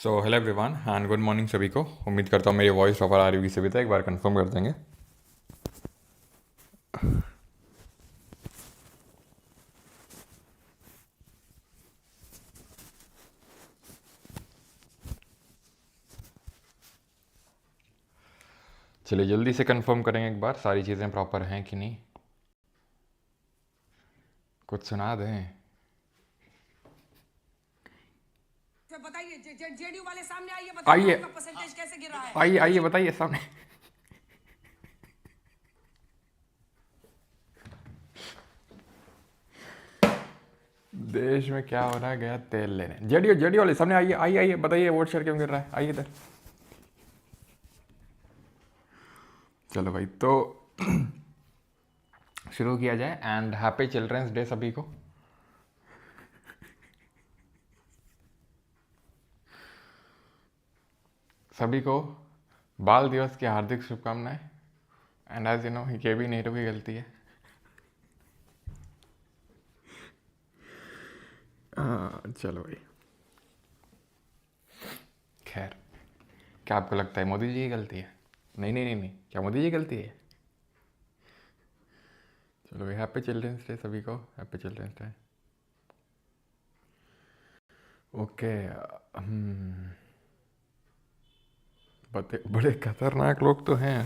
So hello everyone and good morning सभी को। उम्मीद करता हूँ मेरी वॉइस प्रॉपर आ रही होगी सभी तक। एक बार कंफर्म कर देंगे। चलिए जल्दी से कंफर्म करेंगे एक बार सारी चीज़ें प्रॉपर हैं कि नहीं। कुछ सुना दें। बताइए जेडीयू वाले सामने आइए, बताइए आइए आपका परसेंटेज कैसे गिर रहा है। आइए आइए बताइए सामने। देश में क्या हो रहा है, गया तेल लेने। जेडीओ जेडीओ वाले सामने आइए आइए आइए बताइए वोट शेयर क्यों गिर रहा है। आइए इधर। चलो भाई तो शुरू किया जाए। एंड हैप्पी चिल्ड्रंस डे सभी को। सभी को बाल दिवस की हार्दिक शुभकामनाएं। एंड एज यू नो ये भी नेहरू की गलती है। चलो भाई। खैर क्या आपको लगता है मोदी जी की गलती है? नहीं नहीं नहीं नहीं, क्या मोदी जी की गलती है? चलो भाई हैप्पी चिल्ड्रंस डे सभी को। Happy children's day. ओके। बड़े खतरनाक लोग तो हैं।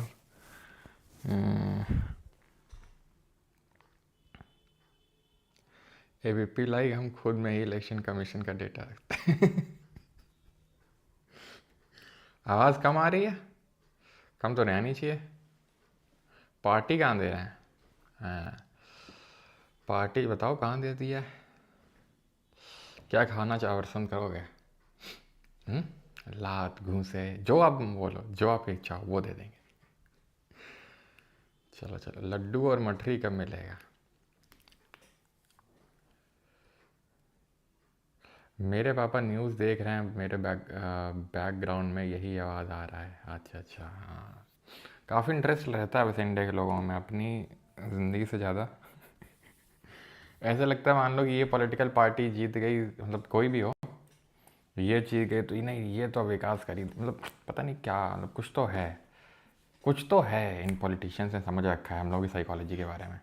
एबीपी लाइक हम खुद में ही इलेक्शन कमीशन का डेटा रखते हैं। आवाज़ कम आ रही है? कम तो रहनी चाहिए। पार्टी कहाँ दे रहे हैं? हाँ, पार्टी बताओ कहाँ दे दी है। क्या खाना चाहो पसंद करोगे? लात घूसे जो आप बोलो, जो आपकी इच्छा हो वो दे देंगे। चलो चलो लड्डू और मठरी कब मिलेगा? मेरे पापा न्यूज़ देख रहे हैं। मेरे बैकग्राउंड में यही आवाज़ आ रहा है। अच्छा अच्छा हाँ। काफ़ी इंटरेस्ट रहता है वैसे इंडिया के लोगों में अपनी ज़िंदगी से ज़्यादा। ऐसा लगता है मान लो कि ये पॉलिटिकल पार्टी जीत गई, मतलब कोई भी हो, ये जीत गई तो ये नहीं, ये तो विकास करी, मतलब पता नहीं क्या, मतलब कुछ तो है इन पॉलिटिशियंस ने समझ रखा है हम लोग की साइकोलॉजी के बारे में।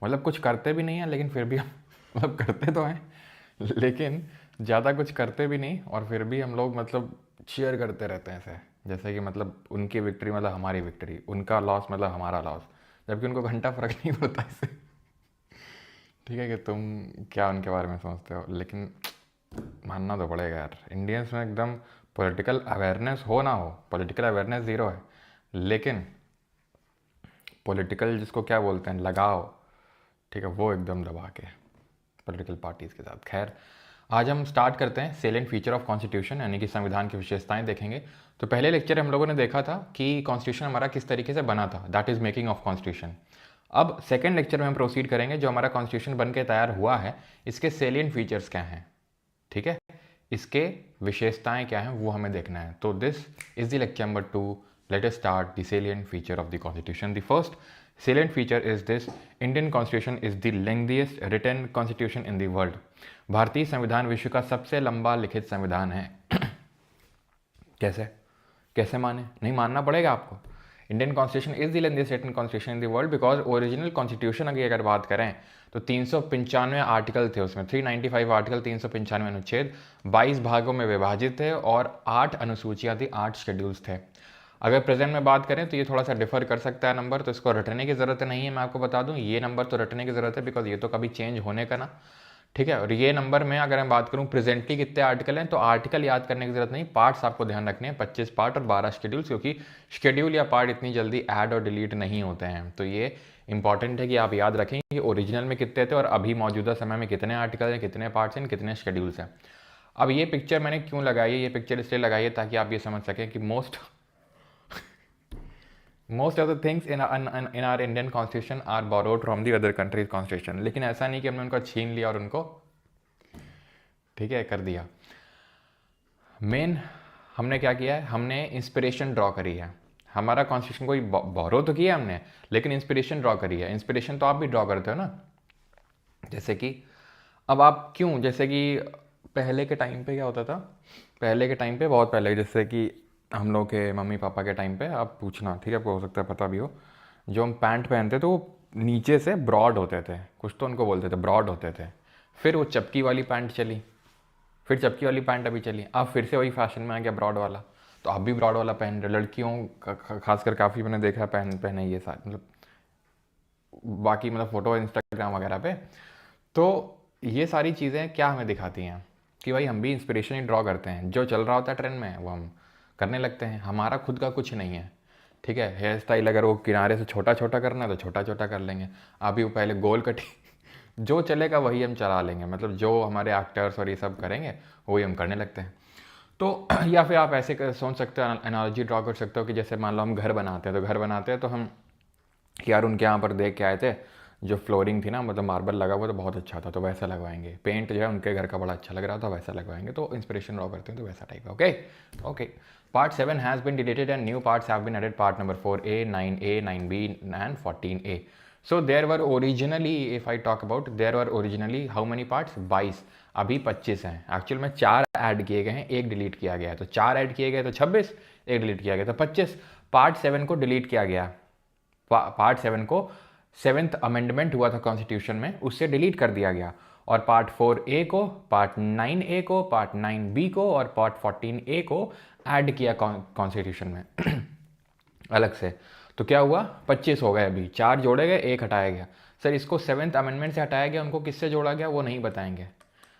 मतलब कुछ करते भी नहीं हैं लेकिन फिर भी हम मतलब करते तो हैं लेकिन ज़्यादा कुछ करते भी नहीं, और फिर भी हम लोग मतलब चीयर करते रहते हैं ऐसे, जैसे कि मतलब उनकी विक्ट्री मतलब हमारी विक्ट्री, उनका लॉस मतलब हमारा लॉस, जबकि उनको घंटा फर्क नहीं पड़ता इससे। ठीक है कि तुम क्या उनके बारे में सोचते हो, लेकिन मानना तो पड़ेगा यार इंडियंस में एकदम पॉलिटिकल अवेयरनेस हो ना हो, पॉलिटिकल अवेयरनेस ज़ीरो है, लेकिन पॉलिटिकल जिसको क्या बोलते हैं लगाव, ठीक है, वो एकदम दबा के पॉलिटिकल पार्टीज़ के साथ। खैर आज हम स्टार्ट करते हैं सेलेंट फीचर ऑफ कॉन्स्टिट्यूशन, यानी कि संविधान की विशेषताएं देखेंगे। तो पहले लेक्चर हम लोगों ने देखा था कि कॉन्स्टिट्यूशन हमारा किस तरीके से बना था, that is making of constitution. अब सेकेंड लेक्चर में हम प्रोसीड करेंगे, जो हमारा कॉन्स्टिट्यूशन बन के तैयार हुआ है इसके सेलियंट फीचर्स क्या हैं, ठीक है, इसके विशेषताएं क्या हैं वो हमें देखना है। तो this is the lecture number 2। Let us start the salient feature of the constitution. The first salient feature is this: Indian constitution is the lengthiest written constitution in the world। भारतीय संविधान विश्व का सबसे लंबा लिखित संविधान है। कैसे कैसे माने? नहीं मानना पड़ेगा आपको। Indian constitution is the lengthiest written constitution in the world because original constitution की अगर बात करें तो 395 आर्टिकल थे उसमें, 395 आर्टिकल, 395 अनुच्छेद, 22 भागों में विभाजित थे और 8 अनुसूचियाँ थी, 8 शेड्यूल्स थे। अगर प्रेजेंट में बात करें तो ये थोड़ा सा डिफर कर सकता है नंबर, तो इसको रटने की ज़रूरत नहीं है। मैं आपको बता दूं ये नंबर तो रटने की ज़रूरत है बिकॉज ये तो कभी चेंज होने का ना, ठीक है। और ये नंबर में अगर मैं बात करूं प्रेजेंटली कितने आर्टिकल हैं, तो आर्टिकल याद करने की ज़रूरत नहीं, पार्ट्स आपको ध्यान रखने हैं, 25 पार्ट और 12 शेड्यूल्स, क्योंकि शेड्यूल या पार्ट इतनी जल्दी ऐड और डिलीट नहीं होते हैं। तो ये इंपॉर्टेंट है कि आप याद रखें कि ओरिजिनल में कितने थे और अभी मौजूदा समय में कितने आर्टिकल हैं, कितने पार्ट्स हैं, कितने शेड्यूल्स हैं। अब ये पिक्चर मैंने क्यों लगाई है? ये पिक्चर इसलिए लगाई है ताकि आप ये समझ सकें कि most of the things in our Indian constitution are borrowed from the other countries constitution। लेकिन ऐसा नहीं कि हमने उनको छीन लिया और उनको, ठीक है, कर दिया। मेन हमने क्या किया है, हमने इंस्पिरेशन ड्रॉ करी है। हमारा कॉन्स्टिट्यूशन कोई बोरो तो किया हमने, लेकिन इंस्पिरेशन ड्रॉ करी है। इंस्पिरेशन तो आप भी ड्रॉ करते हो ना, जैसे कि अब आप क्यों, जैसे कि पहले के टाइम पे क्या होता था, पहले के टाइम पे, बहुत पहले, जैसे कि हम लोग के मम्मी पापा के टाइम पे, आप पूछना, ठीक है, आपको हो सकता है पता भी हो, जो हम पैंट पहनते तो वो नीचे से ब्रॉड होते थे, कुछ तो उनको बोलते थे, ब्रॉड होते थे। फिर वो चपकी वाली पैंट चली, फिर चपकी वाली पैंट अभी चली, अब फिर से वही फैशन में आ गया ब्रॉड वाला। तो आप भी ब्रॉड वाला पहन रहे, लड़कियों खासकर काफ़ी मैंने देखा है पहने ये सारे, मतलब बाकी मतलब फ़ोटो इंस्टाग्राम वगैरह पे। तो ये सारी चीज़ें क्या हमें दिखाती हैं कि भाई हम भी इंस्पिरेशन ही ड्रॉ करते हैं, जो चल रहा होता है ट्रेंड में वो हम करने लगते हैं, हमारा खुद का कुछ नहीं है। ठीक है, हेयर स्टाइल अगर वो किनारे से छोटा छोटा करना है तो छोटा छोटा कर लेंगे, अभी वो पहले गोल कटिंग जो चलेगा वही हम चला लेंगे, मतलब जो हमारे एक्टर्स और ये सब करेंगे वही हम करने लगते हैं। तो या फिर आप ऐसे सोच सकते हो, एनालॉजी ड्रॉ कर सकते हो कि जैसे मान लो हम घर बनाते हैं, तो घर बनाते हैं तो हम यार उनके यहाँ पर देख के आए थे, जो फ्लोरिंग थी ना, मतलब मार्बल लगा हुआ तो बहुत अच्छा था, तो वैसा लगवाएंगे। पेंट जो है उनके घर का बड़ा अच्छा लग रहा था, वैसा लगवाएंगे। तो इंस्पिरेशन ड्रॉ करते हैं तो वैसा टाइप है। Okay okay, part 7 has been deleted and new parts have been added, part number 4A, 9A, 9B and 14A. So there were originally, if I talk about, there were originally how many parts? 22, अभी 25 हैं। Actual में 4 add किए गए हैं, एक delete किया गया है, तो 4 ऐड किए गए तो 26, एक डिलीट किया गया तो 25। पार्ट 7 को डिलीट किया गया, पार्ट 7 को 7th अमेंडमेंट हुआ था कॉन्स्टिट्यूशन में, उससे डिलीट कर दिया गया। और पार्ट 4A को, पार्ट 9A को, पार्ट 9B को और पार्ट 14A को ऐड किया कॉन्स्टिट्यूशन में अलग से। तो क्या हुआ, 25 हो गए, अभी 4 जोड़े गए, 1 हटाया गया। सर इसको 7th अमेंडमेंट से हटाया गया, उनको किससे जोड़ा गया वो नहीं बताएंगे।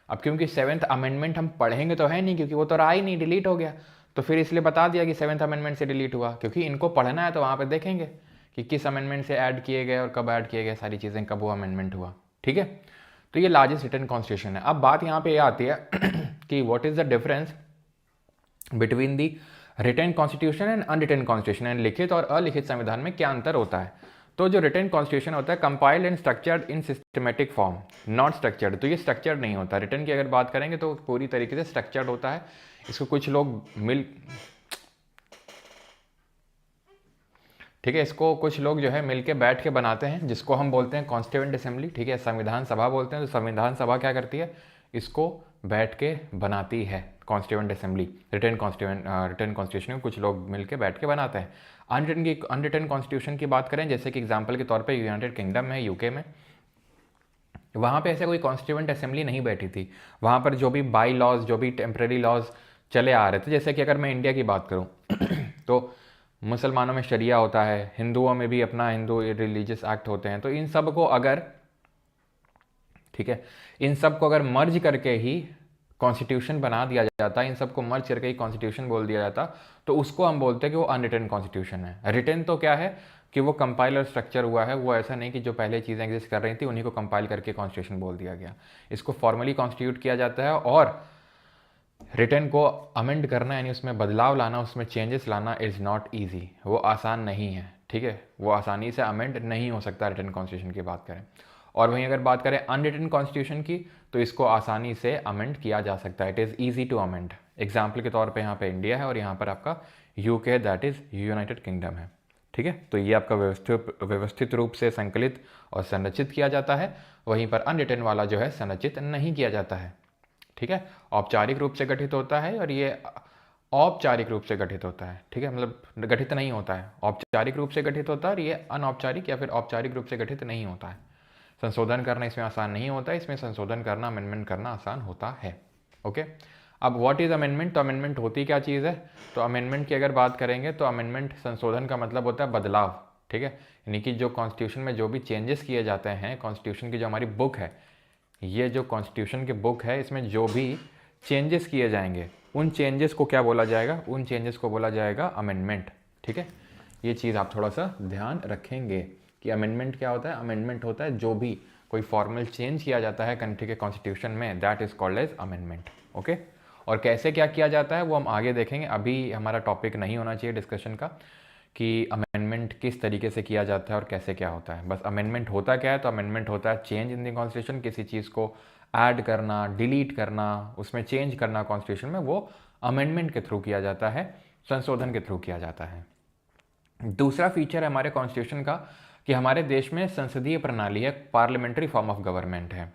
अब क्योंकि 7th अमेंडमेंट हम पढ़ेंगे तो है नहीं, क्योंकि वो तो रहा ही नहीं, डिलीट हो गया, तो फिर इसलिए बता दिया कि 7th अमेंडमेंट से डिलीट हुआ, क्योंकि इनको पढ़ना है तो वहाँ पर देखेंगे कि किस अमेंडमेंट से ऐड किए गए और कब ऐड किए गए, सारी चीज़ें, कब वो अमेंडमेंट हुआ। ठीक है, तो ये लार्जेस्ट रिटन कॉन्स्टिट्यूशन है। अब बात यहाँ पे ये आती है कि what is the difference between the written constitution and unwritten constitution, and लिखित और अलिखित संविधान में क्या अंतर होता है। तो जो रिटन कॉन्स्टिट्यूशन होता है, compiled and structured in systematic form, not structured, तो ये स्ट्रक्चर्ड नहीं होता। रिटन की अगर बात करेंगे तो पूरी तरीके से स्ट्रक्चर्ड होता है। इसको कुछ लोग ठीक है, इसको कुछ लोग जो है मिल के बैठ के बनाते हैं, जिसको हम बोलते हैं कॉन्स्टिट्यूएंट असेंबली। ठीक है, संविधान सभा बोलते हैं। तो संविधान सभा क्या करती है, इसको बैठ के बनाती है, कॉन्स्टिट्यूएंट असेंबली। रिटन कॉन्स्टिट्यूशन कुछ लोग मिल के बैठ के बनाते हैं। अनरिटन कॉन्स्टिट्यूशन की बात करें, जैसे कि एग्जाम्पल के तौर पर यूनाइटेड किंगडम है, यूके में, वहाँ पे ऐसे कोई कॉन्स्टिट्यूएंट असेंबली नहीं बैठी थी। वहाँ पर जो भी बाई लॉज, जो भी टेम्प्रेरी लॉज चले आ रहे थे, जैसे कि अगर मैं इंडिया की बात करूँ तो मुसलमानों में शरिया होता है, हिंदुओं में भी अपना हिंदू रिलीजियस एक्ट होते हैं। तो इन सब को अगर, ठीक है, इन सब को अगर मर्ज करके ही कॉन्स्टिट्यूशन बना दिया जाता, इन सबको मर्ज करके ही कॉन्स्टिट्यूशन बोल दिया जाता, तो उसको हम बोलते हैं कि वो अनरिटन कॉन्स्टिट्यूशन है। रिटन तो क्या है कि वो कंपाइल और स्ट्रक्चर हुआ है, वो ऐसा नहीं कि जो पहले चीज़ें एग्जिस्ट कर रही थी उन्हीं को कंपाइल करके कॉन्स्टिट्यूशन बोल दिया गया। इसको फॉर्मली कॉन्स्टिट्यूट किया जाता है, और रिटर्न को अमेंड करना, यानी उसमें बदलाव लाना, उसमें चेंजेस लाना इज़ नॉट ईजी, वो आसान नहीं है। ठीक है, वो आसानी से अमेंड नहीं हो सकता रिटर्न कॉन्स्टिट्यूशन की बात करें। और वहीं अगर बात करें अनरिटन कॉन्स्टिट्यूशन की, तो इसको आसानी से अमेंड किया जा सकता है, it is easy to amend. Example के तौर पे यहाँ पे इंडिया है और यहाँ पर आपका UK, that is United kingdom है। ठीक है, तो ये आपका व्यवस्थित रूप से संकलित और संरचित किया जाता है, वहीं पर अनरिटन वाला जो है संरचित नहीं किया जाता है। ठीक है, औपचारिक रूप से गठित होता है और ये औपचारिक रूप से गठित होता है। ठीक है, मतलब गठित नहीं होता है, औपचारिक रूप से गठित होता है, और ये अनौपचारिक या फिर औपचारिक रूप से गठित नहीं होता है। संशोधन करना इसमें आसान नहीं होता है, इसमें संशोधन करना, अमेंडमेंट करना आसान होता है। ओके, अब व्हाट इज़ अमेंडमेंट, तो अमेंडमेंट होती क्या चीज़ है। तो अमेंडमेंट की अगर बात करेंगे तो अमेंडमेंट, संशोधन का मतलब होता है बदलाव। ठीक है, यानी कि जो कॉन्स्टिट्यूशन में जो भी चेंजेस किए जाते हैं, कॉन्स्टिट्यूशन की जो हमारी बुक है, ये जो कॉन्स्टिट्यूशन की बुक है, इसमें जो भी चेंजेस किए जाएंगे, उन चेंजेस को क्या बोला जाएगा, उन चेंजेस को बोला जाएगा अमेंडमेंट। ठीक है, ये चीज़ आप थोड़ा सा ध्यान रखेंगे कि अमेंडमेंट क्या होता है। अमेंडमेंट होता है जो भी कोई फॉर्मल चेंज किया जाता है कंट्री के कॉन्स्टिट्यूशन में, that is called as amendment. Okay, और कैसे क्या किया जाता है वो हम आगे देखेंगे, अभी हमारा टॉपिक नहीं होना चाहिए डिस्कशन का कि अमेंडमेंट किस तरीके से किया जाता है और कैसे क्या होता है। बस अमेंडमेंट होता क्या है, तो अमेंडमेंट होता है चेंज इन द कॉन्स्टिट्यूशन, किसी चीज़ को ऐड करना, डिलीट करना, उसमें चेंज करना कॉन्स्टिट्यूशन में, वो अमेंडमेंट के थ्रू किया जाता है, संशोधन के थ्रू किया जाता है। दूसरा फीचर है हमारे कॉन्स्टिट्यूशन का कि हमारे देश में संसदीय प्रणाली है, पार्लियामेंट्री फॉर्म ऑफ गवर्नमेंट है।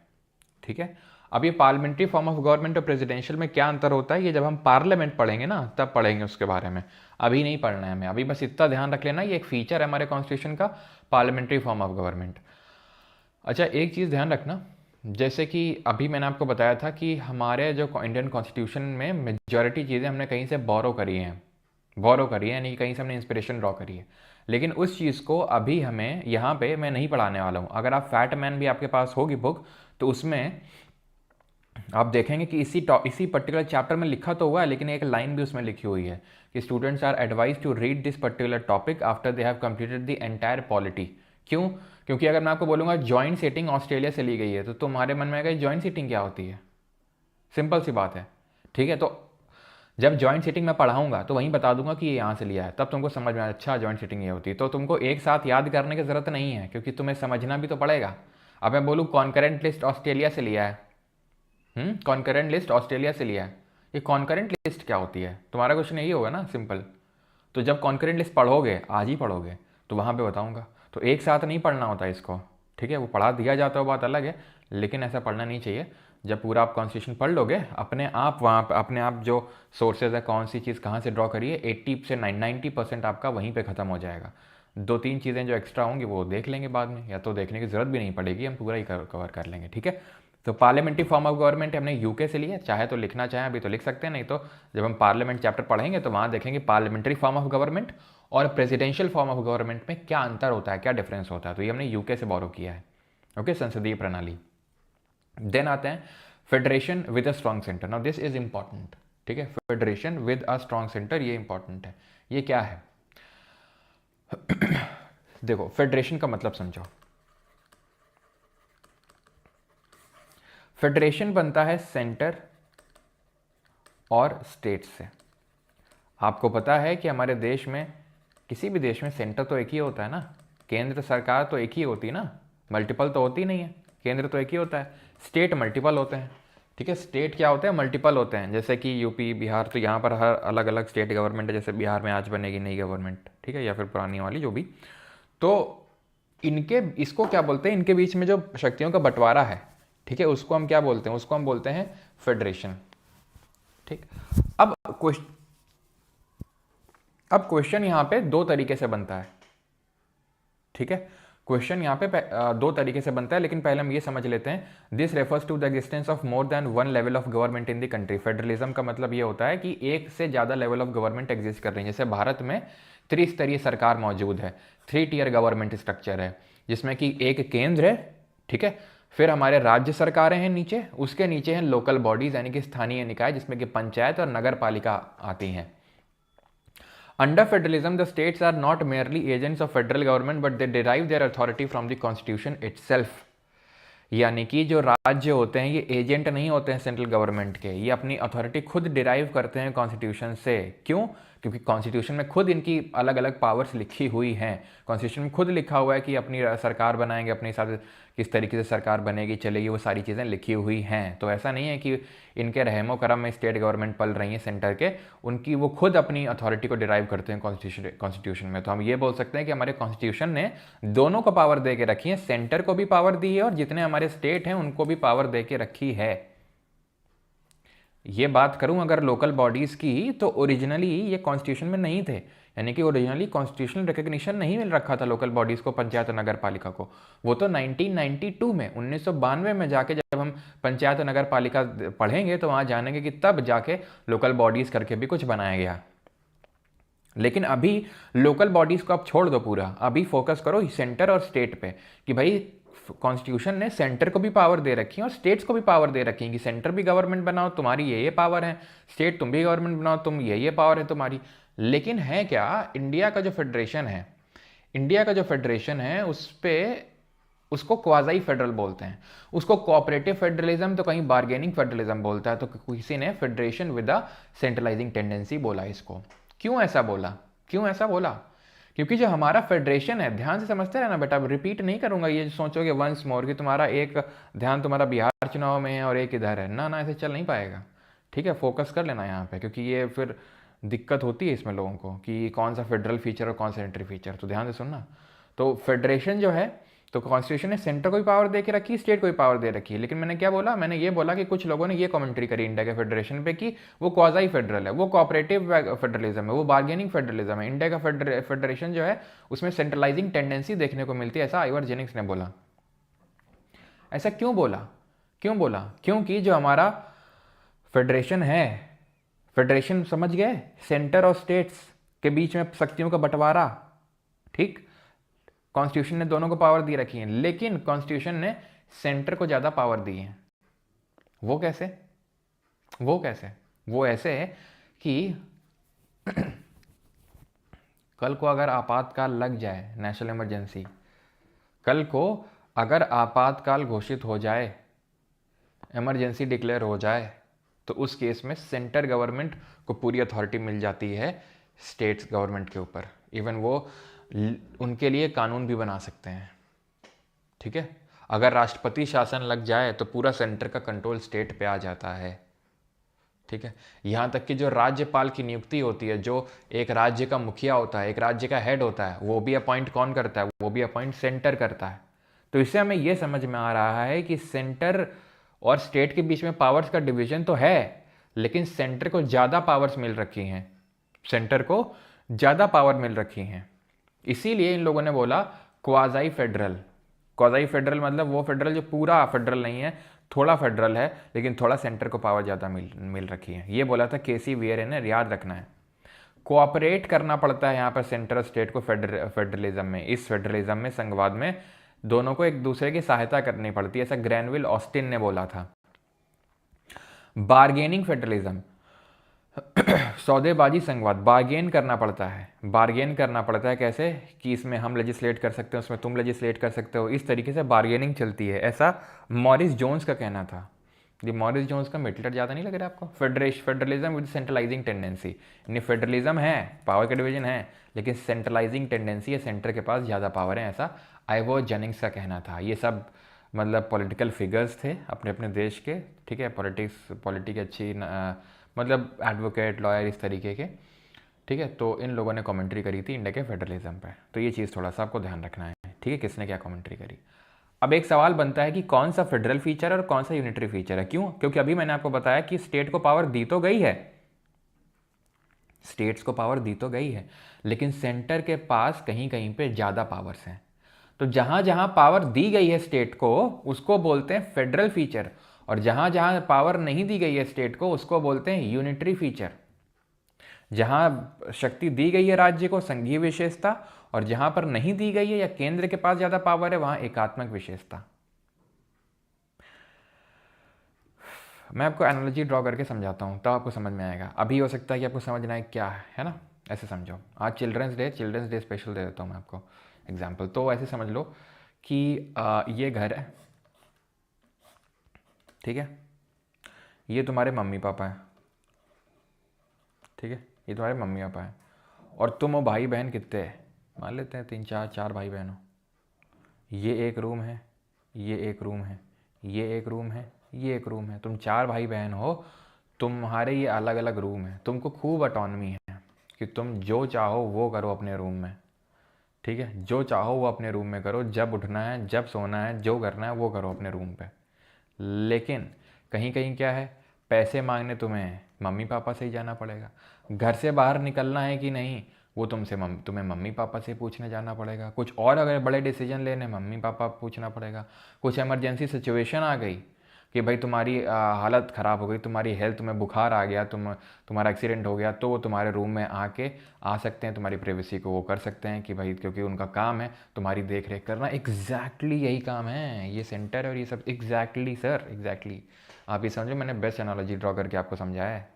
ठीक है, अब ये पार्लियामेंट्री फॉर्म ऑफ गवर्नमेंट और प्रेसिडेंशियल में क्या अंतर होता है, ये जब हम पार्लियामेंट पढ़ेंगे ना तब पढ़ेंगे उसके बारे में, अभी नहीं पढ़ना है हमें। अभी बस इतना ध्यान रख लेना, ये एक फीचर है हमारे कॉन्स्टिट्यूशन का, पार्लियामेंट्री फॉर्म ऑफ गवर्नमेंट। अच्छा, एक चीज़ ध्यान रखना, जैसे कि अभी मैंने आपको बताया था कि हमारे जो इंडियन कॉन्स्टिट्यूशन में मेजॉरिटी चीज़ें हमने कहीं से बोरो करी हैं, यानी कि कहीं से हमने इंस्पिरेशन ड्रॉ करी है, लेकिन उस चीज़ को अभी हमें यहाँ पे मैं नहीं पढ़ाने वाला हूँ। अगर आप फैट मैन भी आपके पास होगी बुक, तो उसमें आप देखेंगे कि इसी पर्टिकुलर चैप्टर में लिखा तो हुआ है, लेकिन एक लाइन भी उसमें लिखी हुई है कि students are advise to read this particular topic after they have completed the entire polity. क्यों? क्योंकि अगर मैं आपको बोलूँगा जॉइंट सीटिंग ऑस्ट्रेलिया से ली गई है, तो तुम्हारे मन में आएगा जॉइंट सीटिंग क्या होती है। सिंपल सी बात है, ठीक है। तो जब जॉइंट सीटिंग मैं पढ़ाऊंगा तो वहीं बता दूंगा कि ये यहाँ से लिया है, तब तुमको समझ में आया अच्छा जॉइंट सीटिंग ये होती है। तो तुमको एक साथ याद करने की ज़रूरत नहीं है, क्योंकि तुम्हें समझना भी तो पड़ेगा। अब मैं बोलूँ कॉन्करेंट लिस्ट ऑस्ट्रेलिया से लिया है, कॉन्करेंट लिस्ट ऑस्ट्रेलिया से लिया है, ये कॉन्करेंट लिस्ट क्या होती है, तुम्हारा क्वेश्चन यही होगा ना, सिंपल। तो जब कॉन्करेंट लिस्ट पढ़ोगे, आज ही पढ़ोगे, तो वहाँ पे बताऊँगा। तो एक साथ नहीं पढ़ना होता इसको, ठीक है। वो पढ़ा दिया जाता है, बात अलग है, लेकिन ऐसा पढ़ना नहीं चाहिए। जब पूरा आप कॉन्स्टिट्यूशन पढ़ लोगे अपने आप, वहाँ पर अपने आप जो सोर्सेज है, कौन सी चीज़ कहाँ से ड्रॉ करिए, 80 से 90% आपका वहीं पे ख़त्म हो जाएगा। 2-3 चीज़ें जो एक्स्ट्रा होंगी वो देख लेंगे बाद में, या तो देखने की ज़रूरत भी नहीं पड़ेगी, हम पूरा ही कवर कर लेंगे, ठीक है। तो पार्लियामेंट्री फॉर्म ऑफ गवर्नमेंट हमने यूके से लिया, चाहे तो लिखना चाहें अभी तो लिख सकते हैं, नहीं तो जब हम पार्लियामेंट चैप्टर पढ़ेंगे तो वहाँ देखेंगे पार्लियामेंट्री फॉर्म ऑफ गवर्नमेंट और प्रेसिडेंशियल फॉर्म ऑफ गवर्नमेंट में क्या अंतर होता है, क्या डिफरेंस होता है। तो ये हमने यूके से बोरो किया है, ओके, संसदीय प्रणाली। देन आते हैं federation with a strong centre. Now this is important, ठीक है। Federation with a strong centre, ये इंपॉर्टेंट है। ये क्या है? देखो, फेडरेशन का मतलब समझो। फेडरेशन बनता है सेंटर और स्टेट से। आपको पता है कि हमारे देश में, किसी भी देश में सेंटर तो एक ही होता है ना, केंद्र सरकार तो एक ही होती है ना, मल्टीपल तो होती नहीं है। केंद्र तो एक ही होता है, स्टेट मल्टीपल होते हैं, ठीक है। स्टेट क्या होते हैं? मल्टीपल होते हैं। जैसे कि यूपी, बिहार, तो यहाँ पर हर अलग अलग स्टेट गवर्नमेंट है। जैसे बिहार में आज बनेगी नई गवर्नमेंट, ठीक है, या फिर पुरानी वाली जो भी। तो इनके, इसको क्या बोलते हैं, इनके बीच में जो शक्तियों का बंटवारा है, ठीक है, उसको हम क्या बोलते हैं? उसको हम बोलते हैं फेडरेशन, ठीक। अब क्वेश्चन यहाँ पे दो तरीके से बनता है, ठीक है। क्वेश्चन यहाँ पे दो तरीके से बनता है, लेकिन पहले हम ये समझ लेते हैं। This refers to the existence of more than one level of government in the country. Federalism का मतलब ये होता है कि एक से ज़्यादा लेवल ऑफ गवर्नमेंट एग्जिस्ट कर रही है। जैसे भारत में त्रिस्तरीय सरकार मौजूद है, 3 टियर गवर्नमेंट स्ट्रक्चर है, जिसमें कि एक केंद्र है, ठीक है, फिर हमारे राज्य सरकारें हैं नीचे, उसके नीचे हैं लोकल बॉडीज यानी कि स्थानीय निकाय, जिसमें कि पंचायत और नगर पालिका आती हैं। Under federalism, the states are not merely agents of federal government, but they derive their authority from the constitution itself. यानी कि जो राज्य होते हैं ये एजेंट नहीं होते हैं सेंट्रल गवर्नमेंट के, ये अपनी अथॉरिटी खुद डिराइव करते हैं कॉन्स्टिट्यूशन से। क्यों? क्योंकि कॉन्स्टिट्यूशन में खुद इनकी अलग अलग पावर्स लिखी हुई हैं। कॉन्स्टिट्यूशन में खुद लिखा हुआ है कि अपनी सरकार बनाएंगे, अपने हिसाब से किस तरीके से सरकार बनेगी, चलेगी, वो सारी चीज़ें लिखी हुई हैं। तो ऐसा नहीं है कि इनके रहमो करम में स्टेट गवर्नमेंट पल रही है सेंटर के, उनकी वो खुद अपनी अथॉरिटी को डिराइव करते हैं कॉन्स्टिट्यूशन में। तो हम ये बोल सकते हैं कि हमारे कॉन्स्टिट्यूशन ने दोनों को पावर दे के रखी है, सेंटर को भी पावर दी है और जितने हमारे स्टेट हैं उनको भी पावर दे के रखी है। ये बात करूं अगर लोकल बॉडीज की, तो ओरिजिनली ये कॉन्स्टिट्यूशन में नहीं थे, यानी कि ओरिजिनली कॉन्स्टिट्यूशनल रिकग्निशन नहीं मिल रखा था लोकल बॉडीज को, पंचायत और नगर पालिका को। वो तो 1992 में, 1992 में जाके जब हम पंचायत और नगर पालिका पढ़ेंगे तो वहां जानेंगे कि तब जाके लोकल बॉडीज करके भी कुछ बनाया गया। लेकिन अभी लोकल बॉडीज को आप छोड़ दो पूरा, अभी फोकस करो सेंटर और स्टेट पे कि भाई कॉन्स्टिट्यूशन ने सेंटर को भी पावर दे रखी है और स्टेट्स को भी पावर दे रखी है कि सेंटर भी गवर्नमेंट बनाओ, तुम्हारी ये पावर है, स्टेट तुम भी गवर्नमेंट बनाओ, तुम ये पावर है तुम्हारी। लेकिन है क्या, इंडिया का जो फेडरेशन है उस पे, उसको क्वाजाई फेडरल बोलते हैं, उसको कोऑपरेटिव फेडरलिज्म, तो कहीं बार्गेनिंग फेडरलिज्म बोलता है, तो किसी ने federation with a centralising tendency बोला इसको। क्यों ऐसा बोला? क्योंकि जो हमारा फेडरेशन है, ध्यान से समझते रहना बेटा, रिपीट नहीं करूंगा ये सोचोगे वंस मोर कि तुम्हारा एक ध्यान तुम्हारा बिहार चुनाव में है और एक इधर है, ना ऐसे चल नहीं पाएगा, ठीक है। फोकस कर लेना यहाँ पे, क्योंकि ये फिर दिक्कत होती है इसमें लोगों को कि कौन सा फेडरल फीचर और कौन सा सेंट्री फीचर। तो ध्यान से सुनना। तो फेडरेशन जो है तो कॉन्स्टिट्यूशन ने सेंटर को भी पावर दे के रखी, स्टेट को भी पावर दे रखी है। लेकिन मैंने क्या बोला, मैंने ये बोला कि कुछ लोगों ने ये कमेंट्री करी इंडिया के फेडरेशन पे कि वो क्वाज़ाई फेडरल है, वो कोऑपरेटिव फेडरलिज्म है, वो बार्गेनिंग फेडरलिज्म है। इंडिया का फेडरेशन जो है उसमें सेंट्रलाइजिंग टेंडेंसी देखने को मिलती है, ऐसा आइवर जेनिंग्स ने बोला। ऐसा क्यों बोला? क्योंकि जो हमारा फेडरेशन है, फेडरेशन समझ गए, सेंटर और स्टेट्स के बीच में शक्तियों का बंटवारा, ठीक। कॉन्स्टिट्यूशन ने दोनों को पावर दी रखी है, लेकिन कॉन्स्टिट्यूशन ने सेंटर को ज़्यादा पावर दी है। वो कैसे? वो ऐसे है कि कल को अगर आपातकाल लग जाए, नेशनल इमरजेंसी, कल को अगर आपातकाल घोषित हो जाए, इमरजेंसी डिक्लेयर हो जाए, तो उस केस में सेंटर गवर्नमेंट को पूरी अथॉरिटी मिल जाती है स्टेट्स गवर्नमेंट के ऊपर। इवन वो उनके लिए कानून भी बना सकते हैं, ठीक है। अगर राष्ट्रपति शासन लग जाए तो पूरा सेंटर का कंट्रोल स्टेट पे आ जाता है, ठीक है। यहाँ तक कि जो राज्यपाल की नियुक्ति होती है, जो एक राज्य का मुखिया होता है, एक राज्य का हेड होता है, वो भी अपॉइंट कौन करता है? वो भी अपॉइंट सेंटर करता है। तो इससे हमें ये समझ में आ रहा है कि सेंटर और स्टेट के बीच में पावर्स का डिवीजन तो है, लेकिन सेंटर को ज़्यादा पावर्स मिल रखी हैं, सेंटर को ज़्यादा पावर मिल रखी हैं। इसीलिए इन लोगों ने बोला क्वाज़ाई फेडरल। क्वाज़ाई फेडरल मतलब वो फेडरल जो पूरा फेडरल नहीं है, थोड़ा फेडरल है, लेकिन थोड़ा सेंटर को पावर ज़्यादा मिल रखी है। ये बोला था केसी वियरे ने, याद रखना है। कोऑपरेट करना पड़ता है यहाँ पर सेंटर और स्टेट को फेडरलिज्म में। इस फेडरलिज्म में, संघवाद में, दोनों को एक दूसरे की सहायता करनी पड़ती है, ऐसा ग्रैनविल ऑस्टिन ने बोला था। बार्गेनिंग फेडरलिज्म, सौदेबाजी संघवाद, बार्गेन करना पड़ता है। कैसे? कि इसमें हम लेजिस्लेट कर सकते हैं, उसमें तुम लेजिस्लेट कर सकते हो, इस तरीके से बार्गेनिंग चलती है, ऐसा मॉरिस जोन्स का कहना था। ये मॉरिस जोन्स का मिडलर ज़्यादा नहीं लग रहा आपको? फेडरलिज्म विद सेंट्रलाइजिंग टेंडेंसी, यानी फेडरलिज्म है, पावर का डिवीजन है, लेकिन सेंट्रलाइजिंग टेंडेंसी है, सेंटर के पास ज़्यादा पावर है, ऐसा आइवर जेनिंग्स का कहना था। ये सब मतलब पॉलिटिकल फिगर्स थे अपने अपने देश के, ठीक है, पॉलिटिक अच्छी मतलब एडवोकेट, लॉयर, इस तरीके के, ठीक है। तो इन लोगों ने कमेंट्री करी थी इंडिया के फेडरलिज्म पे। तो ये चीज़ थोड़ा सा आपको ध्यान रखना है, ठीक है, किसने क्या कमेंट्री करी। अब एक सवाल बनता है कि कौन सा फेडरल फीचर है और कौन सा यूनिटरी फीचर है। क्यों? क्योंकि अभी मैंने आपको बताया कि स्टेट को पावर दी तो गई है, स्टेट्स को पावर दी तो गई है, लेकिन सेंटर के पास कहीं कहीं पे ज़्यादा पावर्स हैं। तो जहाँ जहाँ पावर दी गई है स्टेट को, उसको बोलते हैं फेडरल फीचर, और जहाँ जहाँ पावर नहीं दी गई है स्टेट को, उसको बोलते हैं यूनिटरी फीचर। जहाँ शक्ति दी गई है राज्य को, संघीय विशेषता, और जहाँ पर नहीं दी गई है या केंद्र के पास ज़्यादा पावर है, वहाँ एकात्मक विशेषता। मैं आपको एनालॉजी ड्रॉ करके समझाता हूँ, तब आपको समझ में आएगा। अभी हो सकता है कि आपको समझना है क्या है ना, ऐसे समझो। आज चिल्ड्रंस डे स्पेशल दे देता हूँ मैं आपको एग्जाम्पल। तो ऐसे समझ लो कि ये घर है, ठीक है, ये तुम्हारे मम्मी पापा हैं, ठीक है, ये तुम्हारे मम्मी पापा हैं, और तुम हो भाई बहन कितने हैं? मान लेते हैं 3 4 भाई बहन हो। ये एक रूम है, ये एक रूम है, ये एक रूम है, ये एक रूम है। तुम 4 भाई बहन हो, तुम्हारे ये अलग अलग रूम है। तुमको खूब ऑटोनमी है कि तुम जो चाहो वो करो अपने रूम में, ठीक है, जो चाहो वो अपने रूम में करो, जब उठना है, जब सोना है, जो करना है वो करो अपने रूम पे। लेकिन कहीं कहीं क्या है, पैसे मांगने तुम्हें मम्मी पापा से ही जाना पड़ेगा। घर से बाहर निकलना है कि नहीं, वो तुम्हें मम्मी पापा से पूछने जाना पड़ेगा। कुछ और अगर बड़े डिसीजन लेने, मम्मी पापा पूछना पड़ेगा। कुछ इमरजेंसी सिचुएशन आ गई कि भाई तुम्हारी हालत ख़राब हो गई, तुम्हारी हेल्थ, तुम्हें बुखार आ गया, तुम्हारा एक्सीडेंट हो गया, तो वो तुम्हारे रूम में आके आ सकते हैं, तुम्हारी प्राइवेसी को वो कर सकते हैं कि भाई, क्योंकि उनका काम है तुम्हारी देख रेख करना। एग्जैक्टली यही काम है ये सेंटर और ये सब। Exactly sir, exactly. आप ये समझो, मैंने बेस्ट एनालॉजी ड्रॉ करके आपको समझाया है।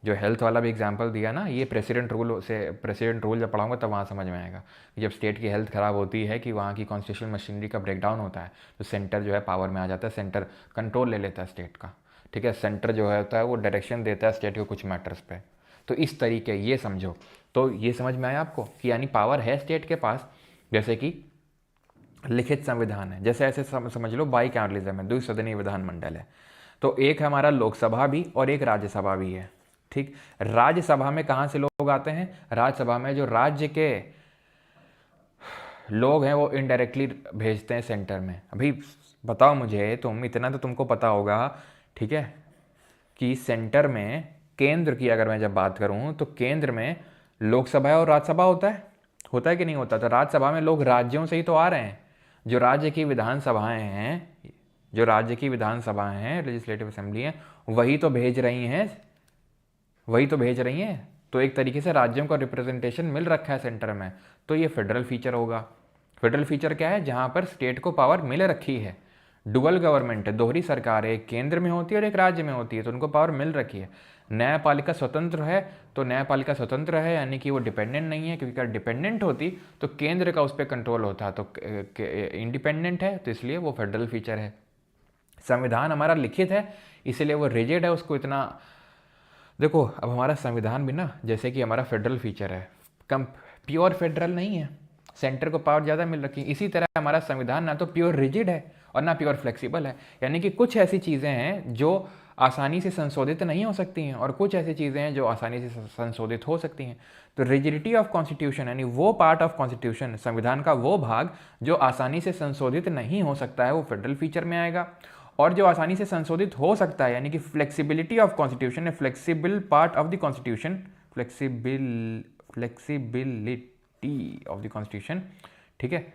जो हेल्थ वाला भी एग्जांपल दिया ना, ये प्रेसिडेंट रूल जब पढ़ाऊंगा तब वहाँ समझ में आएगा। जब स्टेट की हेल्थ ख़राब होती है कि वहाँ की कॉन्स्टिट्यूशनल मशीनरी का ब्रेकडाउन होता है, तो सेंटर जो है पावर में आ जाता है, सेंटर कंट्रोल ले लेता है स्टेट का, ठीक है। सेंटर जो होता है वो डायरेक्शन देता है स्टेट को कुछ मैटर्स पे। तो इस तरीके ये समझो। तो ये समझ में आया आपको कि यानी पावर है स्टेट के पास, जैसे कि लिखित संविधान है, जैसे ऐसे समझ लो बाईकैमरलिज्म है, द्विसदनीय विधानमंडल है। तो एक हमारा लोकसभा भी और एक राज्यसभा भी है, ठीक। राज्यसभा में कहाँ से लोग आते हैं? राज्यसभा में जो राज्य के लोग हैं वो इनडायरेक्टली भेजते हैं सेंटर में। अभी बताओ मुझे, तुम इतना तो तुमको पता होगा, ठीक है, कि सेंटर में केंद्र की अगर मैं जब बात करूं तो केंद्र में लोकसभा और राज्यसभा होता है कि नहीं होता? तो राज्यसभा में लोग राज्यों से ही तो आ रहे हैं। जो राज्य की विधानसभाएं हैं, जो राज्य की विधानसभाएं हैं, लेजिस्लेटिव असेंबली हैं, वही तो भेज रही हैं, वही तो भेज रही हैं। तो एक तरीके से राज्यों का रिप्रेजेंटेशन मिल रखा है सेंटर में, तो ये फेडरल फीचर होगा। फेडरल फीचर क्या है? जहां पर स्टेट को पावर मिल रखी है। डुअल गवर्नमेंट है, दोहरी सरकार है, एक केंद्र में होती है और एक राज्य में होती है, तो उनको पावर मिल रखी है। न्यायपालिका स्वतंत्र है, तो न्यायपालिका स्वतंत्र है यानी कि वो डिपेंडेंट नहीं है, क्योंकि अगर डिपेंडेंट होती तो केंद्र का उस पर कंट्रोल होता, तो इंडिपेंडेंट है, तो इसलिए वो फेडरल फीचर है। संविधान हमारा लिखित है, इसलिए वो रिजिड है, उसको इतना देखो। अब हमारा संविधान भी ना, जैसे कि हमारा फेडरल फीचर है, कम प्योर फेडरल नहीं है, सेंटर को पावर ज़्यादा मिल रखी है। इसी तरह हमारा संविधान ना तो प्योर रिजिड है और ना प्योर फ्लेक्सिबल है, यानी कि कुछ ऐसी चीज़ें हैं जो आसानी से संशोधित नहीं हो सकती हैं और कुछ ऐसी चीज़ें हैं जो आसानी से संशोधित हो सकती हैं। तो रिजिडिटी ऑफ कॉन्स्टिट्यूशन यानी वो पार्ट ऑफ कॉन्स्टिट्यूशन, संविधान का वो भाग जो आसानी से संशोधित नहीं हो सकता है, वो फेडरल फीचर में आएगा। और जो आसानी से संशोधित हो सकता है यानी कि flexibility of constitution, flexible part of the constitution, flexibility of the constitution, ठीक है,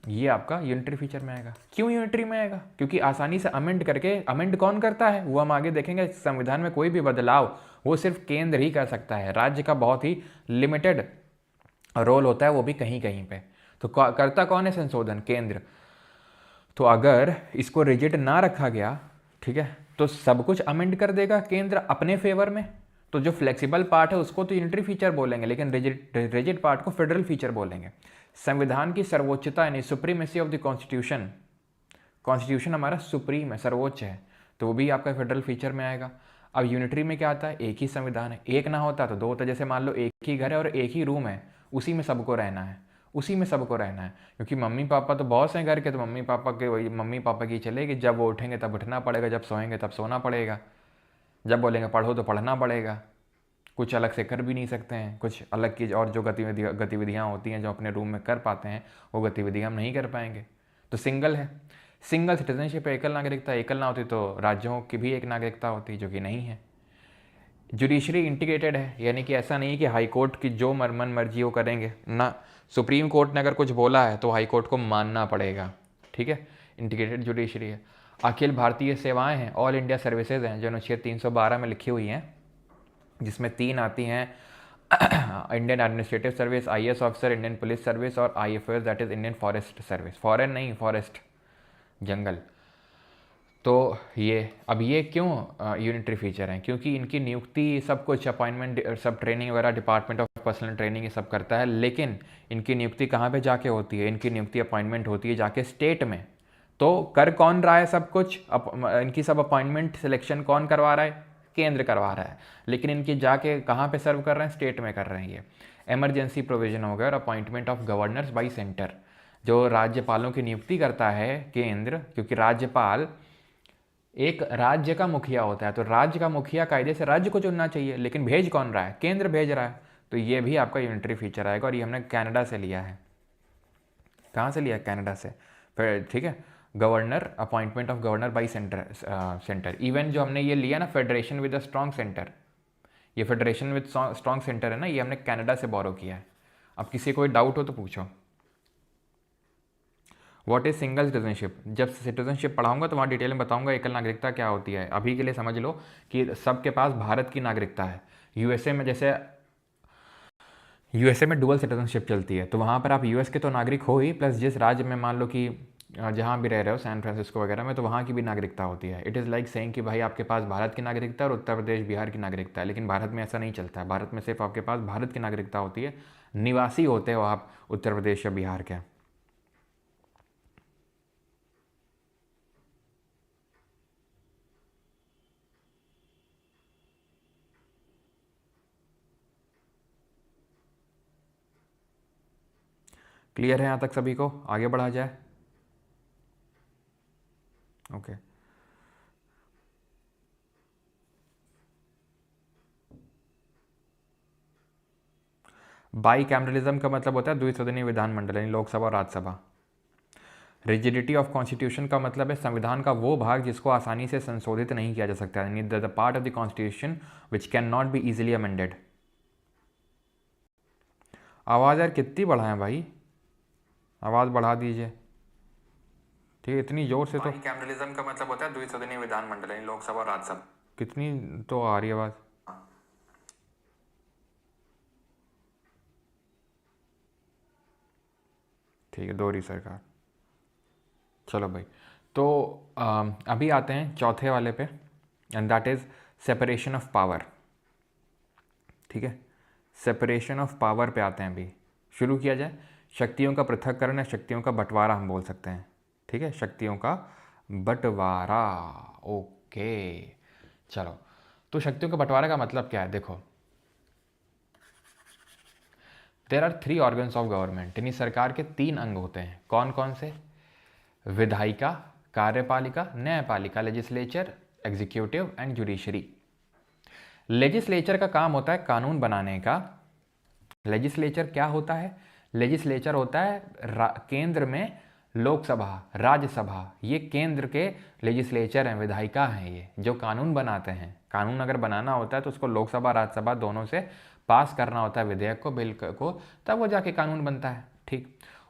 ये आपका यूनिटरी फीचर में आएगा। क्यों यूनिटरी में आएगा? क्योंकि आसानी से अमेंड करके, अमेंड कौन करता है वो हम आगे देखेंगे। संविधान में कोई भी बदलाव वो सिर्फ केंद्र ही कर सकता है, राज्य का बहुत ही लिमिटेड रोल होता है, वो भी कहीं कहीं पे। तो करता कौन है संशोधन? केंद्र। तो अगर इसको रिजिड ना रखा गया, ठीक है, तो सब कुछ अमेंड कर देगा केंद्र अपने फेवर में। तो जो फ्लेक्सिबल पार्ट है उसको तो यूनिटरी फीचर बोलेंगे, लेकिन रिजिड पार्ट को फेडरल फीचर बोलेंगे। संविधान की सर्वोच्चता यानी supremacy of the constitution, constitution हमारा सुप्रीम है, सर्वोच्च है, तो वो भी आपका फेडरल फीचर में आएगा। अब यूनिटरी में क्या आता है? एक ही संविधान है, एक ना होता तो दो होता। जैसे मान लो एक ही घर है और एक ही रूम है, उसी में सबको रहना है, उसी में सबको रहना है, क्योंकि मम्मी पापा तो बहुत हैं घर के, तो मम्मी पापा के वही मम्मी पापा की चलेगी। जब वो उठेंगे तब उठना पड़ेगा, जब सोएंगे तब सोना पड़ेगा, जब बोलेंगे पढ़ो तो पढ़ना पड़ेगा। कुछ अलग से कर भी नहीं सकते हैं, कुछ अलग की और जो गतिविधियाँ होती हैं जो अपने रूम में कर पाते हैं, वो गतिविधियाँ हम नहीं कर पाएंगे। तो सिंगल है, सिंगल सिटीजनशिप है, एकल नागरिकता। एकल ना होती तो राज्यों की भी एक नागरिकता होती, जो कि नहीं है। जुडिशरी इंटीग्रेटेड है, यानी कि ऐसा नहीं कि हाई कोर्ट की जो मन मर्जी वो करेंगे ना, सुप्रीम कोर्ट ने अगर कुछ बोला है तो हाई कोर्ट को मानना पड़ेगा, ठीक है। इंटीग्रेटेड जुडिशरी है। अखिल भारतीय सेवाएं हैं, ऑल इंडिया सर्विसेज हैं, जो अनुच्छेद 312 में लिखी हुई हैं, जिसमें 3 आती हैं Indian administrative service, IAS officer, Indian police service और IFS that is Indian forest service. Foreign नहीं, फॉरेस्ट, जंगल। तो ये अब ये क्यों यूनिटरी फीचर हैं? क्योंकि इनकी नियुक्ति सब कुछ अपॉइंटमेंट, सब ट्रेनिंग वगैरह डिपार्टमेंट ऑफ पर्सनल ट्रेनिंग ये सब करता है, लेकिन इनकी नियुक्ति कहाँ पे जाके होती है? इनकी नियुक्ति अपॉइंटमेंट होती है जाके स्टेट में। तो कर कौन रहा है सब कुछ? इनकी सब अपॉइंटमेंट सिलेक्शन कौन करवा रहा है? केंद्र करवा रहा है, लेकिन इनकी जाके कहाँ पे सर्व कर रहे हैं? स्टेट में कर रहे हैं ये। इमरजेंसी प्रोविजन हो गया और appointment of governors by centre, जो राज्यपालों की नियुक्ति करता है केंद्र, क्योंकि राज्यपाल एक राज्य का मुखिया होता है, तो राज्य का मुखिया कायदे से राज्य को चुनना चाहिए, लेकिन भेज कौन रहा है? केंद्र भेज रहा है। तो ये भी आपका यूनिटरी फीचर आएगा, और ये हमने कनाडा से लिया है। कहाँ से लिया? कनाडा से। फिर ठीक है, governor, appointment of governor by centre. Even जो हमने ये लिया ना, federation with a strong centre, ये फेडरेशन विद स्ट्रॉन्ग सेंटर है ना, ये हमने कनाडा से बोरो किया है। अब किसी कोई डाउट हो तो पूछो। What is single citizenship? जब सिटीजनशिप पढ़ाऊंगा तो वहाँ डिटेल में बताऊंगा एकल नागरिकता क्या होती है। अभी के लिए समझ लो कि सबके पास भारत की नागरिकता है। यूएसए में जैसे यूएसए में डुअल सिटीजनशिप चलती है, तो वहाँ पर आप यूएस के तो नागरिक हो ही, प्लस जिस राज्य में मान लो कि जहाँ भी रह रहे हो, सैन फ्रांसिस्को वगैरह में, तो वहाँ की भी नागरिकता होती है। इट इज़ लाइक सेइंग कि भाई आपके पास भारत की नागरिकता और उत्तर प्रदेश बिहार की नागरिकता है, लेकिन भारत में ऐसा नहीं चलता है। भारत में सिर्फ आपके पास भारत की नागरिकता होती है, निवासी होते हो आप उत्तर प्रदेश या बिहार के। क्लियर है यहाँ तक सभी को? आगे बढ़ा जाए। ओके। बाई कैमरलिज्म का मतलब होता है द्विसदनीय विधानमंडल यानी लोकसभा और राज्यसभा। रिजिडिटी ऑफ कॉन्स्टिट्यूशन का मतलब है संविधान का वो भाग जिसको आसानी से संशोधित नहीं किया जा सकता, यानी the part of the constitution which can not be easily amended. आवाज़ यार कितनी बढ़ाएं भाई, आवाज़ बढ़ा दीजिए, ठीक है, इतनी जोर से। तो कैमरलिज्म का मतलब होता है द्विसदनीय विधानमंडल यानी लोकसभा और राज्यसभा। कितनी तो आ रही है आवाज़। ठीक है, दोहरी सरकार। चलो भाई, तो अभी आते हैं चौथे वाले पे, and that is separation of power. ठीक है, सेपरेशन ऑफ पावर पे आते हैं। अभी शुरू किया जाए। शक्तियों का पृथक्करण या शक्तियों का बंटवारा हम बोल सकते हैं। ठीक है, शक्तियों का बंटवारा। ओके, चलो, तो शक्तियों का बंटवारा का मतलब क्या है? देखो, there are 3 organs of government, यानी सरकार के 3 अंग होते हैं। कौन कौन से? विधायिका, कार्यपालिका, न्यायपालिका, legislature, executive and judiciary. Legislature का काम होता है कानून बनाने का। लेजिस्लेचर क्या होता है? लेजिस्लेचर होता है केंद्र में लोकसभा, राज्यसभा, ये केंद्र के लेजिस्लेचर हैं, विधायिका हैं, ये जो कानून बनाते हैं। कानून अगर बनाना होता है तो उसको लोकसभा राज्यसभा दोनों से पास करना होता है, विधेयक को, बिल को, तब वो जाके कानून बनता है। ठीक,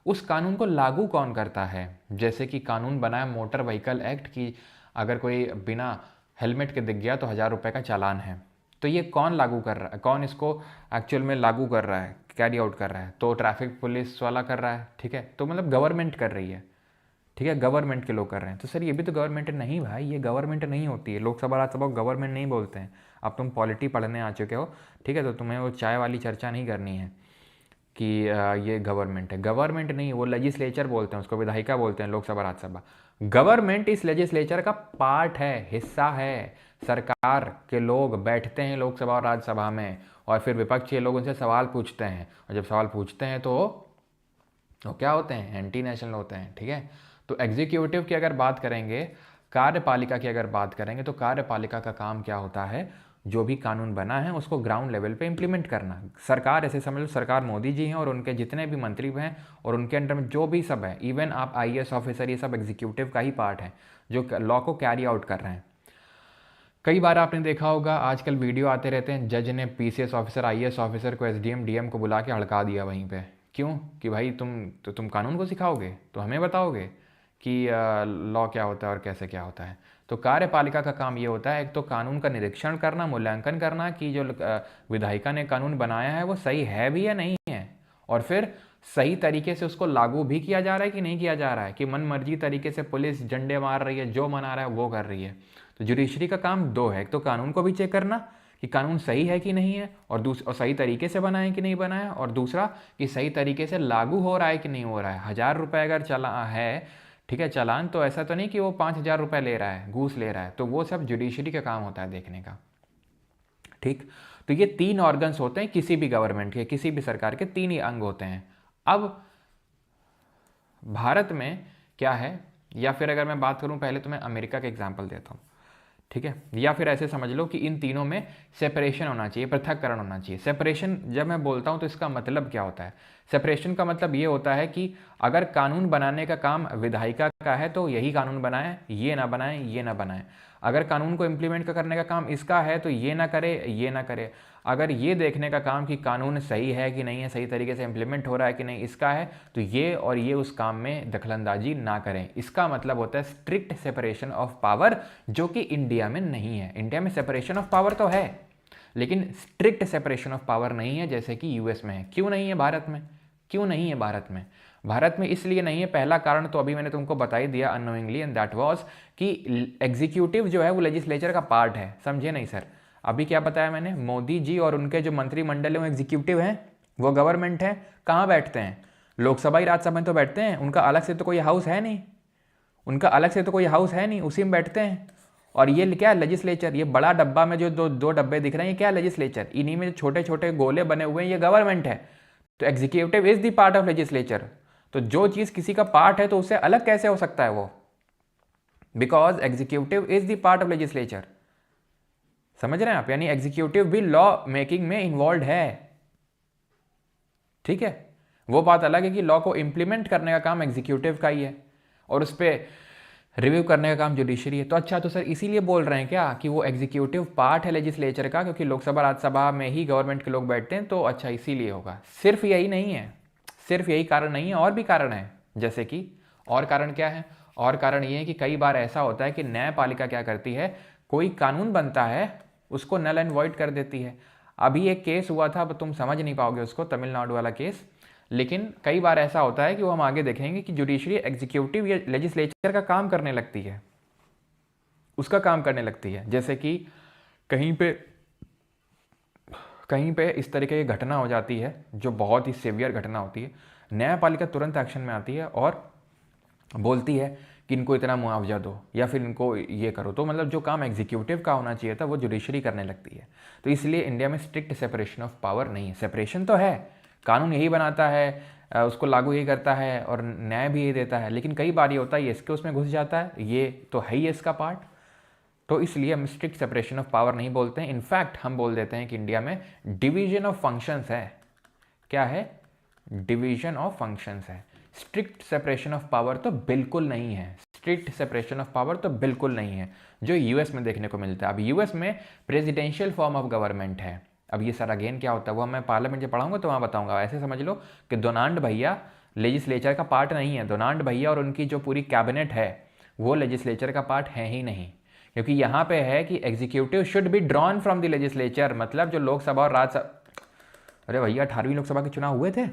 उस कानून को लागू कौन करता है? जैसे कि कानून बनाया मोटर व्हीकल एक्ट की, अगर कोई बिना हेलमेट के दिख गया तो 1000 रुपये का चालान है। तो ये कौन लागू कर रहा है? कौन इसको एक्चुअल में लागू कर रहा है, कैरी आउट कर रहा है? तो ट्रैफिक पुलिस वाला कर रहा है। ठीक है, तो मतलब गवर्नमेंट कर रही है। ठीक है, गवर्नमेंट के लोग कर रहे हैं। तो सर ये भी तो गवर्नमेंट नहीं भाई, ये गवर्नमेंट नहीं होती है। लोकसभा राज्यसभा को गवर्नमेंट नहीं बोलते हैं। अब तुम पॉलिटी पढ़ने आ चुके हो, ठीक है, तो तुम्हें वो चाय वाली चर्चा नहीं करनी है कि ये गवर्नमेंट है। गवर्नमेंट नहीं, वो लेजिस्लेचर बोलते हैं उसको, विधायिका बोलते हैं, लोकसभा राज्यसभा। गवर्नमेंट इस लेजिस्लेचर का पार्ट है, हिस्सा है। सरकार के लोग बैठते हैं लोकसभा और राज्यसभा में, और फिर विपक्षी लोग उनसे सवाल पूछते हैं, और जब सवाल पूछते हैं तो वो क्या होते हैं? एंटी नेशनल होते हैं। ठीक है, तो एग्जीक्यूटिव की अगर बात करेंगे, कार्यपालिका की अगर बात करेंगे, तो कार्यपालिका का काम क्या होता है? जो भी कानून बना है उसको ग्राउंड लेवल पे इम्प्लीमेंट करना। सरकार, ऐसे समझ लो सरकार मोदी जी हैं और उनके जितने भी मंत्री हैं और उनके अंडर में जो भी सब है, इवन आप IAS ऑफिसर, ये सब एग्जीक्यूटिव का ही पार्ट है जो लॉ को कैरी आउट कर रहे हैं। कई बार आपने देखा होगा आजकल वीडियो आते रहते हैं, जज ने PCS ऑफिसर, IAS ऑफिसर को, SDM DM को बुला के हड़का दिया वहीं पे। क्यों? कि भाई तुम कानून को सिखाओगे, तो हमें बताओगे कि लॉ क्या होता है और कैसे क्या होता है। तो कार्यपालिका का काम ये होता है, एक तो कानून का निरीक्षण करना, मूल्यांकन करना कि जो विधायिका ने कानून बनाया है वो सही है भी या नहीं है, और फिर सही तरीके से उसको लागू भी किया जा रहा है कि नहीं किया जा रहा है, कि मन मर्जी तरीके से पुलिस झंडे मार रही है, जो मना रहा है वो कर रही है। तो जुडिशरी का काम 2 है, एक तो कानून को भी चेक करना कि कानून सही है कि नहीं है, और सही तरीके से बना है कि नहीं बना है, और दूसरा कि सही तरीके से लागू हो रहा है कि नहीं हो रहा है। 1000 रुपये अगर चला है, ठीक है, चालान, तो ऐसा तो नहीं कि वो 5000 रुपये ले रहा है, घूस ले रहा है। तो वो सब जुडिशरी का काम होता है देखने का। ठीक, तो ये 3 ऑर्गन्स होते हैं किसी भी गवर्नमेंट के, किसी भी सरकार के 3 ही अंग होते हैं। अब भारत में क्या है, या फिर अगर मैं बात करूं, पहले तो मैं अमेरिका का एग्जांपल देता हूं। ठीक है, या फिर ऐसे समझ लो कि इन तीनों में सेपरेशन होना चाहिए, पृथक्करण होना चाहिए। सेपरेशन जब मैं बोलता हूं तो इसका मतलब क्या होता है? सेपरेशन का मतलब ये होता है कि अगर कानून बनाने का काम विधायिका का है तो यही कानून बनाए, ये ना बनाए, ये ना बनाए। अगर कानून को इम्प्लीमेंट करने का काम इसका है तो ये ना करे, ये ना करे। अगर ये देखने का काम कि कानून सही है कि नहीं है, सही तरीके से इम्प्लीमेंट हो रहा है कि नहीं, इसका है, तो ये और ये उस काम में दखलंदाजी ना करें। इसका मतलब होता है स्ट्रिक्ट सेपरेशन ऑफ पावर, जो कि इंडिया में नहीं है। इंडिया में सेपरेशन ऑफ पावर तो है, लेकिन स्ट्रिक्ट सेपरेशन ऑफ पावर नहीं है जैसे कि US में है। क्यों नहीं है भारत में? क्यों नहीं है भारत में? भारत में इसलिए नहीं है, पहला कारण तो अभी मैंने तुमको बता ही दिया अननोइंगली, एंड दैट वाज कि एग्जीक्यूटिव जो है वो लेजिस्लेचर का पार्ट है। समझे नहीं सर? अभी क्या बताया मैंने? मोदी जी और उनके जो मंत्रिमंडल है वो एग्जीक्यूटिव हैं, वो गवर्नमेंट है। कहाँ बैठते हैं? लोकसभा ही राज्यसभा में तो बैठते हैं, उनका अलग से तो कोई हाउस है नहीं, उनका अलग से तो कोई हाउस है नहीं, उसी में बैठते हैं। और ये क्या लेजिस्लेचर, ये बड़ा डब्बा में जो दो डब्बे दिख रहे हैं, ये क्या लेजिस्लेचर? इन्हीं में छोटे छोटे गोले बने हुए हैं, ये गवर्नमेंट है। तो executive is the part of legislature. तो जो चीज किसी का पार्ट है तो उससे अलग कैसे हो सकता है वो? Because executive is the part of legislature. समझ रहे हैं आप? यानी एग्जीक्यूटिव भी लॉ मेकिंग में इन्वॉल्व है। ठीक है, वो बात अलग है कि लॉ को इम्प्लीमेंट करने का काम एग्जीक्यूटिव का ही है और उस पर रिव्यू करने का काम जुडिशरी है। तो अच्छा, तो सर इसीलिए बोल रहे हैं क्या कि वो एग्जीक्यूटिव पार्ट है लेजिस्लेचर का, क्योंकि लोकसभा राज्यसभा में ही गवर्नमेंट के लोग बैठते हैं, तो अच्छा इसीलिए होगा। सिर्फ यही नहीं है, सिर्फ यही कारण नहीं है, और भी कारण है। जैसे कि और कारण क्या है? और कारण ये है कि कई बार ऐसा होता है कि न्यायपालिका क्या करती है, कोई कानून बनता है उसको नल एंड वॉइड कर देती है। अभी एक केस हुआ था, अब तुम समझ नहीं पाओगे उसको, तमिलनाडु वाला केस, लेकिन कई बार ऐसा होता है कि वो हम आगे देखेंगे कि जुडिशरी एग्जीक्यूटिव या लेजिस्लेचर का काम करने लगती है, उसका काम करने लगती है। जैसे कि कहीं पे इस तरीके की घटना हो जाती है जो बहुत ही सीवियर घटना होती है, न्यायपालिका तुरंत एक्शन में आती है और बोलती है कि इनको इतना मुआवजा दो या फिर इनको ये करो। तो मतलब जो काम एग्जीक्यूटिव का होना चाहिए था वो जुडिशरी करने लगती है। तो इसलिए इंडिया में स्ट्रिक्ट सेपरेशन ऑफ पावर नहीं है। सेपरेशन तो है, कानून यही बनाता है, उसको लागू यही करता है और न्याय भी यही देता है, लेकिन कई बार ये होता है ये इसके उसमें घुस जाता है, ये तो है ही इसका पार्ट। तो इसलिए हम स्ट्रिक्ट सेपरेशन ऑफ पावर नहीं बोलते हैं। इनफैक्ट हम बोल देते हैं कि इंडिया में डिवीजन ऑफ फंक्शंस है। क्या है? डिवीजन ऑफ फंक्शंस है। स्ट्रिक्ट सेपरेशन ऑफ पावर तो बिल्कुल नहीं है, स्ट्रिक्ट सेपरेशन ऑफ पावर तो बिल्कुल नहीं है, जो यूएस में देखने को मिलता है। अब यूएस में प्रेसिडेंशियल फॉर्म ऑफ गवर्नमेंट है। अब ये सारा गेन क्या होता है वो मैं पार्लियामेंट जब पढ़ाऊंगा तो वहाँ बताऊंगा। ऐसे समझ लो कि डोनाल्ड भैया लेजिस्लेचर का पार्ट नहीं है। डोनाल्ड भैया और उनकी जो पूरी कैबिनेट है वो लेजिस्लेचर का पार्ट है ही नहीं, क्योंकि यहाँ पे है कि executive should be drawn from the legislature. मतलब जो लोकसभा और राज्यसभा, अरे भैया 18वीं लोकसभा के चुनाव हुए थे,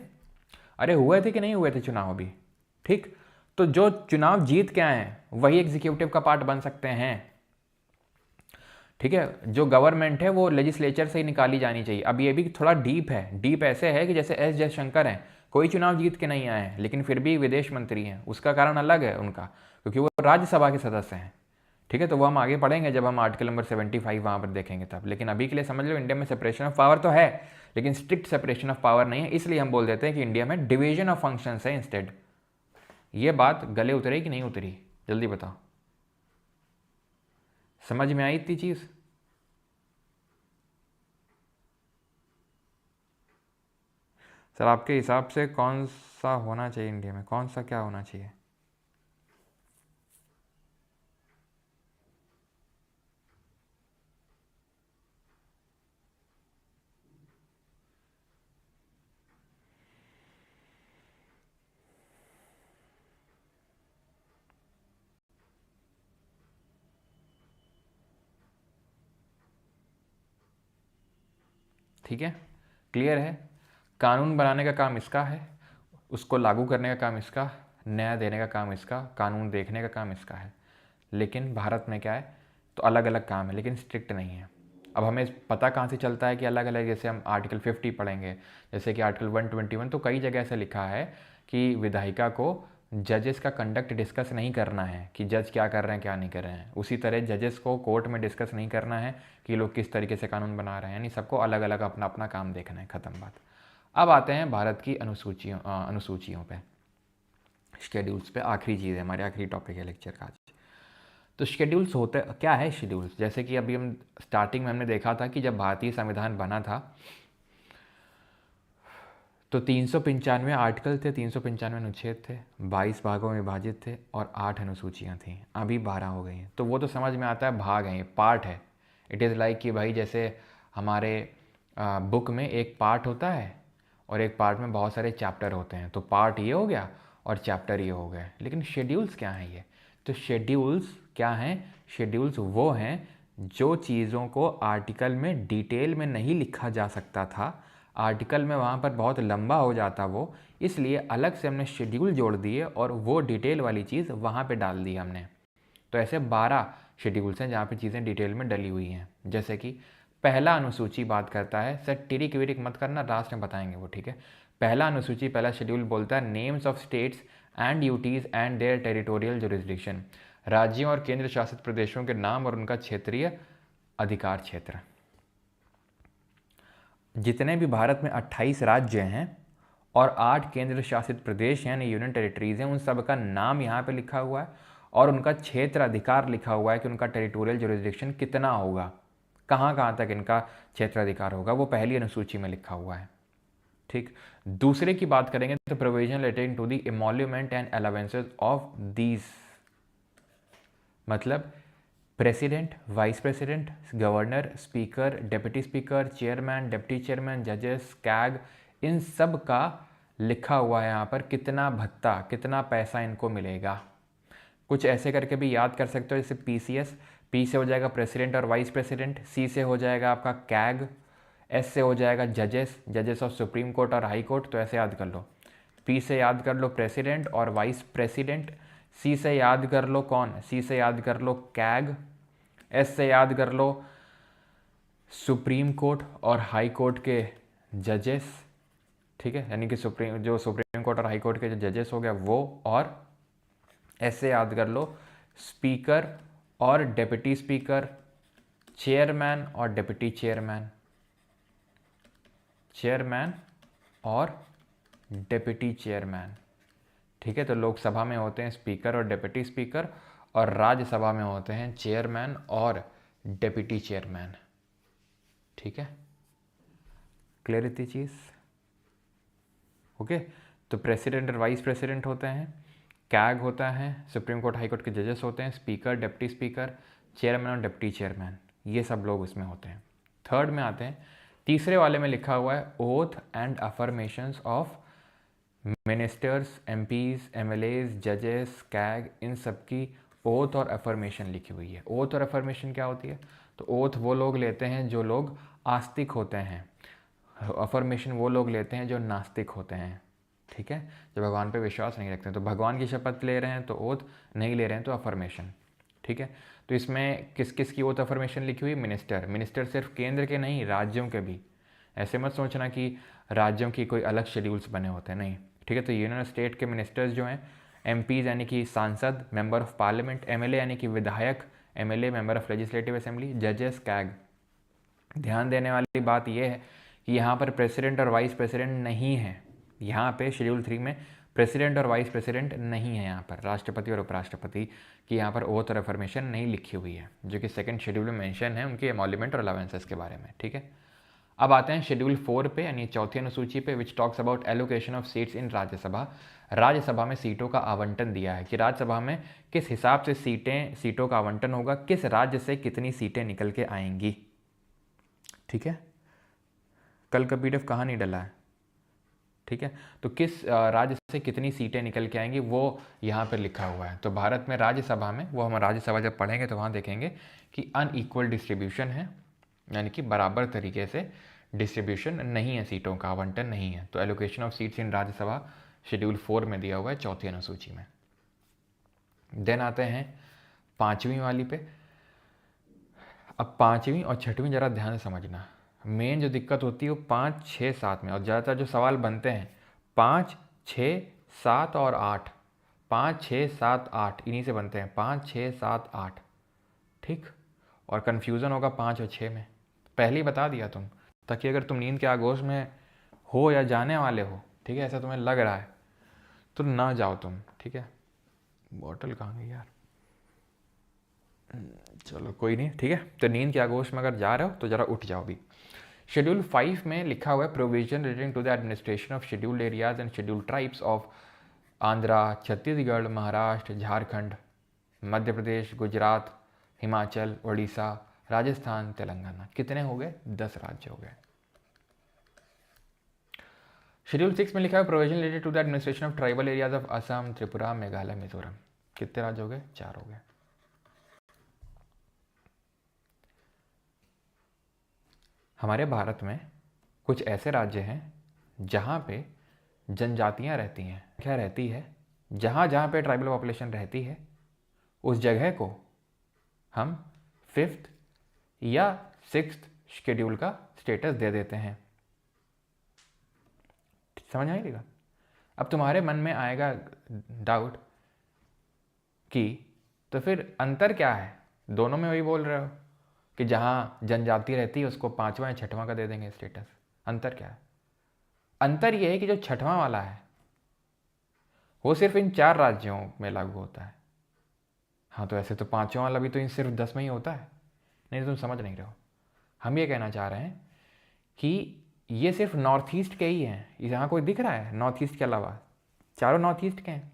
अरे हुए थे कि नहीं हुए थे चुनाव अभी, ठीक? तो जो चुनाव जीत के आए हैं वही एग्जीक्यूटिव का पार्ट बन सकते हैं, ठीक है? जो गवर्नमेंट है वो लेजिस्लेचर से ही निकाली जानी चाहिए। अब ये भी थोड़ा डीप है। डीप ऐसे है कि जैसे एस जयशंकर हैं, कोई चुनाव जीत के नहीं आए हैं लेकिन फिर भी विदेश मंत्री हैं। उसका कारण अलग है उनका, क्योंकि वो राज्यसभा के सदस्य हैं, ठीक है? तो वो हम आगे पढ़ेंगे जब हम आर्टिकल नंबर 75 वहाँ पर देखेंगे तब। लेकिन अभी के लिए समझ लो इंडिया में सेपरेशन ऑफ पावर तो है लेकिन स्ट्रिक्ट सेपरेशन ऑफ पावर नहीं है। इसलिए हम बोल देते हैं कि इंडिया में डिवीजन ऑफ फंक्शंस है इंस्टेड। ये बात गले उतरी कि नहीं उतरी? जल्दी बताओ, समझ में आई इतनी चीज़? सर आपके हिसाब से कौन सा होना चाहिए इंडिया में, कौन सा क्या होना चाहिए? ठीक है, क्लियर है? कानून बनाने का काम इसका है, उसको लागू करने का काम इसका, न्याय देने का काम इसका, कानून देखने का काम इसका है। लेकिन भारत में क्या है, तो अलग अलग काम है लेकिन स्ट्रिक्ट नहीं है। अब हमें पता कहाँ से चलता है कि अलग अलग? जैसे हम आर्टिकल 50 पढ़ेंगे, जैसे कि आर्टिकल 121, तो कई जगह ऐसे लिखा है कि विधायिका को जजेस का कंडक्ट डिस्कस नहीं करना है कि जज क्या कर रहे हैं क्या नहीं कर रहे हैं। उसी तरह जजेस को कोर्ट में डिस्कस नहीं करना है कि लोग किस तरीके से कानून बना रहे हैं, यानी सबको अलग अलग अपना अपना काम देखना है, ख़त्म बात। अब आते हैं भारत की अनुसूचियों पे, शेड्यूल्स पे। आखिरी चीज़ है, हमारे आखिरी टॉपिक है लेक्चर का आज। तो शेड्यूल्स होते क्या है? शेड्यूल्स जैसे कि अभी हम स्टार्टिंग में हमने देखा था कि जब भारतीय संविधान बना था तो 395 आर्टिकल थे, 395 अनुच्छेद थे, 22 भागों में विभाजित थे और 8 अनुसूचियाँ थीं। अभी 12 हो गई हैं। तो वो तो समझ में आता है, भाग हैं, ये पार्ट है। इट इज़ लाइक कि भाई जैसे हमारे बुक में एक पार्ट होता है और एक पार्ट में बहुत सारे चैप्टर होते हैं, तो पार्ट ये हो गया और चैप्टर ये हो गए। लेकिन शेड्यूल्स क्या हैं ये? तो शेड्यूल्स क्या हैं? शेड्यूल्स वो हैं जो चीज़ों को आर्टिकल में डिटेल में नहीं लिखा जा सकता था, आर्टिकल में वहाँ पर बहुत लंबा हो जाता वो, इसलिए अलग से हमने शेड्यूल जोड़ दिए और वो डिटेल वाली चीज़ वहाँ पे डाल दी हमने। तो ऐसे 12 शेड्यूल्स हैं जहाँ पे चीज़ें डिटेल में डली हुई हैं। जैसे कि पहला अनुसूची बात करता है, सर टिरिक विरिक मत करना, लास्ट में बताएंगे वो, ठीक है? पहला अनुसूची, पहला शेड्यूल बोलता है names of states and duties and their territorial jurisdiction. राज्यों और केंद्र शासित प्रदेशों के नाम और उनका क्षेत्रीय अधिकार क्षेत्र। जितने भी भारत में 28 राज्य हैं और 8 केंद्र शासित प्रदेश यानी यूनियन टेरिटरीज़ हैं, उन सब का नाम यहाँ पे लिखा हुआ है और उनका क्षेत्र अधिकार लिखा हुआ है कि उनका टेरिटोरियल जुरिस्डिक्शन कितना होगा, कहाँ कहाँ तक इनका क्षेत्र अधिकार होगा, वो पहली अनुसूची में लिखा हुआ है। ठीक। दूसरे की बात करेंगे तो provision relating to the emolument and allowances of these, मतलब president, vice president, governor, speaker, deputy speaker, chairman, deputy chairman, जजेस, कैग, इन सब का लिखा हुआ है यहाँ पर कितना भत्ता, कितना पैसा इनको मिलेगा। कुछ ऐसे करके भी याद कर सकते हो, जैसे पीसीएस, पी से हो जाएगा प्रेसिडेंट और वाइस प्रेसिडेंट, सी से हो जाएगा आपका कैग, एस से हो जाएगा जजेस, जजेस ऑफ सुप्रीम कोर्ट और हाई कोर्ट, तो ऐसे याद कर लो। पी से याद कर लो प्रेसिडेंट और वाइस प्रेसिडेंट, सी से याद कर लो कौन, सी से याद कर लो कैग, एस से याद कर लो सुप्रीम कोर्ट और हाई कोर्ट के जजेस, ठीक है, यानी कि सुप्रीम कोर्ट और हाई कोर्ट के जो जजेस हो गया वो, और ऐसे याद कर लो स्पीकर और डिप्टी स्पीकर, चेयरमैन और डिप्टी चेयरमैन, चेयरमैन और डिप्टी चेयरमैन, ठीक है। तो लोकसभा में होते हैं स्पीकर और डिप्टी स्पीकर, और राज्यसभा में होते हैं चेयरमैन और डिप्टी चेयरमैन, ठीक है। क्लियर इतनी चीज़? ओके। तो प्रेसिडेंट और वाइस प्रेसिडेंट होते हैं, कैग होता है, सुप्रीम कोर्ट हाई कोर्ट के जजेस होते हैं, स्पीकर, डिप्टी स्पीकर, चेयरमैन और डिप्टी चेयरमैन, ये सब लोग उसमें होते हैं। थर्ड में आते हैं, तीसरे वाले में लिखा हुआ है oath and affirmations of ministers, MPs, MLAs, जजेस, कैग, इन सब की ओथ और अफर्मेशन लिखी हुई है। ओथ और अफर्मेशन क्या होती है? तो ओथ वो लोग लेते हैं जो लोग आस्तिक होते हैं, अफर्मेशन वो लोग लेते हैं जो नास्तिक होते हैं, ठीक है, जो भगवान पे विश्वास नहीं रखते हैं। तो भगवान की शपथ ले रहे हैं तो ओथ, नहीं ले रहे हैं तो अफर्मेशन, ठीक है। तो इसमें किस किस की ओथ अफर्मेशन लिखी हुई? मिनिस्टर, मिनिस्टर सिर्फ केंद्र के नहीं, राज्यों के भी। ऐसे मत सोचना कि राज्यों की कोई अलग शेड्यूल्स बने होते हैं, नहीं, ठीक है। तो यूनियन स्टेट के मिनिस्टर्स जो हैं, एमपीज यानी कि सांसद, मेंबर ऑफ पार्लियामेंट, एमएलए यानी कि विधायक, MLA member of legislative assembly, जजेस, कैग। ध्यान देने वाली बात यह है कि यहाँ पर प्रेसिडेंट और वाइस प्रेसिडेंट नहीं है, यहाँ पे शेड्यूल 3 में प्रेसिडेंट और वाइस प्रेसिडेंट नहीं है, यहाँ पर राष्ट्रपति और उपराष्ट्रपति की यहाँ पर ओथ और अफर्मेशन नहीं लिखी हुई है, जो कि सेकंड शेड्यूल में मेंशन है उनके एमोल्यूमेंट और अलाउंसेस के बारे में, ठीक है। अब आते हैं शेड्यूल 4 पे, यानी चौथी अनुसूची पे, which talks about allocation of seats in Rajya Sabha. Rajya Sabha में सीटों का आवंटन दिया है कि राज्यसभा में किस हिसाब से सीटों का आवंटन होगा, किस राज्य से कितनी सीटें निकल के आएंगी, ठीक है। कल का पीडीएफ कहाँ नहीं डला है, ठीक है। तो किस राज्य से कितनी सीटें निकल के आएंगी वो यहाँ पर लिखा हुआ है। तो भारत में राज्यसभा में, वो हम राज्यसभा जब पढ़ेंगे तो वहाँ देखेंगे कि अनइक्वल डिस्ट्रीब्यूशन है, यानी कि बराबर तरीके से डिस्ट्रीब्यूशन नहीं है, सीटों का आवंटन नहीं है। तो allocation of seats in Rajya Sabha schedule 4 में दिया हुआ है, चौथी अनुसूची में। देन आते हैं 5वीं वाली पे। अब 5वीं और 6वीं जरा ध्यान से समझना। मेन जो दिक्कत होती है वो 5, 6, 7 में, और ज़्यादातर जो सवाल बनते हैं 5, 6, 7 और 8, 5, 6, 7, 8 इन्हीं से बनते हैं, 5, 6, 7, 8, ठीक। और कन्फ्यूज़न होगा 5 और 6 में, पहले ही बता दिया तुम, ताकि अगर तुम नींद के आगोश में हो या जाने वाले हो, ठीक है, ऐसा तुम्हें लग रहा है तो ना जाओ तुम, ठीक है। बॉटल कहाँ गई यार, चलो कोई नहीं, ठीक है। तो नींद के आगोश में अगर जा रहे हो तो ज़रा उठ जाओ भी। शेड्यूल 5 में लिखा हुआ है provision relating to the administration of scheduled areas and scheduled tribes of Andhra, Chhattisgarh, Maharashtra, Jharkhand, Madhya Pradesh, Gujarat, Himachal, Orissa, Rajasthan, Telangana. कितने हो गए? 10 राज्य हो गए। शेड्यूल 6 में लिखा है provision related to the administration of tribal areas of Assam, Tripura, Meghalaya, Mizoram. कितने राज्य हो गए? 4 हो गए। हमारे भारत में कुछ ऐसे राज्य हैं जहाँ पे जनजातियाँ रहती हैं, क्या रहती है, जहाँ जहाँ पे ट्राइबल पॉपुलेशन रहती है उस जगह को हम 5th या 6th शेड्यूल का स्टेटस दे देते हैं। समझ आएगा? अब तुम्हारे मन में आएगा डाउट कि तो फिर अंतर क्या है, दोनों में वही बोल रहे हो कि जहाँ जनजाति रहती है उसको 5वां या 6वां का दे देंगे स्टेटस। अंतर क्या है? अंतर यह है कि जो 6वां वाला है वो सिर्फ इन 4 राज्यों में लागू होता है। हाँ, तो ऐसे तो 5वां वाला भी तो इन सिर्फ 10 में ही होता है। नहीं, तुम समझ नहीं रहे हो। हम ये कहना चाह रहे हैं कि ये सिर्फ नॉर्थ ईस्ट के ही हैं, यहाँ कोई दिख रहा है नॉर्थ ईस्ट के अलावा? चारों नॉर्थ ईस्ट के हैं।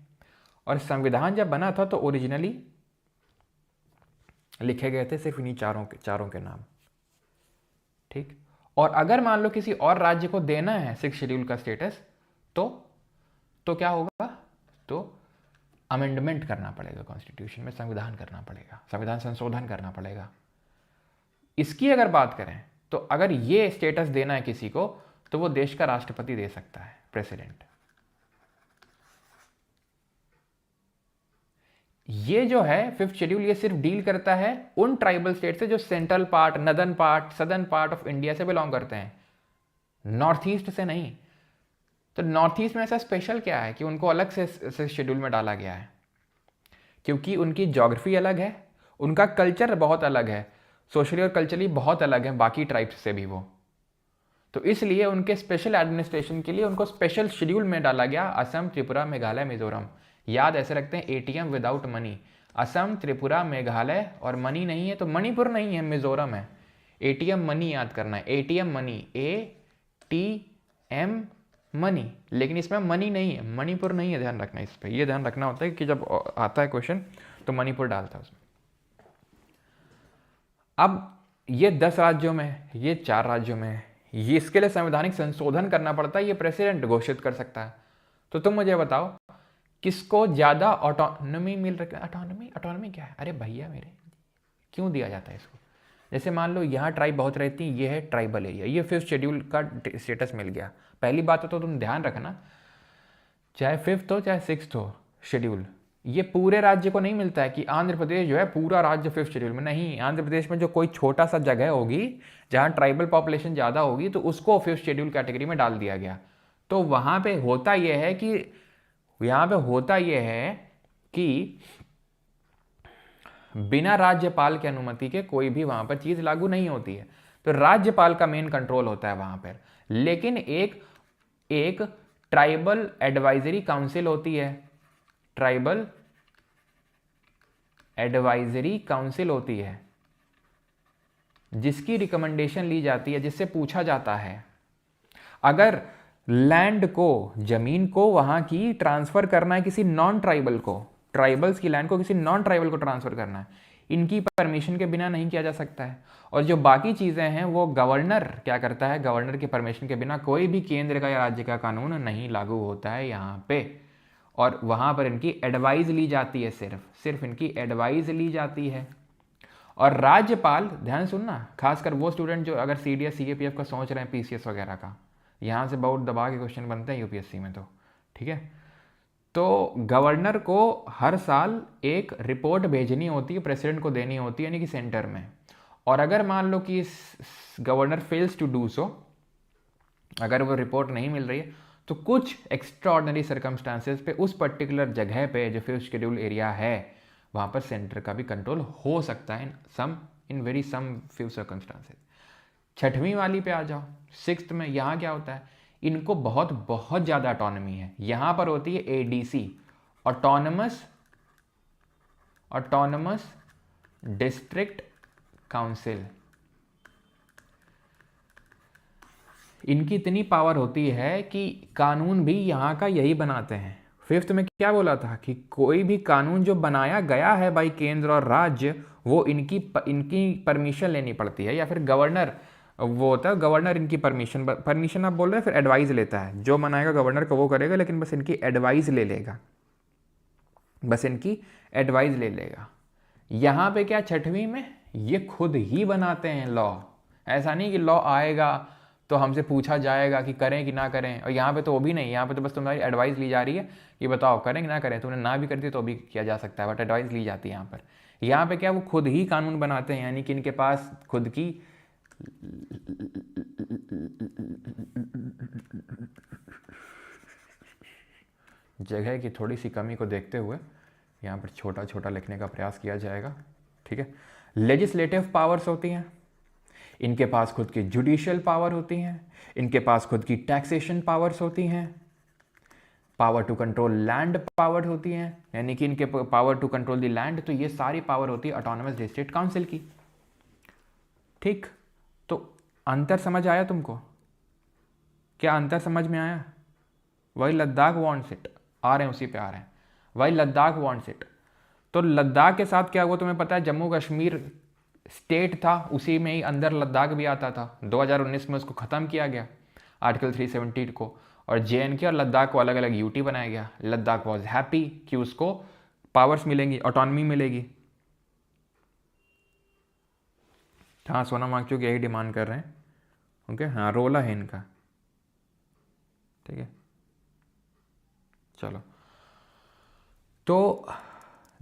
और संविधान जब बना था तो ओरिजिनली लिखे गए थे सिर्फ इन्हीं चारों के नाम। ठीक। और अगर मान लो किसी और राज्य को देना है 6 शेड्यूल का स्टेटस, तो क्या होगा? तो अमेंडमेंट करना पड़ेगा, कॉन्स्टिट्यूशन में संविधान करना पड़ेगा, संविधान संशोधन करना पड़ेगा। इसकी अगर बात करें तो अगर ये स्टेटस देना है किसी को तो वो देश का राष्ट्रपति दे सकता है, प्रेसिडेंट। ये जो है 5th शेड्यूल, ये सिर्फ डील करता है उन ट्राइबल स्टेट से जो central part, northern part, southern part of India से बिलोंग करते हैं, नॉर्थ ईस्ट से नहीं। तो नॉर्थ ईस्ट में ऐसा स्पेशल क्या है कि उनको अलग से शेड्यूल में डाला गया है? क्योंकि उनकी ज्योग्राफी अलग है, उनका कल्चर बहुत अलग है, सोशली और कल्चरली बहुत अलग है बाकी ट्राइब्स से भी वो। तो इसलिए उनके स्पेशल एडमिनिस्ट्रेशन के लिए उनको स्पेशल शेड्यूल में डाला गया, असम, त्रिपुरा, मेघालय, मिजोरम। याद ऐसे रखते हैं, ATM without money. Assam, Tripura, Meghalaya और मनी नहीं है तो मणिपुर नहीं है, मिजोरम है। ATM मनी याद करना है, ATM मनी, ATM मनी, लेकिन इसमें मनी नहीं है, मणिपुर नहीं है, ध्यान रखना इस पर। ये ध्यान रखना होता है कि जब आता है क्वेश्चन तो मणिपुर डालता है उसमें। अब ये 10 राज्यों में, ये 4 राज्यों में, ये इसके लिए संवैधानिक संशोधन करना पड़ता है, ये प्रेसिडेंट घोषित कर सकता है। तो तुम मुझे बताओ किसको ज्यादा ऑटोनॉमी मिल रही है? ऑटोनॉमी क्या है? अरे भैया मेरे, क्यों दिया जाता है इसको? जैसे मान लो यहाँ ट्राइब बहुत रहती है, ये है ट्राइबल एरिया, ये 5th शेड्यूल का स्टेटस मिल गया। पहली बात तो तुम ध्यान रखना, चाहे 5th हो चाहे 6th हो शेड्यूल, ये पूरे राज्य को नहीं मिलता है कि आंध्र प्रदेश जो है पूरा राज्य 5th शेड्यूल में। नहीं, आंध्र प्रदेश में जो कोई छोटा सा जगह होगी जहाँ ट्राइबल पॉपुलेशन ज़्यादा होगी तो उसको 5th शेड्यूल कैटेगरी में डाल दिया गया। तो वहाँ पे होता यह है कि बिना राज्यपाल की अनुमति के कोई भी वहाँ पर चीज़ लागू नहीं होती है। तो राज्यपाल का मेन कंट्रोल होता है वहाँ पर। लेकिन एक ट्राइबल एडवाइजरी काउंसिल होती है, ट्राइबल एडवाइजरी काउंसिल होती है, जिसकी रिकमेंडेशन ली जाती है, जिससे पूछा जाता है अगर लैंड को, जमीन को वहां की ट्रांसफर करना है किसी नॉन ट्राइबल को, ट्राइबल्स की लैंड को किसी नॉन ट्राइबल को ट्रांसफर करना है, इनकी परमिशन के बिना नहीं किया जा सकता है। और जो बाकी चीजें हैं वो गवर्नर क्या करता है, गवर्नर की परमिशन के बिना कोई भी केंद्र का या राज्य का कानून नहीं लागू होता है यहाँ पे। और वहां पर इनकी एडवाइस ली जाती है, सिर्फ इनकी एडवाइस ली जाती है। और राज्यपाल, ध्यान सुनना, खासकर वो स्टूडेंट जो अगर CDS CAPF का सोच रहे हैं, PCS वगैरह का, यहाँ से बहुत दबा के क्वेश्चन बनते हैं UPSC में, तो ठीक है। तो गवर्नर को हर साल एक रिपोर्ट भेजनी होती है, प्रेसिडेंट को देनी होती है, यानी कि सेंटर में। और अगर मान लो कि governor fails to do so, अगर वो रिपोर्ट नहीं मिल रही है, तो कुछ एक्स्ट्राऑर्डिनरी सर्कमस्टांसेस पे उस पर्टिकुलर जगह पे जो 5th शेड्यूल एरिया है वहाँ पर सेंटर का भी कंट्रोल हो सकता है, in very some few circumstances. 6वीं वाली पे आ जाओ, 6th में यहाँ क्या होता है, इनको बहुत ज़्यादा ऑटोनॉमी है। यहाँ पर होती है ADC, ऑटोनमस डिस्ट्रिक्ट काउंसिल। इनकी इतनी पावर होती है कि कानून भी यहाँ का यही बनाते हैं। 5th में क्या बोला था कि कोई भी कानून जो बनाया गया है भाई केंद्र और राज्य, वो इनकी परमिशन लेनी पड़ती है, या फिर गवर्नर, वो होता है गवर्नर, इनकी परमिशन आप बोल रहे हैं, फिर एडवाइस लेता है। जो बनाएगा गवर्नर को वो करेगा, लेकिन बस इनकी एडवाइस ले लेगा, यहाँ पे क्या 6वीं में ये खुद ही बनाते हैं लॉ। ऐसा नहीं कि लॉ आएगा तो हमसे पूछा जाएगा कि करें कि ना करें, और यहाँ पे तो वो भी नहीं, यहाँ पे तो बस तुम्हारी एडवाइस ली जा रही है कि बताओ करें कि ना करें। तुमने ना भी कर दी तो भी किया जा सकता है, बट एडवाइस ली जाती है यहाँ पे क्या वो खुद ही कानून बनाते हैं, यानी कि इनके पास खुद की जगह की थोड़ी सी कमी को देखते हुए यहाँ पर छोटा लिखने का प्रयास किया जाएगा, ठीक है। लेजिस्लेटिव पावर्स होती हैं, इनके पास खुद की जुडिशियल पावर होती हैं, इनके पास खुद की टैक्सेशन पावर्स होती हैं, power to control land power होती हैं, यानी कि इनके power to control the land. तो ये सारी पावर होती है ऑटोनमस डिस्ट्रिक्ट काउंसिल की, ठीक। तो अंतर समझ आया तुमको? क्या अंतर समझ में आया? वही लद्दाख वांट्स इट, आ रहे हैं उसी पे आ रहे हैं, वही लद्दाख वांट्स इट। तो लद्दाख के साथ क्या हुआ तुम्हें पता है? जम्मू कश्मीर स्टेट था, उसी में ही अंदर लद्दाख भी आता था। 2019 में उसको ख़त्म किया गया आर्टिकल 370 को, और JNK और लद्दाख को अलग अलग यूटी बनाया गया। लद्दाख वॉज हैप्पी कि उसको पावर्स मिलेंगी, ऑटोनमी मिलेगी। हाँ, सोनम वांगचुक यही डिमांड कर रहे हैं। ओके, हाँ, रोला है इनका, ठीक है। चलो, तो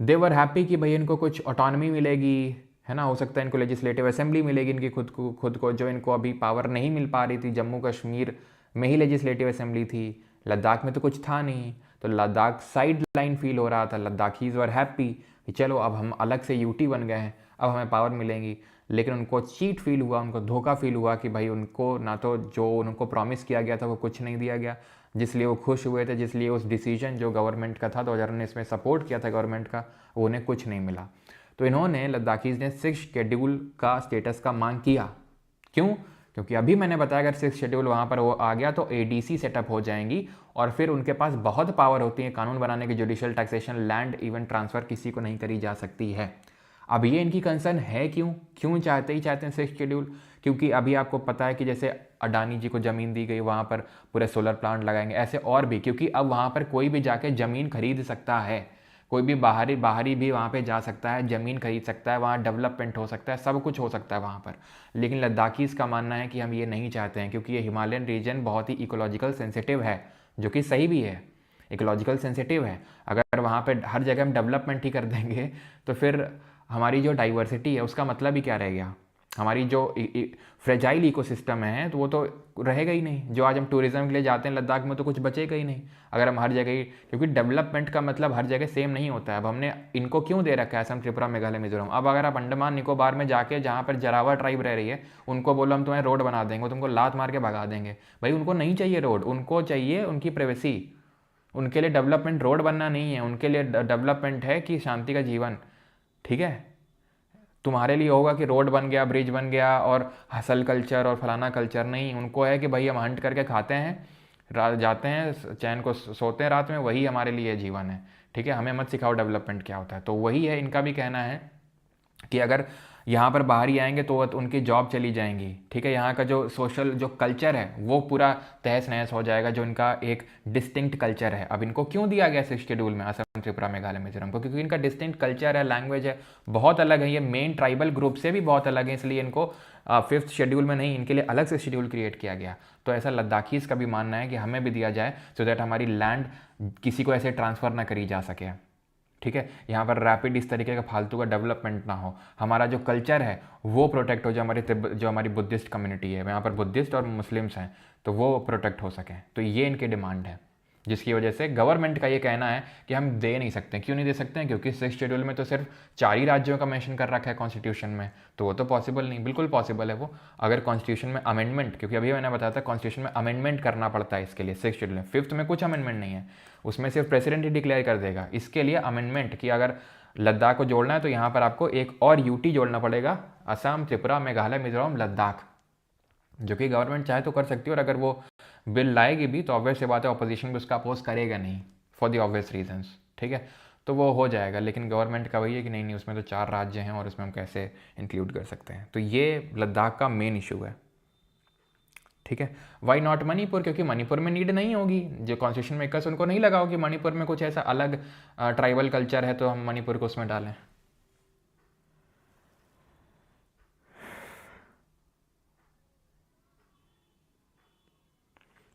दे वर हैप्पी कि भाई इनको कुछ ऑटोनमी मिलेगी, है ना। हो सकता है इनको लेजिस्लेटिव असेंबली मिलेगी इनकी खुद को जो इनको अभी पावर नहीं मिल पा रही थी। जम्मू कश्मीर में ही लेजिस्लेटिव असेंबली थी, लद्दाख में तो कुछ था नहीं, तो लद्दाख साइड लाइन फील हो रहा था। लद्दाखीज वर हैप्पी कि चलो अब हम अलग से यूटी बन गए हैं, अब हमें पावर मिलेंगी। लेकिन उनको चीट फील हुआ, उनको धोखा फील हुआ कि भाई उनको ना तो जो उनको प्रॉमिस किया गया था वो कुछ नहीं दिया गया, जिसलिए वो खुश हुए थे, जिसलिए उस डिसीजन जो गवर्नमेंट का था 2019 में सपोर्ट किया था गवर्नमेंट का, वो उन्हें कुछ नहीं मिला। तो इन्होंने लद्दाखीज ने 6 शेड्यूल का स्टेटस का मांग किया। क्यों? क्योंकि अभी मैंने बताया अगर 6 शेड्यूल वहाँ पर वो आ गया तो ADC सेटअप हो जाएंगी और फिर उनके पास बहुत पावर होती है कानून बनाने की, judicial, taxation, land even transfer किसी को नहीं करी जा सकती है। अब ये इनकी कंसर्न है क्यों चाहते हैं 6 शेड्यूल? क्योंकि अभी आपको पता है कि जैसे अडानी जी को ज़मीन दी गई, वहाँ पर पूरे सोलर प्लांट लगाएंगे, ऐसे और भी, क्योंकि अब वहाँ पर कोई भी जाके ज़मीन खरीद सकता है, कोई भी बाहरी भी वहाँ पे जा सकता है, ज़मीन खरीद सकता है, वहाँ डेवलपमेंट हो सकता है, सब कुछ हो सकता है वहाँ पर। लेकिन लद्दाखीज़ का मानना है कि हम ये नहीं चाहते हैं, क्योंकि ये हिमालयन रीजन बहुत ही इकोलॉजिकल सेंसिटिव है, जो कि सही भी है, इकोलॉजिकल सेंसिटिव है। अगर वहाँ पे हर जगह हम डेवलपमेंट ही कर देंगे तो फिर हमारी जो डाइवर्सिटी है उसका मतलब ही क्या रह गया? हमारी जो फ्रेजाइल इकोसिस्टम है तो वो तो रहेगा ही नहीं। जो आज हम टूरिज्म के लिए जाते हैं लद्दाख में तो कुछ बचेगा ही नहीं अगर हम हर जगह ही, क्योंकि डेवलपमेंट का मतलब हर जगह सेम नहीं होता है। अब हमने इनको क्यों दे रखा है असम, त्रिपुरा, मेघालय, मिजोरम। अब अगर आप अंडमान निकोबार में जाके जहाँ पर जरावा ट्राइब रह रही है उनको बोलो हम तुम्हें रोड बना देंगे, तुमको लात मार के भगा देंगे। भाई उनको नहीं चाहिए रोड, उनको चाहिए उनकी प्राइवेसी। उनके लिए डेवलपमेंट रोड बनना नहीं है, उनके लिए डेवलपमेंट है कि शांति का जीवन, ठीक है। तुम्हारे लिए होगा कि रोड बन गया, ब्रिज बन गया और हसल कल्चर और फलाना कल्चर, नहीं। उनको है कि भाई हम हंट करके खाते हैं, जाते हैं चैन को सोते हैं रात में, वही हमारे लिए जीवन है, ठीक है। हमें मत सिखाओ डेवलपमेंट क्या होता है। तो वही है, इनका भी कहना है कि अगर यहाँ पर बाहर ही आएंगे तो उनकी जॉब चली जाएंगी, ठीक है। यहाँ का जो सोशल जो कल्चर है वो पूरा तहस नहस हो जाएगा, जो इनका एक डिस्टिंक्ट कल्चर है। अब इनको क्यों दिया गया इस शेड्यूल में असम, त्रिपुरा, मेघालय, मिजोरम को? क्योंकि इनका डिस्टिंक्ट कल्चर है, लैंग्वेज है, बहुत अलग है, ये मेन ट्राइबल ग्रुप से भी बहुत अलग है, इसलिए इनको 5th शेड्यूल में नहीं, इनके लिए अलग से शेड्यूल क्रिएट किया गया। तो ऐसा लद्दाखीज का भी मानना है कि हमें भी दिया जाए, सो दैट हमारी लैंड किसी को ऐसे ट्रांसफ़र ना करी जा सके, ठीक है। यहाँ पर रैपिड इस तरीके का फालतू का डेवलपमेंट ना हो, हमारा जो कल्चर है वो प्रोटेक्ट हो, जो हमारी बुद्धिस्ट कम्युनिटी है, यहाँ पर बुद्धिस्ट और मुस्लिम्स हैं, तो वो प्रोटेक्ट हो सकें। तो ये इनकी डिमांड है, जिसकी वजह से गवर्नमेंट का ये कहना है कि हम दे नहीं सकते। क्यों नहीं दे सकते हैं? क्योंकि 6 शेड्यूल में तो सिर्फ 4 ही राज्यों का मेंशन कर रखा है कॉन्स्टिट्यूशन में, तो वो तो पॉसिबल नहीं। बिल्कुल पॉसिबल है वो, अगर कॉन्स्टिट्यूशन में अमेंडमेंट, क्योंकि अभी मैंने बताया था कॉन्स्टिट्यूशन में अमेंडमेंट करना पड़ता है इसके लिए। 6 शेड्यूल में 5th में कुछ अमेंडमेंट नहीं है, उसमें सिर्फ प्रेसिडेंट ही डिक्लेयर कर देगा। इसके लिए अमेंडमेंट कि अगर लद्दाख को जोड़ना है तो यहाँ पर आपको एक और यूटी जोड़ना पड़ेगा, असम, त्रिपुरा, मेघालय, मिजोरम, लद्दाख, जो कि गवर्नमेंट चाहे तो कर सकती है। और अगर वो बिल लाएगी भी तो ऑब्वियस से बात है ऑपोजिशन भी उसका अपोज करेगा नहीं, फॉर द ऑब्वियस रीजंस, ठीक है। तो वो हो जाएगा, लेकिन गवर्नमेंट का वही है कि नहीं नहीं, उसमें तो 4 राज्य हैं और उसमें हम कैसे इंक्लूड कर सकते हैं। तो ये लद्दाख का मेन इशू है, ठीक है। Why not Manipur? क्योंकि मणिपुर में नीड नहीं होगी, जो कॉन्स्टिट्यूशन मेकर्स उनको नहीं लगा कि मणिपुर में कुछ ऐसा अलग ट्राइबल कल्चर है तो हम मणिपुर को उसमें डालें।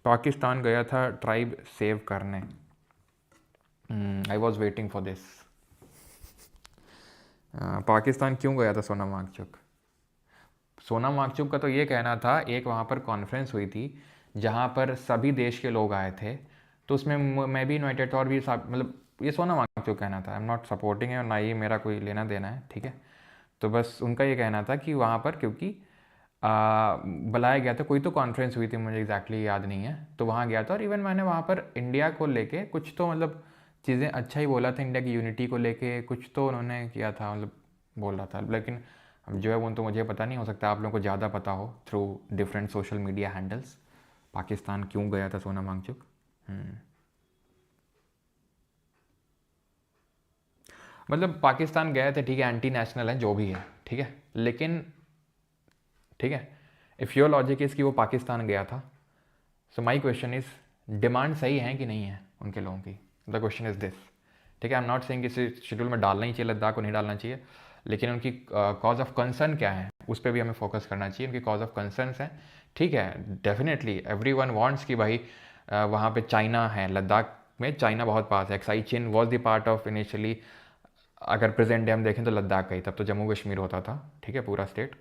पाकिस्तान गया था ट्राइब सेव करने। I was waiting for this. Pakistan क्यों गया था सोनम वांगचुक? सोनम वांगचुक का तो ये कहना था, एक वहाँ पर कॉन्फ्रेंस हुई थी जहाँ पर सभी देश के लोग आए थे, तो उसमें मैं भी इन्वाइटेड था, और भी मतलब ये सोनम वांगचुक कहना था। आई एम नॉट सपोर्टिंग है और ना ही मेरा कोई लेना देना है, ठीक है। तो बस उनका ये कहना था कि वहाँ पर क्योंकि बुलाया गया था, कोई तो कॉन्फ्रेंस हुई थी, मुझे एग्जैक्टली याद नहीं है, तो वहाँ गया था। और इवन मैंने वहाँ पर इंडिया को लेके कुछ तो मतलब चीज़ें अच्छा ही बोला था, इंडिया की यूनिटी को लेके कुछ तो उन्होंने किया था, मतलब बोल रहा था। लेकिन अब जो है वो तो मुझे पता नहीं, हो सकता है आप लोगों को ज़्यादा पता हो through different social media handles. Pakistan क्यों गया था सोनम वांगचुक? मतलब पाकिस्तान गए थे, ठीक है, एंटी नेशनल है जो भी है, ठीक है, लेकिन ठीक है, इफ़ योर लॉजिक इज़ कि वो पाकिस्तान गया था, सो माई क्वेश्चन इज़ डिमांड सही है कि नहीं है उनके लोगों की? द क्वेश्चन इज़ दिस, ठीक है। आई एम नॉट सेइंग इसे शेड्यूल में डालना ही चाहिए, लद्दाख को नहीं डालना चाहिए, लेकिन उनकी कॉज ऑफ कंसर्न क्या है उस पर भी हमें फोकस करना चाहिए। उनकी कॉज ऑफ कंसर्न्स हैं, ठीक है, डेफिनेटली एवरी वन वॉन्ट्स कि भाई वहाँ पे चाइना है, लद्दाख में चाइना बहुत पास है। एक्साई चिन was the part of initially, अगर प्रेजेंट डे हम देखें तो लद्दाख का ही, तब तो जम्मू कश्मीर होता था, ठीक है, पूरा स्टेट।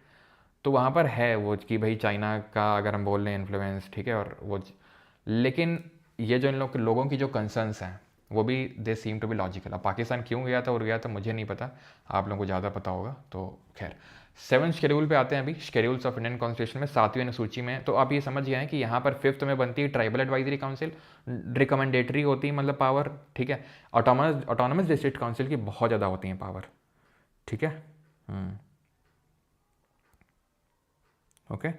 तो वहाँ पर है वो कि भाई चाइना का अगर हम बोल रहे हैं इन्फ्लुएंस, ठीक है, और वो, लेकिन ये जो इन लोगों की जो कंसर्न्स हैं वो भी दे सीम टू बी लॉजिकल। अब पाकिस्तान क्यों गया था और गया था मुझे नहीं पता, आप लोगों को ज़्यादा पता होगा। तो खैर 7th शेड्यूल पे आते हैं अभी, शेड्यूल्स ऑफ इंडियन कॉन्स्टिट्यूशन में 7वीं अनुसूची में। तो आप ये समझ गए हैं कि यहाँ पर 5th में बनती है ट्राइबल एडवाइजरी काउंसिल, रिकमेंडेटरी होती है मतलब पावर, ठीक है। ऑटोनमस डिस्ट्रिक्ट काउंसिल की बहुत ज़्यादा होती हैं पावर, ठीक है। ओके,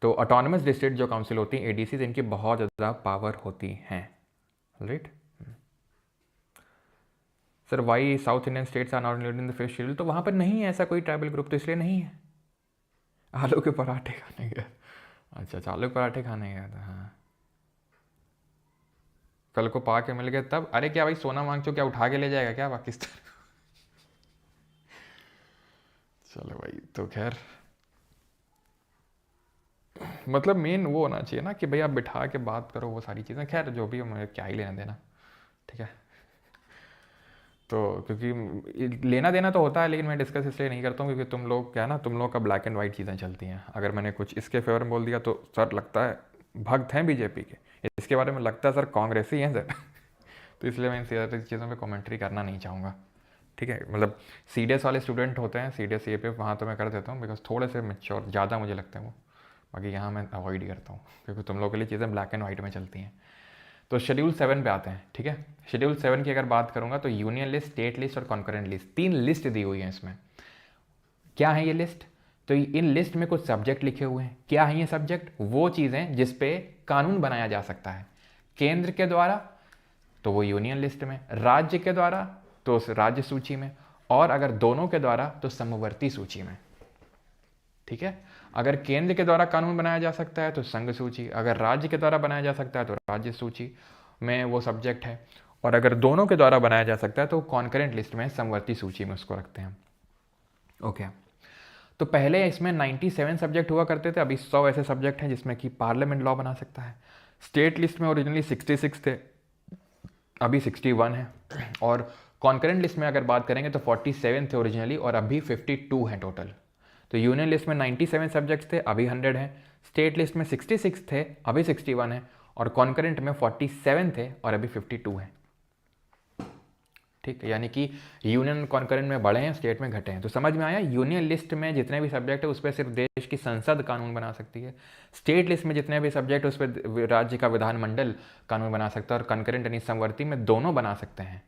तो ऑटोनमस डिस्ट्रिक्ट जो काउंसिल होती हैं एडीसी, इनकी बहुत ज़्यादा पावर होती हैं, right. Sir why south Indian states are not included in the 5th schedule? तो वहाँ पर नहीं है ऐसा कोई ट्राइबल ग्रुप, तो इसलिए नहीं है। आलू के पराठे खाने गया, अच्छा आलू के पराठे खाने गया था, हाँ। कल को पा के मिल गए तब, अरे क्या भाई सोना मांगचो क्या उठा के ले जाएगा क्या पाकिस्तान? चलो भाई, तो खैर मतलब मेन वो होना चाहिए ना कि भाई आप बिठा के बात करो, वो सारी चीज़ें, खैर जो भी हो, मुझे क्या ही लेना देना, ठीक है। तो क्योंकि लेना देना तो होता है, लेकिन मैं डिस्कस इसलिए नहीं करता हूँ क्योंकि तुम लोग क्या है ना, तुम लोग का ब्लैक एंड वाइट चीज़ें चलती हैं। अगर मैंने कुछ इसके फेवर में बोल दिया तो सर लगता है भक्त हैं बीजेपी के, इसके बारे में लगता है सर कांग्रेस ही हैं सर। तो इसलिए मैं इन चीज़ों पर कॉमेंट्री करना नहीं चाहूँगा, ठीक है। मतलब सीडीएस वाले स्टूडेंट होते हैं, सीडीएस ये पे, वहाँ तो मैं कर देता हूँ बिकॉज थोड़े से मेच्योर ज़्यादा मुझे लगता है वो, बाकी यहाँ मैं अवॉइड ही करता हूँ क्योंकि तुम लोग के लिए चीज़ें ब्लैक एंड वाइट में चलती हैं। तो शेड्यूल 7 पे आते हैं, ठीक है। शेड्यूल 7 की अगर बात करूंगा तो यूनियन लिस्ट, स्टेट लिस्ट और कॉन्करेंट लिस्ट, 3 लिस्ट दी हुई है इसमें। क्या है ये लिस्ट? तो इन लिस्ट में कुछ सब्जेक्ट लिखे हुए हैं। क्या है ये सब्जेक्ट? वो चीज़ें जिस पे कानून बनाया जा सकता है, केंद्र के द्वारा तो वो यूनियन लिस्ट में, राज्य के द्वारा तो उस राज्य सूची में, और अगर दोनों के द्वारा तो समवर्ती सूची में, ठीक है। अगर केंद्र के द्वारा कानून बनाया जा सकता है तो संघ सूची, अगर राज्य के द्वारा बनाया जा सकता है तो राज्य सूची में वो सब्जेक्ट है, और अगर दोनों के द्वारा बनाया जा सकता है तो कॉन्करेंट लिस्ट में, समवर्ती सूची में उसको रखते हैं। ओके, तो पहले इसमें 97 सब्जेक्ट हुआ करते थे, अभी 100 ऐसे सब्जेक्ट हैं जिसमें कि पार्लियामेंट लॉ बना सकता है। स्टेट लिस्ट में ओरिजिनली 66 थे, अभी 61 है, और कॉन्करेंट लिस्ट में अगर बात करेंगे तो 47 थे ओरिजिनली और अभी 52 हैं टोटल। तो यूनियन लिस्ट में 97 सब्जेक्ट्स थे, अभी 100 हैं। स्टेट लिस्ट में 66 थे, अभी 61 है, और कॉन्करेंट में 47 थे और अभी 52 हैं, ठीक है। यानी कि यूनियन कॉन्करेंट में बढ़े हैं, स्टेट में घटे हैं। तो समझ में आया, यूनियन लिस्ट में जितने भी सब्जेक्ट है उस पर सिर्फ देश की संसद कानून बना सकती है। स्टेट लिस्ट में जितने भी सब्जेक्ट है उस पर राज्य का विधानमंडल कानून बना सकता है, और कॉन्करेंट यानी समवर्ती में दोनों बना सकते हैं।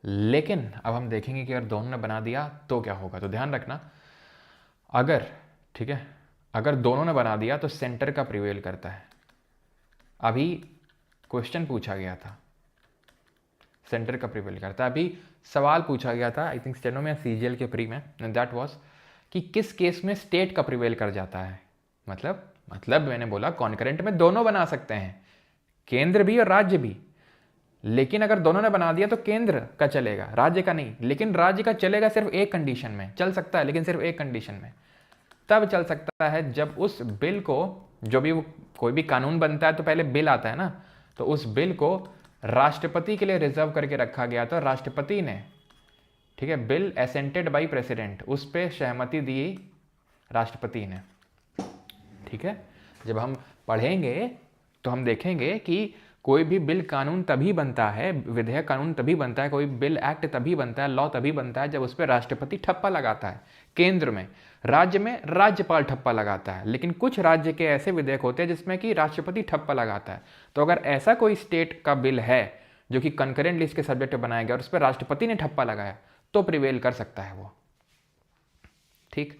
लेकिन अब हम देखेंगे कि अगर दोनों ने बना दिया तो क्या होगा। तो ध्यान रखना, अगर, ठीक है, अगर दोनों ने बना दिया तो सेंटर का प्रिवेल करता है। अभी क्वेश्चन पूछा गया था, सेंटर का प्रिवेल करता है। अभी सवाल पूछा गया था, आई थिंक स्टेनो में, सीजीएल के प्री में, एंड दैट वाज कि किस केस में स्टेट का प्रिवेल कर जाता है। मतलब मैंने बोला कॉन्करेंट में दोनों बना सकते हैं, केंद्र भी और राज्य भी, लेकिन अगर दोनों ने बना दिया तो केंद्र का चलेगा, राज्य का नहीं। लेकिन राज्य का चलेगा सिर्फ एक कंडीशन में, चल सकता है लेकिन सिर्फ एक कंडीशन में, तब चल सकता है जब उस बिल को, जो भी कोई भी कानून बनता है तो पहले बिल आता है ना, तो उस बिल को राष्ट्रपति के लिए रिजर्व करके रखा गया था। राष्ट्रपति ने, ठीक है, बिल एसेंटेड बाय प्रेसिडेंट, उस पर सहमति दी राष्ट्रपति ने, ठीक है। जब हम पढ़ेंगे तो हम देखेंगे कि कोई भी बिल कानून तभी बनता है, विधेयक कानून तभी बनता है, कोई बिल एक्ट तभी बनता है, लॉ तभी बनता है जब उस पर राष्ट्रपति ठप्पा लगाता है केंद्र में। राज्य में राज्यपाल ठप्पा लगाता है, लेकिन कुछ राज्य के ऐसे विधेयक होते हैं जिसमें कि राष्ट्रपति ठप्पा लगाता है। तो अगर ऐसा कोई स्टेट का बिल है जो कि कंकरेंट लिस्ट के सब्जेक्ट बनाया गया और उस पर राष्ट्रपति ने ठप्पा लगाया तो प्रिवेल कर सकता है वो, ठीक।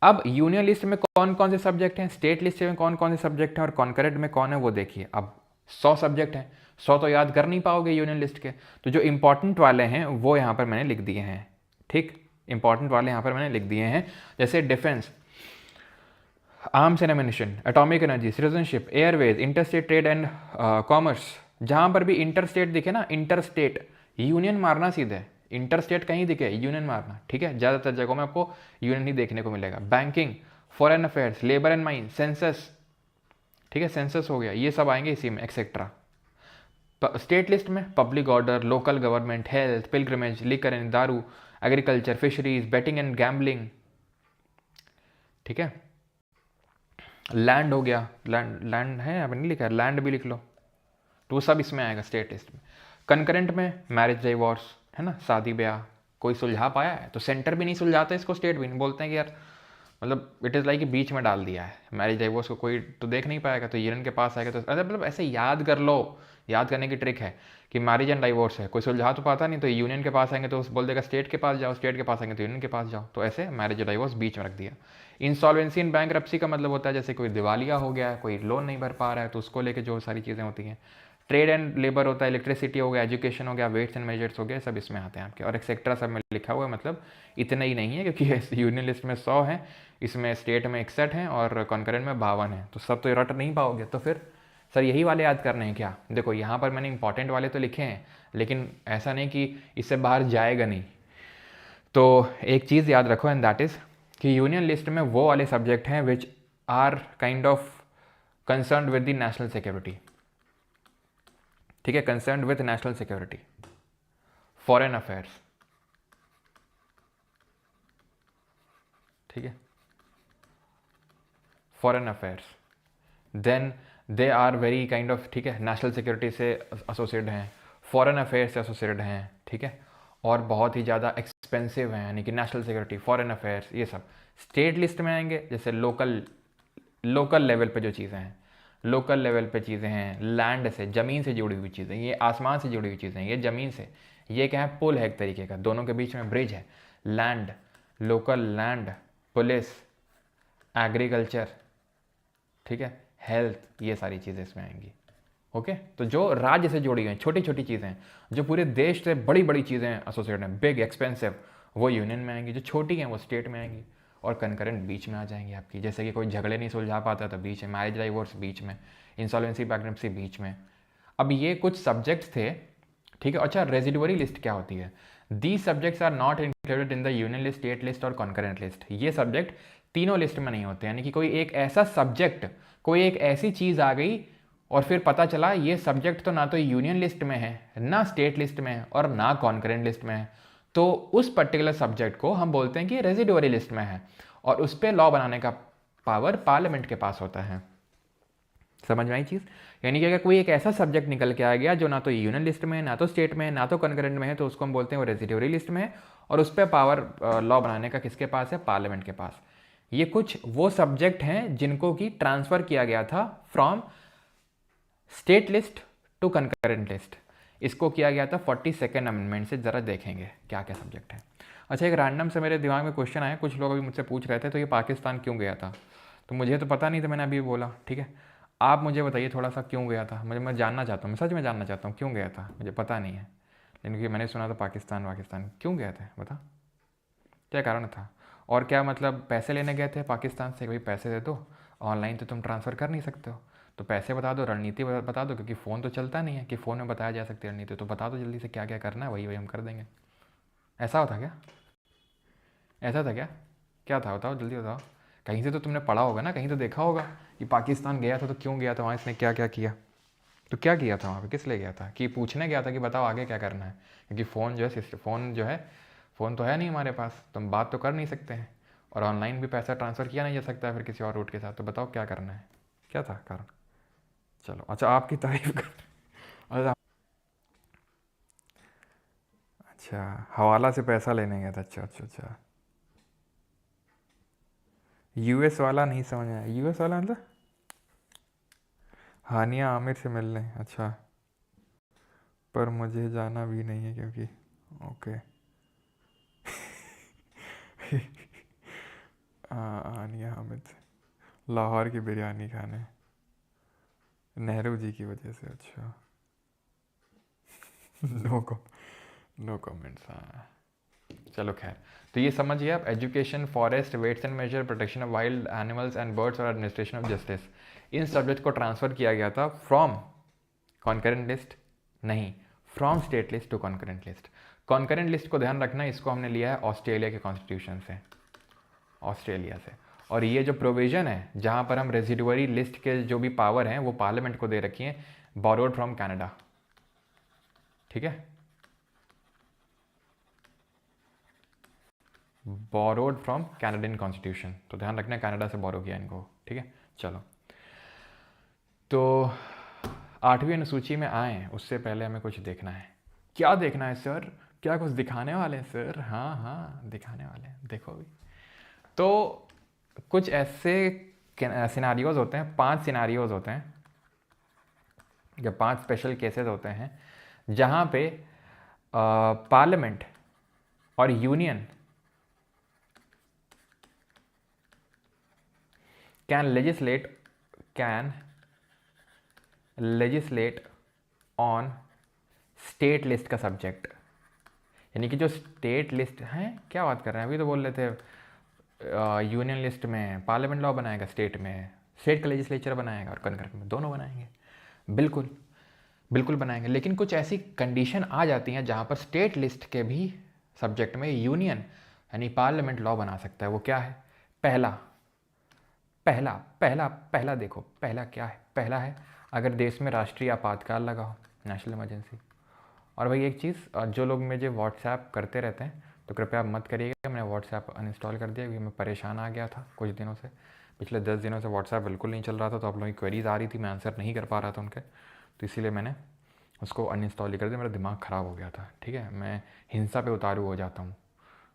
अब यूनियन लिस्ट में कौन कौन से सब्जेक्ट हैं, स्टेट लिस्ट में कौन कौन से सब्जेक्ट हैं और कॉन्करेंट में कौन है वो देखिए। अब 100 सब्जेक्ट हैं, 100 तो याद कर नहीं पाओगे यूनियन लिस्ट के, तो जो इंपॉर्टेंट वाले हैं वो यहाँ पर मैंने लिख दिए हैं। ठीक, इंपॉर्टेंट वाले यहाँ पर मैंने लिख दिए हैं, जैसे defence, arms and ammunition, atomic energy, citizenship, airways, interstate trade and commerce. जहाँ पर भी इंटरस्टेट दिखे ना, इंटरस्टेट यूनियन मारना सीधे, इंटरस्टेट कहीं दिखे यूनियन मारना, ठीक है। ज़्यादातर जगहों में आपको यूनियन ही देखने को मिलेगा। Banking, foreign affairs, labour and mine, census, ठीक है, सेंसस हो गया, ये सब आएंगे इसी में, एक्सेट्रा। स्टेट लिस्ट में public order, local government, health, pilgrimage, liquor and दारू, agriculture, fisheries, betting and gambling, ठीक है। लैंड हो गया, लैंड लैंड है यहाँ पर नहीं लिखा है, लैंड भी लिख लो, तो वो सब इसमें आएगा स्टेट लिस्ट में। कंकरेंट में मैरिज डाइवोर्स, है ना, शादी ब्याह, कोई सुलझा पाया है तो सेंटर भी नहीं सुलझाता इसको, स्टेट भी नहीं, बोलते हैं कि यार मतलब इट इज़ लाइक कि बीच में डाल दिया है, मैरिज डाइवोर्स को कोई तो देख नहीं पाएगा, तो यूनियन के पास आएगा। तो अरे मतलब ऐसे याद कर लो, याद करने की ट्रिक है कि मैरिज एंड डाइवोर्स है, कोई सुलझा तो पाता नहीं, तो यूनियन के पास आएंगे तो उस बोल देगा स्टेट के पास जाओ, स्टेट के पास आएंगे तो यूनियन के पास जाओ, तो ऐसे मैरिज डाइवोर्स बीच में रख दिया। इंसॉल्वेंसी इन बैंक्रप्सी का मतलब होता है जैसे कोई दिवालिया हो गया है, कोई लोन नहीं भर पा रहा है, तो उसको लेके जो सारी चीज़ें होती हैं। ट्रेड एंड लेबर होता है, इलेक्ट्रिसिटी हो गया, एजुकेशन हो गया, वेट्स एंड मेजर्स हो गया, सब इसमें आते हैं आपके। और एक्सेट्रा सब में लिखा हुआ है, मतलब इतना ही नहीं है क्योंकि यूनियन लिस्ट में 100 है, इसमें स्टेट में 61 हैं और कॉन्करेंट में 52 हैं, तो सब तो रट नहीं पाओगे। तो फिर सर यही वाले याद करने हैं क्या? देखो यहाँ पर मैंने इंपॉर्टेंट वाले तो लिखे हैं, लेकिन ऐसा नहीं कि इससे बाहर जाएगा नहीं। तो एक चीज़ याद रखो एंड दैट इज़ कि यूनियन लिस्ट में वो वाले सब्जेक्ट हैं which are kind of concern with the national security, ठीक है, concern with national security, foreign affairs, ठीक है, foreign affairs, then they are very kind of, ठीक है, नेशनल सिक्योरिटी से एसोसिएटेड हैं, फॉरेन अफेयर्स से एसोसिएटेड हैं, ठीक है, और बहुत ही ज़्यादा एक्सपेंसिव हैं, यानी कि नेशनल सिक्योरिटी, फॉरेन अफेयर्स, ये सब स्टेट लिस्ट में आएंगे। जैसे लोकल लोकल लेवल पे जो चीज़ें हैं, लोकल लेवल पे चीज़ें हैं, लैंड से, ज़मीन से जुड़ी हुई चीज़ें, ये आसमान से जुड़ी हुई चीज़ें, ये ज़मीन से, ये क्या है, पुल है एक तरीके का, दोनों के बीच में ब्रिज है। Land, local land, police, agriculture, ठीक है, हेल्थ, ये सारी चीज़ें इसमें आएंगी। ओके, तो जो राज्य से जुड़ी हुई हैं, छोटी छोटी चीज़ें, जो पूरे देश से बड़ी बड़ी चीज़ें एसोसिएटेड हैं, बिग एक्सपेंसिव, वो यूनियन में आएंगी, जो छोटी हैं वो स्टेट में आएंगी, और कंकरेंट बीच में आ जाएंगी आपकी। जैसे कि कोई झगड़े नहीं सुलझा पाता तो बीच में, मैरिज डाइवोर्स बीच में, इंसॉल्वेंसी बैंक्रप्सी बीच में। अब ये कुछ सब्जेक्ट्स थे, ठीक है। अच्छा, रेजिडुअरी लिस्ट क्या होती है? These subjects are not included in the union list, state list और कॉन्करेंट लिस्ट। ये सब्जेक्ट तीनों लिस्ट में नहीं होते, यानी कि कोई एक ऐसा सब्जेक्ट, कोई एक ऐसी चीज़ आ गई और फिर पता चला ये सब्जेक्ट तो ना तो यूनियन लिस्ट में है, ना स्टेट लिस्ट में है, और ना कॉन्करेंट लिस्ट में है, तो उस पर्टिकुलर सब्जेक्ट को हम बोलते हैं कि रेजिडुअरी लिस्ट में है, और उस पर लॉ बनाने का पावर पार्लियामेंट के पास होता है। समझ में आई चीज़? यानी कि अगर कोई एक ऐसा सब्जेक्ट निकल के आ गया जो ना तो यूनियन लिस्ट में है, ना तो स्टेट में है, ना तो कॉन्करेंट में है, तो उसको हम बोलते हैं वो रेजिडुअरी लिस्ट में है, और उस पर पावर लॉ बनाने का किसके पास है? पार्लियामेंट के पास। ये कुछ वो सब्जेक्ट हैं जिनको कि ट्रांसफ़र किया गया था from state list to concurrent list. इसको किया गया था 42nd अमेंडमेंट से। ज़रा देखेंगे क्या क्या सब्जेक्ट है। अच्छा, एक रैंडम से मेरे दिमाग में क्वेश्चन आया, कुछ लोग अभी मुझसे पूछ रहे थे, तो ये पाकिस्तान क्यों गया था? तो मुझे तो पता नहीं था, मैंने अभी बोला, ठीक है। आप मुझे बताइए थोड़ा सा क्यों गया था, मैं जानना चाहता हूँ, मैं सच में जानना चाहता हूँ क्यों गया था, मुझे पता नहीं है, लेकिन कि मैंने सुना था पाकिस्तान वाकिस्तान, क्यों गए थे बता, क्या कारण था? और क्या मतलब पैसे लेने गए थे पाकिस्तान से, भाई पैसे दे दो, ऑनलाइन तो तुम ट्रांसफ़र कर नहीं सकते हो, तो पैसे बता दो, रणनीति बता दो, क्योंकि फ़ोन तो चलता नहीं है कि फ़ोन में बताया जा सकती है रणनीति, तो बता दो जल्दी से क्या क्या करना है, वही वही हम कर देंगे। ऐसा होता क्या? ऐसा था क्या? क्या था बताओ, जल्दी बताओ। कहीं से तो तुमने पढ़ा होगा ना, कहीं तो देखा होगा कि पाकिस्तान गया था तो क्यों गया था, वहाँ इसने क्या क्या किया, तो क्या किया था वहाँ पे, किस लिए गया था? कि पूछने गया था कि बताओ आगे क्या करना है? क्योंकि फ़ोन जो है, फ़ोन जो है, फ़ोन तो है नहीं हमारे पास, तो हम बात तो कर नहीं सकते हैं, और ऑनलाइन भी पैसा ट्रांसफ़र किया नहीं जा सकता है फिर किसी और रूट के साथ, तो बताओ क्या करना है, क्या था कारण? चलो अच्छा, आपकी तारीफ कर अच्छा, अच्छा हवाला से पैसा लेने गया था, अच्छा अच्छा अच्छा। यूएस वाला नहीं समझ आया, यूएस वाला मतलब हानिया आमिर से मिलने, अच्छा, पर मुझे जाना भी नहीं है क्योंकि, ओके आनिया हामिद लाहौर की बिरयानी खाने, नेहरू जी की वजह से। अच्छा नो कमेंट्स। हाँ चलो खैर, तो ये समझिए आप, education, forest, weights and measure, protection of wild animals and birds और एडमिनिस्ट्रेशन ऑफ जस्टिस, इन सब्जेक्ट को ट्रांसफ़र किया गया था फ्रॉम कॉन्करेंट लिस्ट, नहीं, from state list to concurrent list. Concurrent list को ध्यान रखना, इसको हमने लिया है ऑस्ट्रेलिया के कॉन्स्टिट्यूशन से, ऑस्ट्रेलिया से। और ये जो प्रोविज़न है जहाँ पर हम रेजिडुअरी लिस्ट के जो भी पावर हैं वो पार्लियामेंट को दे रखी हैं, बोरोड फ्रॉम कनाडा, ठीक है, बोरोड फ्रॉम कैनेडियन कॉन्स्टिट्यूशन। तो ध्यान रखना कनाडा से बोरो किया इनको, ठीक है। चलो, तो 8वीं अनुसूची में आए उससे पहले हमें कुछ देखना है। क्या देखना है सर? क्या कुछ दिखाने वाले हैं सर? हाँ हाँ दिखाने वाले हैं, देखो भी। तो कुछ ऐसे सिनारियोज होते हैं, 5 सिनारियोज होते हैं, या 5 स्पेशल केसेस होते हैं जहाँ पे पार्लियामेंट और union can legislate on state list का सब्जेक्ट। यानी कि जो स्टेट लिस्ट हैं, क्या बात कर रहे हैं, अभी तो बोल रहे थे यूनियन लिस्ट में पार्लियामेंट लॉ बनाएगा, स्टेट में स्टेट का लेजिस्लेचर बनाएगा और कॉन्करेंट में दोनों बनाएंगे। बिल्कुल बिल्कुल बनाएंगे, लेकिन कुछ ऐसी कंडीशन आ जाती हैं जहाँ पर स्टेट लिस्ट के भी सब्जेक्ट में यूनियन यानी पार्लियामेंट लॉ बना सकता है। वो क्या है? पहला पहला पहला पहला देखो, पहला क्या है? पहला है अगर देश में राष्ट्रीय आपातकाल लगा हो, नेशनल इमरजेंसी। और भाई एक चीज़, जो लोग मुझे व्हाट्सएप करते रहते हैं तो कृपया मत करिएगा, मैंने व्हाट्सएप अनइंस्टॉल कर दिया क्योंकि मैं परेशान आ गया था कुछ दिनों से, पिछले 10 दिनों से व्हाट्सएप बिल्कुल नहीं चल रहा था, तो आप लोगों की क्वेरीज आ रही थी, मैं आंसर नहीं कर पा रहा था उनके, तो इसीलिए मैंने उसको अनइंस्टॉल ही कर दिया। मेरा दिमाग ख़राब हो गया था, ठीक है, मैं हिंसा पे उतारू हो जाता हूँ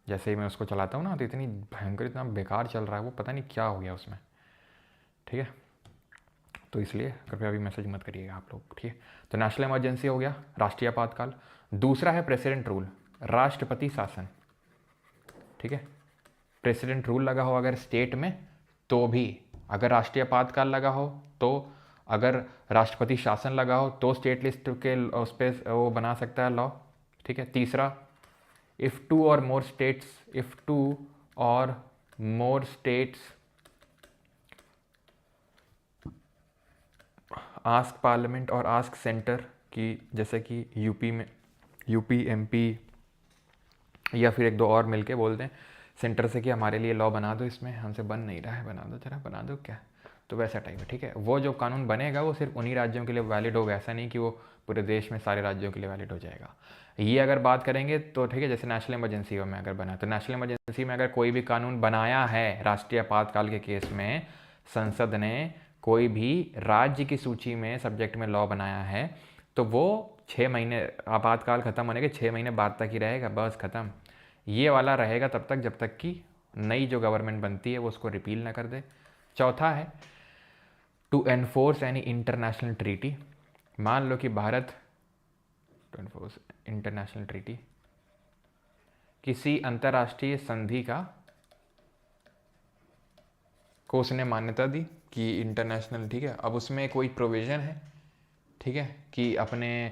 जैसे ही मैं उसको चलाता हूँ ना, तो इतनी भयंकर, इतना बेकार चल रहा है वो, पता नहीं क्या हो गया उसमें, ठीक है। तो इसलिए कृपया अभी मैसेज मत करिएगा आप लोग, ठीक है। तो नेशनल इमरजेंसी हो गया, राष्ट्रीय आपातकाल। दूसरा है प्रेसिडेंट रूल, राष्ट्रपति शासन, ठीक है। प्रेसिडेंट रूल लगा हो अगर स्टेट में तो भी, अगर राष्ट्रीय आपातकाल लगा हो तो, अगर राष्ट्रपति शासन लगा हो तो स्टेट लिस्ट के उस पर वो बना सकता है लॉ, ठीक है। तीसरा, इफ़ टू और मोर स्टेट्स आस्क पार्लियामेंट और आस्क सेंटर की, जैसे कि यूपी एमपी या फिर 1-2 और मिलके बोल दें सेंटर से कि हमारे लिए लॉ बना दो, इसमें हमसे बन नहीं रहा है, बना दो जरा, बना दो क्या, तो वैसा टाइप है, ठीक है। वो जो कानून बनेगा वो सिर्फ उन्हीं राज्यों के लिए वैलिड होगा, ऐसा नहीं कि वो पूरे देश में सारे राज्यों के लिए वैलिड हो जाएगा। ये अगर बात करेंगे तो ठीक है, जैसे नेशनल इमरजेंसी में अगर बना, तो नेशनल इमरजेंसी में अगर कोई भी कानून बनाया है राष्ट्रीय आपातकाल के केस में, संसद ने कोई भी राज्य की सूची में सब्जेक्ट में लॉ बनाया है, तो वो 6 महीने, आपातकाल ख़त्म होने के 6 महीने बाद तक ही रहेगा, बस ख़त्म। ये वाला रहेगा तब तक जब तक कि नई जो गवर्नमेंट बनती है वो उसको रिपील ना कर दे। चौथा है to enforce any international treaty. मान लो कि Bharat to enforce international treaty, किसी अंतर्राष्ट्रीय संधि को उसने मान्यता दी कि इंटरनेशनल, ठीक है, अब उसमें कोई प्रोविज़न है, ठीक है, कि अपने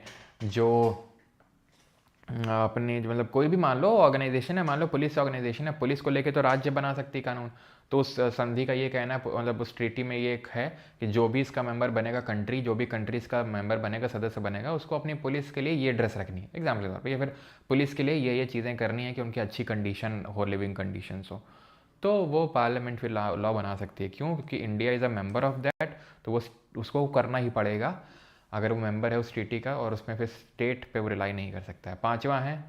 मतलब कोई भी मान लो ऑर्गेनाइजेशन है, मान लो पुलिस ऑर्गेनाइजेशन है, पुलिस को लेके तो राज्य बना सकती है कानून, तो उस संधि का ये कहना है, मतलब उस ट्रीटी में ये है कि जो भी इसका मेंबर बनेगा कंट्री, जो भी कंट्री इसका मेंबर बनेगा, सदस्य बनेगा, उसको अपनी पुलिस के लिए ये ड्रेस रखनी है एग्जाम्पल के तौर पर, या फिर पुलिस के लिए ये चीज़ें करनी है कि उनकी अच्छी कंडीशन हो, लिविंग कंडीशंस हो, तो वो पार्लियामेंट फिर लॉ बना सकती है। क्यों? क्योंकि India is a member of that, तो वो उसको करना ही पड़ेगा अगर वो मेंबर है उस ट्रीटी का, और उसमें फिर स्टेट पे वो रिलाई नहीं कर सकता है। पांचवा है,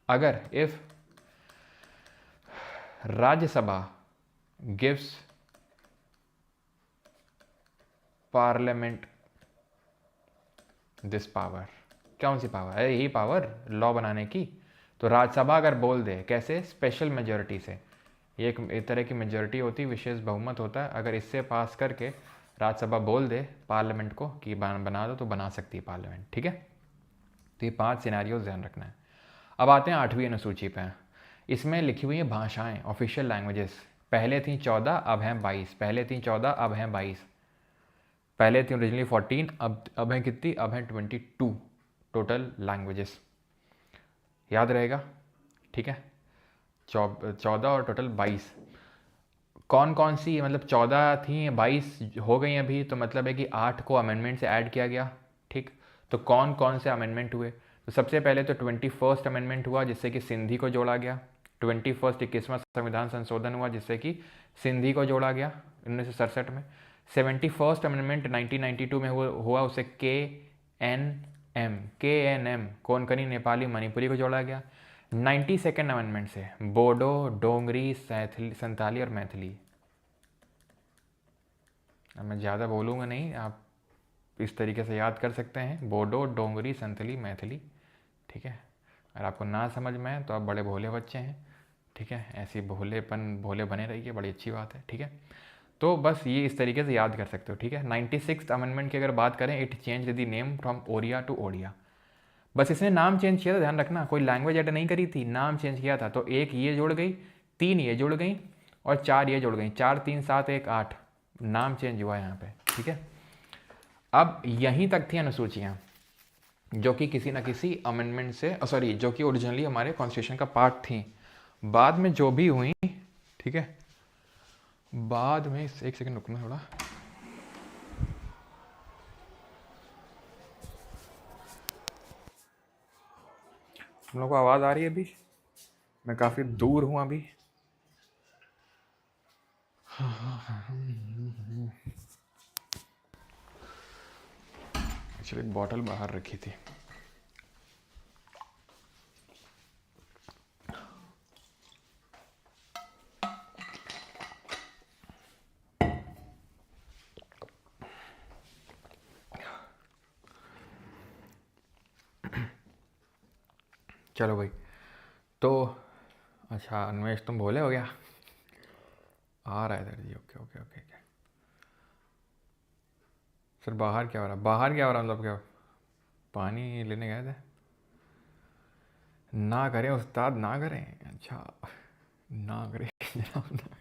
अगर if Rajya Sabha gives parliament this power. कौन सी पावर है? यही पावर लॉ बनाने की। तो राज्यसभा अगर बोल दे, कैसे? स्पेशल मेजोरिटी से, ये एक तरह की मेजोरिटी होती है, विशेष बहुमत होता है, अगर इससे पास करके राज्यसभा बोल दे पार्लियामेंट को कि बना दो, तो बना सकती है पार्लियामेंट, ठीक है। तो ये 5 सिनेरियोज ध्यान रखना है। अब आते हैं 8वीं अनुसूची पे। इसमें लिखी हुई है भाषाएं, ऑफिशियल लैंग्वेजेस, पहले थी 14 अब हैं 22, पहले थी 14 अब हैं 22, पहले थी ओरिजिनली 14 अब हैं कितनी, अब हैं 22 टोटल लैंग्वेजेस। याद रहेगा, ठीक है। 14 और टोटल 22। कौन कौन सी, मतलब 14 थी 22 हो गई अभी, तो मतलब है कि 8 को अमेंडमेंट से ऐड किया गया, ठीक। तो कौन कौन से अमेंडमेंट हुए, तो सबसे पहले तो 21st अमेंडमेंट हुआ जिससे कि सिंधी को जोड़ा गया। 21वां संविधान संशोधन हुआ जिससे कि सिंधी को जोड़ा गया 1967 में। 71st अमेंडमेंट 1992 में हुआ उसे KNM कोंकणी नेपाली मणिपुरी को जोड़ा गया। 92nd अमेंडमेंट से बोडो डोंगरी संताली और मैथिली। अब मैं ज़्यादा बोलूँगा नहीं, आप इस तरीके से याद कर सकते हैं, बोडो डोंगरी संतली मैथिली, ठीक है। अगर आपको ना समझ में आए तो आप बड़े भोले बच्चे हैं, ठीक है। ऐसी भोले बने रहिए, बड़ी अच्छी बात है, ठीक है। तो बस ये इस तरीके से याद कर सकते हो, ठीक है। 96th अमेंडमेंट की अगर बात करें, it change the name from Oriya to Odia. बस इसने नाम चेंज किया था, ध्यान रखना, कोई लैंग्वेज ऐड नहीं करी थी, नाम चेंज किया था। तो एक ये जुड़ गई, 3 ये जुड़ गई और 4 ये जुड़ गई, 4 3 7 1 8, नाम चेंज हुआ यहाँ पे, ठीक है। अब यहीं तक थी अनुसूचियाँ जो कि किसी न किसी अमेंडमेंट से, सॉरी, जो कि ओरिजिनली हमारे कॉन्स्टिट्यूशन का पार्ट थी। बाद में जो भी हुई, ठीक है, बाद में, एक सेकंड रुकना थोड़ा, तुम लोग को आवाज़ आ रही है अभी? मैं काफ़ी दूर हूँ अभी। एक्चुअली एक बॉटल बाहर रखी थी। चलो भाई, तो अच्छा अन्वेष तुम भोले हो गया, आ रहा है इधर जी, okay okay okay okay. Sir बाहर क्या हो रहा है, बाहर क्या हो रहा है, मतलब क्या, पानी लेने गए थे? ना करें उस्ताद, ना करें, अच्छा ना करें जनाब, ना।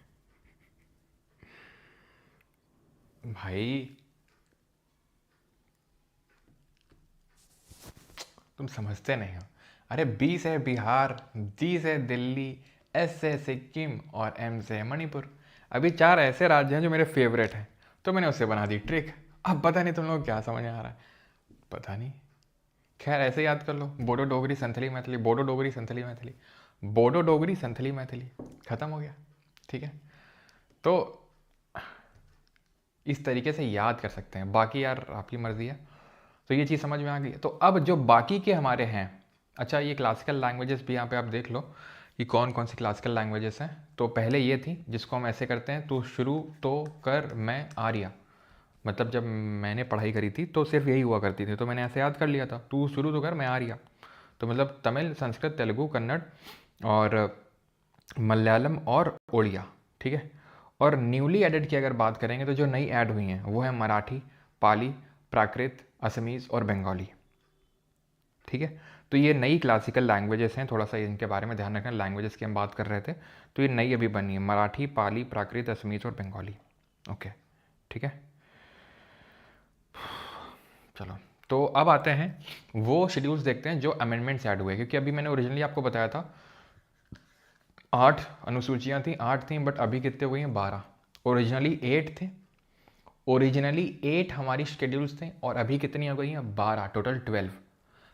भाई तुम समझते नहीं हो। अरे बी से बिहार, डी से दिल्ली, एस से सिक्किम और एम से मणिपुर। अभी 4 ऐसे राज्य हैं जो मेरे फेवरेट हैं, तो मैंने उससे बना दी ट्रिक। अब पता नहीं तुम लोग क्या समझ में आ रहा है, पता नहीं, खैर ऐसे याद कर लो, बोडो डोगरी संथली मैथिली, बोडो डोगरी संथली मैथिली, बोडो डोगरी संथली मैथिली, खत्म हो गया, ठीक है। तो इस तरीके से याद कर सकते हैं, बाकी यार आपकी मर्ज़ी है। तो ये चीज़ समझ में आ गई। तो अब जो बाकी के हमारे हैं, अच्छा ये क्लासिकल लैंग्वेजेस भी यहाँ पे आप देख लो कि कौन कौन सी क्लासिकल लैंग्वेजेस हैं। तो पहले ये थी जिसको हम ऐसे करते हैं, तू शुरू तो कर मैं आर्या। मतलब जब मैंने पढ़ाई करी थी तो सिर्फ यही हुआ करती थी, तो मैंने ऐसे याद कर लिया था, तू शुरू तो कर मैं आर्या। तो मतलब तमिल, संस्कृत, तेलुगु, कन्नड़ और मलयालम और ओडिया, ठीक है। और न्यूली एडेड की अगर बात करेंगे तो जो नई ऐड हुई हैं वो है मराठी, पाली, प्राकृत, असमीज़ और बंगाली, ठीक है। तो ये नई क्लासिकल लैंग्वेजेस हैं, थोड़ा सा इनके बारे में ध्यान रखना, लैंग्वेजेस की हम बात कर रहे थे। तो ये नई अभी बनी है, मराठी, पाली, प्राकृत, असमीज़ और बंगाली, ओके, ठीक है। चलो, तो अब आते हैं वो शेड्यूल्स देखते हैं जो अमेंडमेंट्स ऐड हुए, क्योंकि अभी मैंने ओरिजिनली आपको बताया था 8 अनुसूचियाँ थी, 8 थी, बट अभी कितने हुई हैं, 12। ओरिजिनली 8 थे, ओरिजिनली 8 हमारी शेड्यूल्स थे और अभी कितनी हो गई हैं, 12, टोटल 12।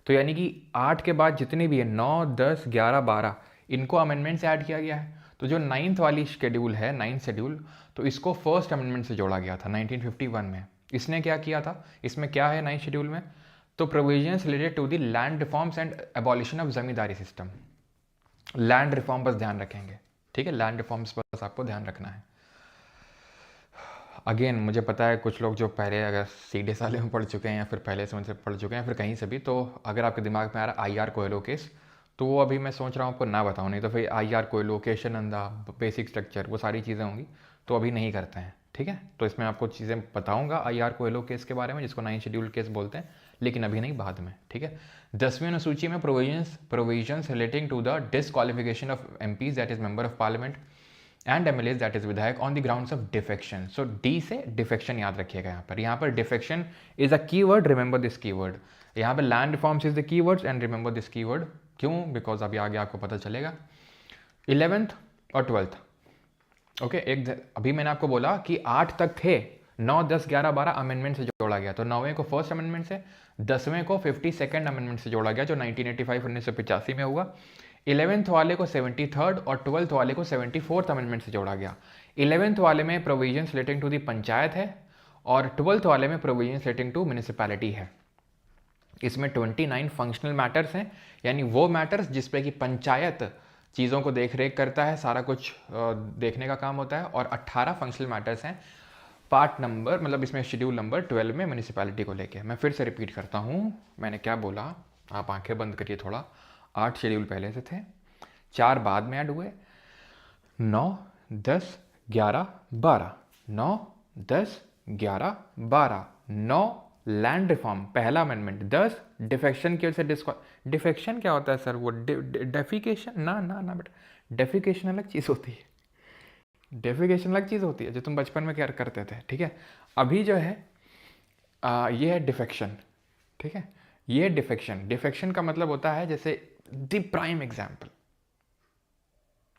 तो यानी कि 8 के बाद जितने भी है 9, 10, 11, 12, इनको अमेंडमेंट से ऐड किया गया है। तो जो 9th वाली शेड्यूल है, 9th शेड्यूल, तो इसको फर्स्ट अमेंडमेंट से जोड़ा गया था 1951 में। इसने क्या किया था, इसमें क्या है 9th शेड्यूल में, तो provisions related to the land reforms and abolition of zamindari system. Land reform बस ध्यान रखेंगे, ठीक है, लैंड रिफॉर्म्स बस आपको ध्यान रखना है। अगेन मुझे पता है कुछ लोग जो पहले अगर सीधे साले में पढ़ चुके हैं या फिर पहले से उनसे पढ़ चुके हैं, फिर कहीं से भी, तो अगर आपके दिमाग में आ रहा है IR कोयलो केस, तो वो अभी मैं सोच रहा हूँ आपको ना बताऊँ, नहीं तो फिर IR Coelho, Kesavananda, basic structure, वो सारी चीज़ें होंगी, तो अभी नहीं करते हैं, ठीक है। तो इसमें आपको चीज़ें बताऊँगा IR कोयलो केस के बारे में, जिसको 9th शेड्यूल केस बोलते हैं, लेकिन अभी नहीं, बाद में, ठीक है। 10वीं अनुसूची में provisions relating to the disqualification of MPs, that is member of parliament, and MLAs that is विधायक on the grounds of defection. So D से डिफेक्शन याद रखिएगा. यहाँ पर defection is a keyword, remember this keyword. यहाँ पर land reforms is the keywords and remember this keyword. क्यों? Because अभी आगे आपको पता चलेगा. 11th और 12th. ओके अभी मैंने आपको बोला कि 8 तक थे, 9, 10, 11, 12 अमेंडमेंट से जोड़ा गया. तो 9वें को फर्स्ट अमेंडमेंट से, 10वें को 52nd अमेंडमेंट से जोड़ा गया जो 1985 में हुआ. 11th वाले को 73rd और 12th वाले को 74th अमेंडमेंट से जोड़ा गया. 11th वाले में provisions relating to the panchayat है और 12th वाले में प्रोविजंस रिलेटिंग टू म्यूनिसिपैलिटी है. इसमें 29 फंक्शनल मैटर्स हैं, यानी वो मैटर्स जिसपे कि पंचायत चीज़ों को देख रेख करता है, सारा कुछ देखने का काम होता है. और 18 फंक्शनल मैटर्स हैं पार्ट नंबर, मतलब इसमें शेड्यूल नंबर 12 में म्यूनिसिपैलिटी को लेके. मैं फिर से रिपीट करता हूँ, मैंने क्या बोला, आप आंखें बंद करिए थोड़ा. 8 शेड्यूल पहले से थे, 4 बाद में ऐड हुए. 9, 10, 11, 12. 9, 10, 11, 12. 9 लैंड रिफॉर्म पहला अमेंडमेंट. 10 डिफेक्शन की वजह से डिफेक्शन क्या होता है सर? वो डेफिकेशन ना बेटा, डेफिकेशन अलग चीज़ होती है. डेफिकेशन अलग चीज़ होती है जो तुम बचपन में क्या करते थे. ठीक है, अभी जो है ये है डिफेक्शन. ठीक है, ये डिफेक्शन का मतलब होता है, जैसे द प्राइम एग्जाम्पल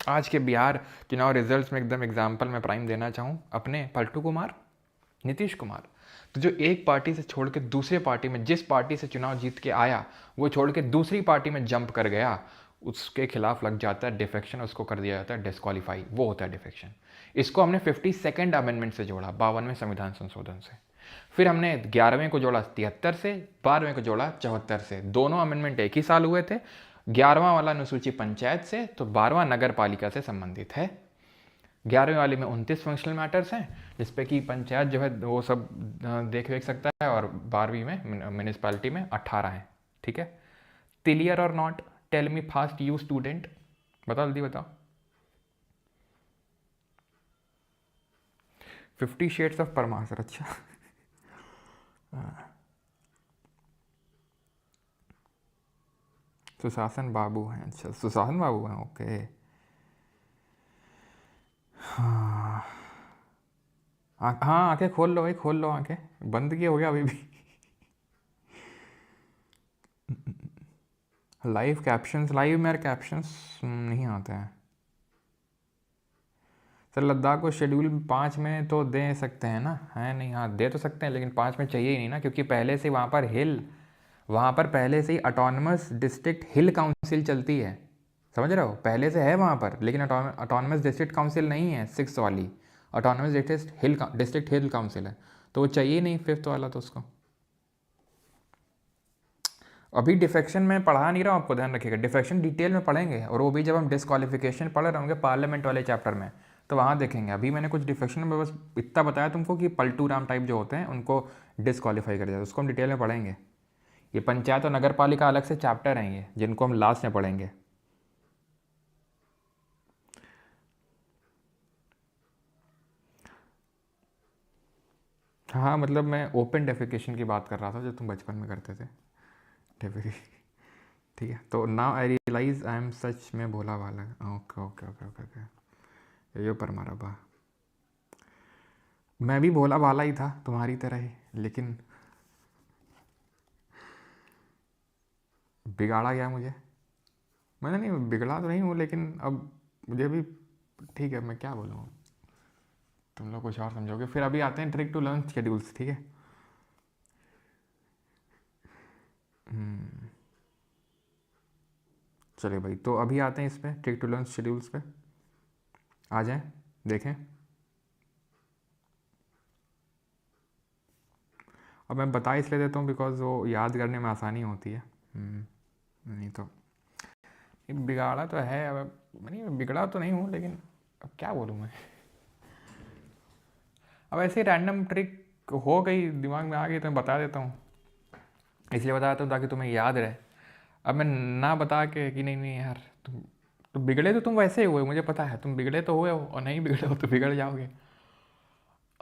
आज के बिहार चुनाव रिजल्ट्स में एकदम एग्जाम्पल मैं प्राइम देना चाहूँ अपने पलटू कुमार, नीतीश कुमार. तो जो एक पार्टी से छोड़ के दूसरे पार्टी में, जिस पार्टी से चुनाव जीत के आया वो छोड़ के दूसरी पार्टी में जंप कर गया, उसके खिलाफ लग जाता है डिफेक्शन, उसको कर दिया जाता है डिस्क्वालीफाई. वो होता है डिफेक्शन. इसको हमने 52nd अमेंडमेंट से जोड़ा, 52वें संविधान संशोधन से. फिर हमने 11वें को जोड़ा 73 से, 12वें को जोड़ा 74 से. दोनों अमेंडमेंट एक ही साल हुए थे. 11वां वाला अनुसूची पंचायत से, तो 12वां नगर पालिका से संबंधित है. 11वें वाले में 29 फंक्शनल मैटर्स हैं जिसपे कि पंचायत जो है वो सब देख सकता है, और 12वीं में म्यूनिसिपैलिटी में 18 हैं. ठीक है, क्लियर और not? Tell me fast you student, बताओ जल्दी बताओ. 50 शेड्स ऑफ परमा सर. अच्छा सुशासन बाबू हैं. अच्छा सुशासन बाबू हैं, ओके. हाँ हाँ, आंखें खोल लो भाई, खोल लो आंखें. बंद किए हो गया अभी भी. लाइव कैप्शंस, लाइव मेरे कैप्शंस नहीं आते हैं सर. लद्दाख को शेड्यूल 5 में तो दे सकते हैं ना, है नहीं? हाँ दे तो सकते हैं, लेकिन 5 में चाहिए ही नहीं ना, क्योंकि पहले से वहाँ पर पहले से ही ऑटोनमस डिस्ट्रिक्ट हिल काउंसिल चलती है. समझ रहे हो? पहले से है वहाँ पर, लेकिन ऑटोनमस डिस्ट्रिक्ट काउंसिल नहीं है 6th वाली. ऑटोनमस डिस्ट्रिक्ट हिल काउंसिल है, तो वो चाहिए नहीं 5th वाला. तो उसको अभी डिफेक्शन में पढ़ा नहीं रहा हूँ, आपको ध्यान रखिएगा. डिफेक्शन डिटेल में पढ़ेंगे, और वो भी जब हम डिस्क्वालिफिकेशन पढ़ रहे होंगे पार्लियामेंट वाले चैप्टर में, तो वहाँ देखेंगे. अभी मैंने कुछ डिफेक्शन में बस इतना बताया तुमको कि पलटू राम टाइप जो होते हैं उनको डिस्क्वालीफाई कर दिया, उसको हम डिटेल में पढ़ेंगे. ये पंचायत और नगर पालिका अलग से चैप्टर हैं ये, जिनको हम लास्ट में पढ़ेंगे. हाँ मतलब मैं ओपन डेफिकेशन की बात कर रहा था जो तुम बचपन में करते थे. ठीक है, तो now I realise I am सच में भोला भाला. Okay okay okay okay okay, ये पर मारा बा. मैं भी भोला भाला ही था तुम्हारी तरह ही, लेकिन बिगाड़ा गया मुझे. मैंने नहीं बिगड़ा तो नहीं हूँ, लेकिन अब मुझे भी ठीक है, मैं क्या बोलूँ, तुम लोग कुछ और समझोगे. फिर अभी आते हैं ट्रिक टू लर्न शेड्यूल्स. ठीक है, चलिए भाई, तो अभी आते हैं इस पर ट्रिक टू लर्न शेड्यूल्स पे. आ जाएं, देखें. अब मैं बता इसलिए देता हूँ बिकॉज वो याद करने में आसानी होती है. नहीं तो बिगाड़ा तो है, अब नहीं बिगड़ा तो नहीं हूँ, लेकिन अब क्या बोलूँ मैं. अब ऐसे रैंडम ट्रिक हो गई, दिमाग में आ गई, तो मैं बता देता हूँ. इसलिए बता देता हूँ ताकि तुम्हें याद रहे. अब मैं ना बता के कि नहीं यार तुम बिगड़े तो तुम वैसे ही हुए, मुझे पता है तुम बिगड़े तो हुए हो, और नहीं बिगड़े हो तो बिगड़ जाओगे.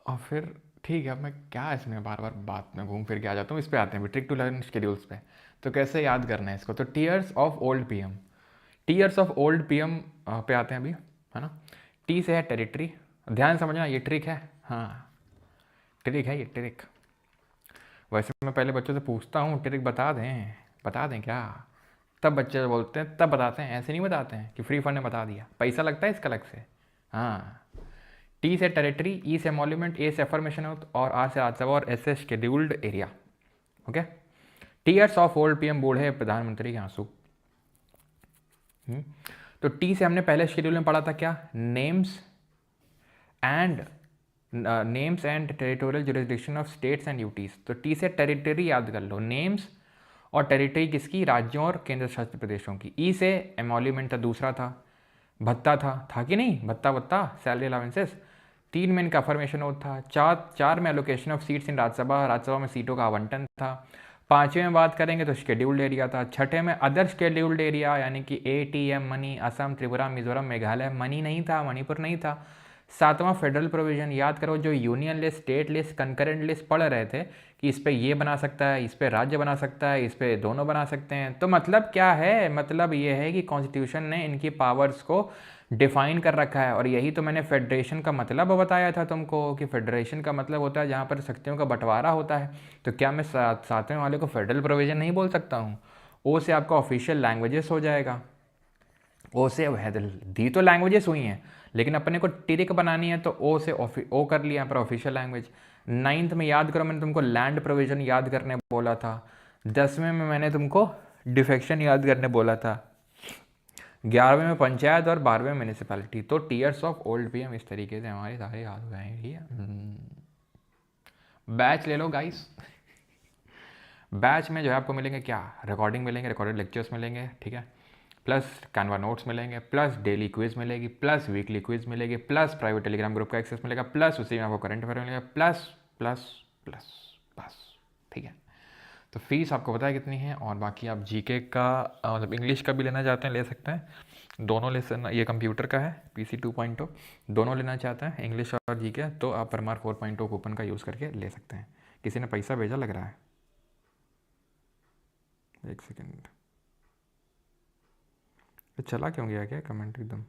और फिर ठीक है, अब मैं क्या इसमें बार बार बात में घूम फिर के आ जाता हूँ. इस पे आते हैं ट्रिक टू लर्न शेड्यूल्स पे. तो कैसे याद करना है इसको, तो टीयर्स ऑफ ओल्ड पीएम पे आते हैं अभी, है ना. टी से है टेरिटरी, ध्यान समझना ये ट्रिक है, हाँ ट्रिक है ये ट्रिक। वैसे मैं पहले बच्चों से पूछता हूँ ट्रिक बता दें क्या, तब बच्चे बोलते हैं, तब बताते हैं, ऐसे नहीं बताते हैं कि फ्री फंड ने बता दिया, पैसा लगता है इसका अलग से। हाँ, टी से टेरिटरी, ई से एमोल्यूमेंट, ए से अफर्मेशन और आर से राज्यसभा और एस से scheduled area. Okay, tears of old PM बूढ़े प्रधानमंत्री के आंसू। तो टी से हमने पहले शेड्यूल में पढ़ा था क्या, names and territorial jurisdiction of states and UTs. तो टी से टेरिटरी याद कर लो, नेम्स और टेरिटरी किसकी, राज्यों और केंद्र शासित प्रदेशों की। ई से एमोल्यूमेंट था, दूसरा था भत्ता था कि नहीं, भत्ता सैलरी अलावेंसेस। 3 में इनका अफर्मेशन ओथ था। 4 में allocation of seats in Rajya Sabha में सीटों का आवंटन था। 5वें में बात करेंगे तो शेड्यूल्ड एरिया था। 6ठे में अदर शेड्यूल्ड एरिया यानी कि ATM money, Assam, Tripura, Mizoram, Meghalaya money नहीं था, मणिपुर नहीं था। 7वां फेडरल प्रोविजन, याद करो जो union list, state list, concurrent list पढ़ रहे थे कि इस पे ये बना सकता है, इस पे राज्य बना सकता है, इस पे दोनों बना सकते हैं। तो मतलब क्या है, मतलब ये है कि कॉन्स्टिट्यूशन ने इनकी पावर्स को डिफाइन कर रखा है। और यही तो मैंने फेडरेशन का मतलब बताया था तुमको कि फेडरेशन का मतलब होता है जहाँ पर शक्तियों का बंटवारा होता है। तो क्या मैं 7वें वाले को फेडरल प्रोविजन नहीं बोल सकता हूँ? ओ से आपका ऑफिशियल लैंग्वेजेस हो जाएगा। ओ से दी तो लैंग्वेजेस हुई हैं, लेकिन अपने को ट्रिक बनानी है तो ओ से ओ कर लिया यहाँ पर ऑफिशियल लैंग्वेज। 9th में याद करो मैंने तुमको लैंड प्रोविजन याद करने बोला था। 10वें में मैंने तुमको डिफेक्शन याद करने बोला था। 11वें में पंचायत और 12वें में म्यूनिसिपैलिटी। तो टीयर्स ऑफ ओल्ड पीएम इस तरीके से हमारे सारे याद हो गए, ठीक है। बैच ले लो गाइस। बैच में जो है आपको मिलेंगे क्या, रिकॉर्डिंग मिलेंगे, रिकॉर्डेड लेक्चर्स मिलेंगे, ठीक है, प्लस कैनवा नोट्स मिलेंगे, प्लस डेली क्विज मिलेगी, प्लस वीकली क्विज मिलेगी, प्लस प्राइवेट टेलीग्राम ग्रुप का एक्सेस मिलेगा, प्लस उसी में आपको करंट अफेयर मिलेगा, प्लस प्लस प्लस बस, ठीक है। तो फीस आपको पता है कितनी है। और बाकी आप जीके का मतलब इंग्लिश का भी लेना चाहते हैं ले सकते हैं, दोनों लेसन, ये कंप्यूटर का है PC 2.0, दोनों लेना चाहते हैं इंग्लिश और जीके तो आप परमार 4.0 कूपन का यूज़ करके ले सकते हैं। किसी ने पैसा भेजा लग रहा है, एक सेकेंड, चला क्यों गया क्या कमेंट, एकदम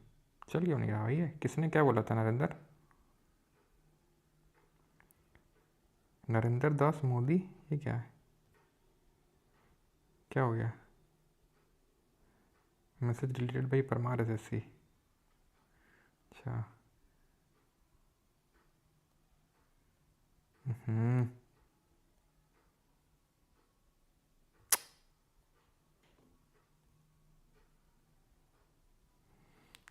चल क्यों नहीं रहा भाई? है किसने क्या बोला था, नरेंद्र दास मोदी, ये क्या है, क्या हो गया? Message deleted by Parmar SSC। अच्छा,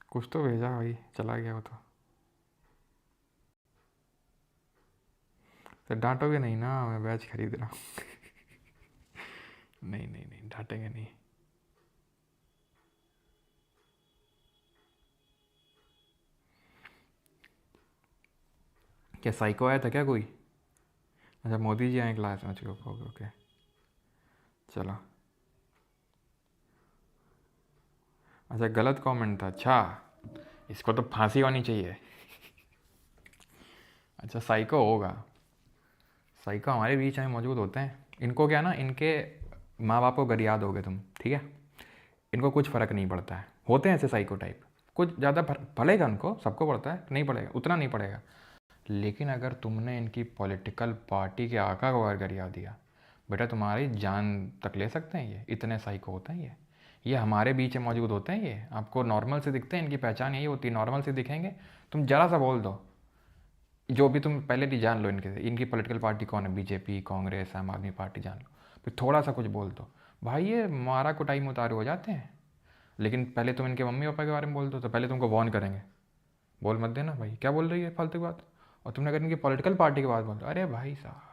कुछ तो भेजा भाई, चला गया वो तो डांटोगे नहीं ना, मैं बैच खरीद रहा हूँ। नहीं नहीं नहीं, डांटेंगे नहीं। क्या साइको आया था क्या कोई? अच्छा मोदी जी आए क्लास में, ओके ओके ओके, चलो। अच्छा गलत कमेंट था, अच्छा इसको तो फांसी होनी चाहिए। अच्छा साइको होगा, साइको हमारे बीच में मौजूद होते हैं। इनको क्या ना, इनके माँ बाप को अगर याद हो गए तुम, ठीक है, इनको कुछ फ़र्क नहीं पड़ता है, होते हैं ऐसे साइको टाइप। कुछ ज़्यादा पड़ेगा उनको, सबको पड़ता है, नहीं पड़ेगा उतना नहीं पड़ेगा। लेकिन अगर तुमने इनकी पॉलिटिकल पार्टी के आका को अगर गिरा दिया, बेटा तुम्हारी जान तक ले सकते हैं ये, इतने साइको होते हैं ये हमारे बीच में मौजूद होते हैं। ये आपको नॉर्मल से दिखते हैं, इनकी पहचान यही होती है, नॉर्मल से दिखेंगे, तुम ज़रा सा बोल दो, जो भी तुम पहले भी जान लो इनकी पॉलिटिकल पार्टी कौन है, बीजेपी, कांग्रेस, आम आदमी पार्टी जान लो, फिर थोड़ा सा कुछ बोल दो भाई ये मारा कुटाई में उतारू हो जाते हैं। लेकिन पहले तुम इनके मम्मी पापा के बारे में बोल दो तो पहले तुमको वार्न करेंगे, बोल मत देना भाई, क्या बोल रही है फालतू बात। और तुमने अगर इनकी पॉलिटिकल पार्टी की बात बोल दो, अरे भाई साहब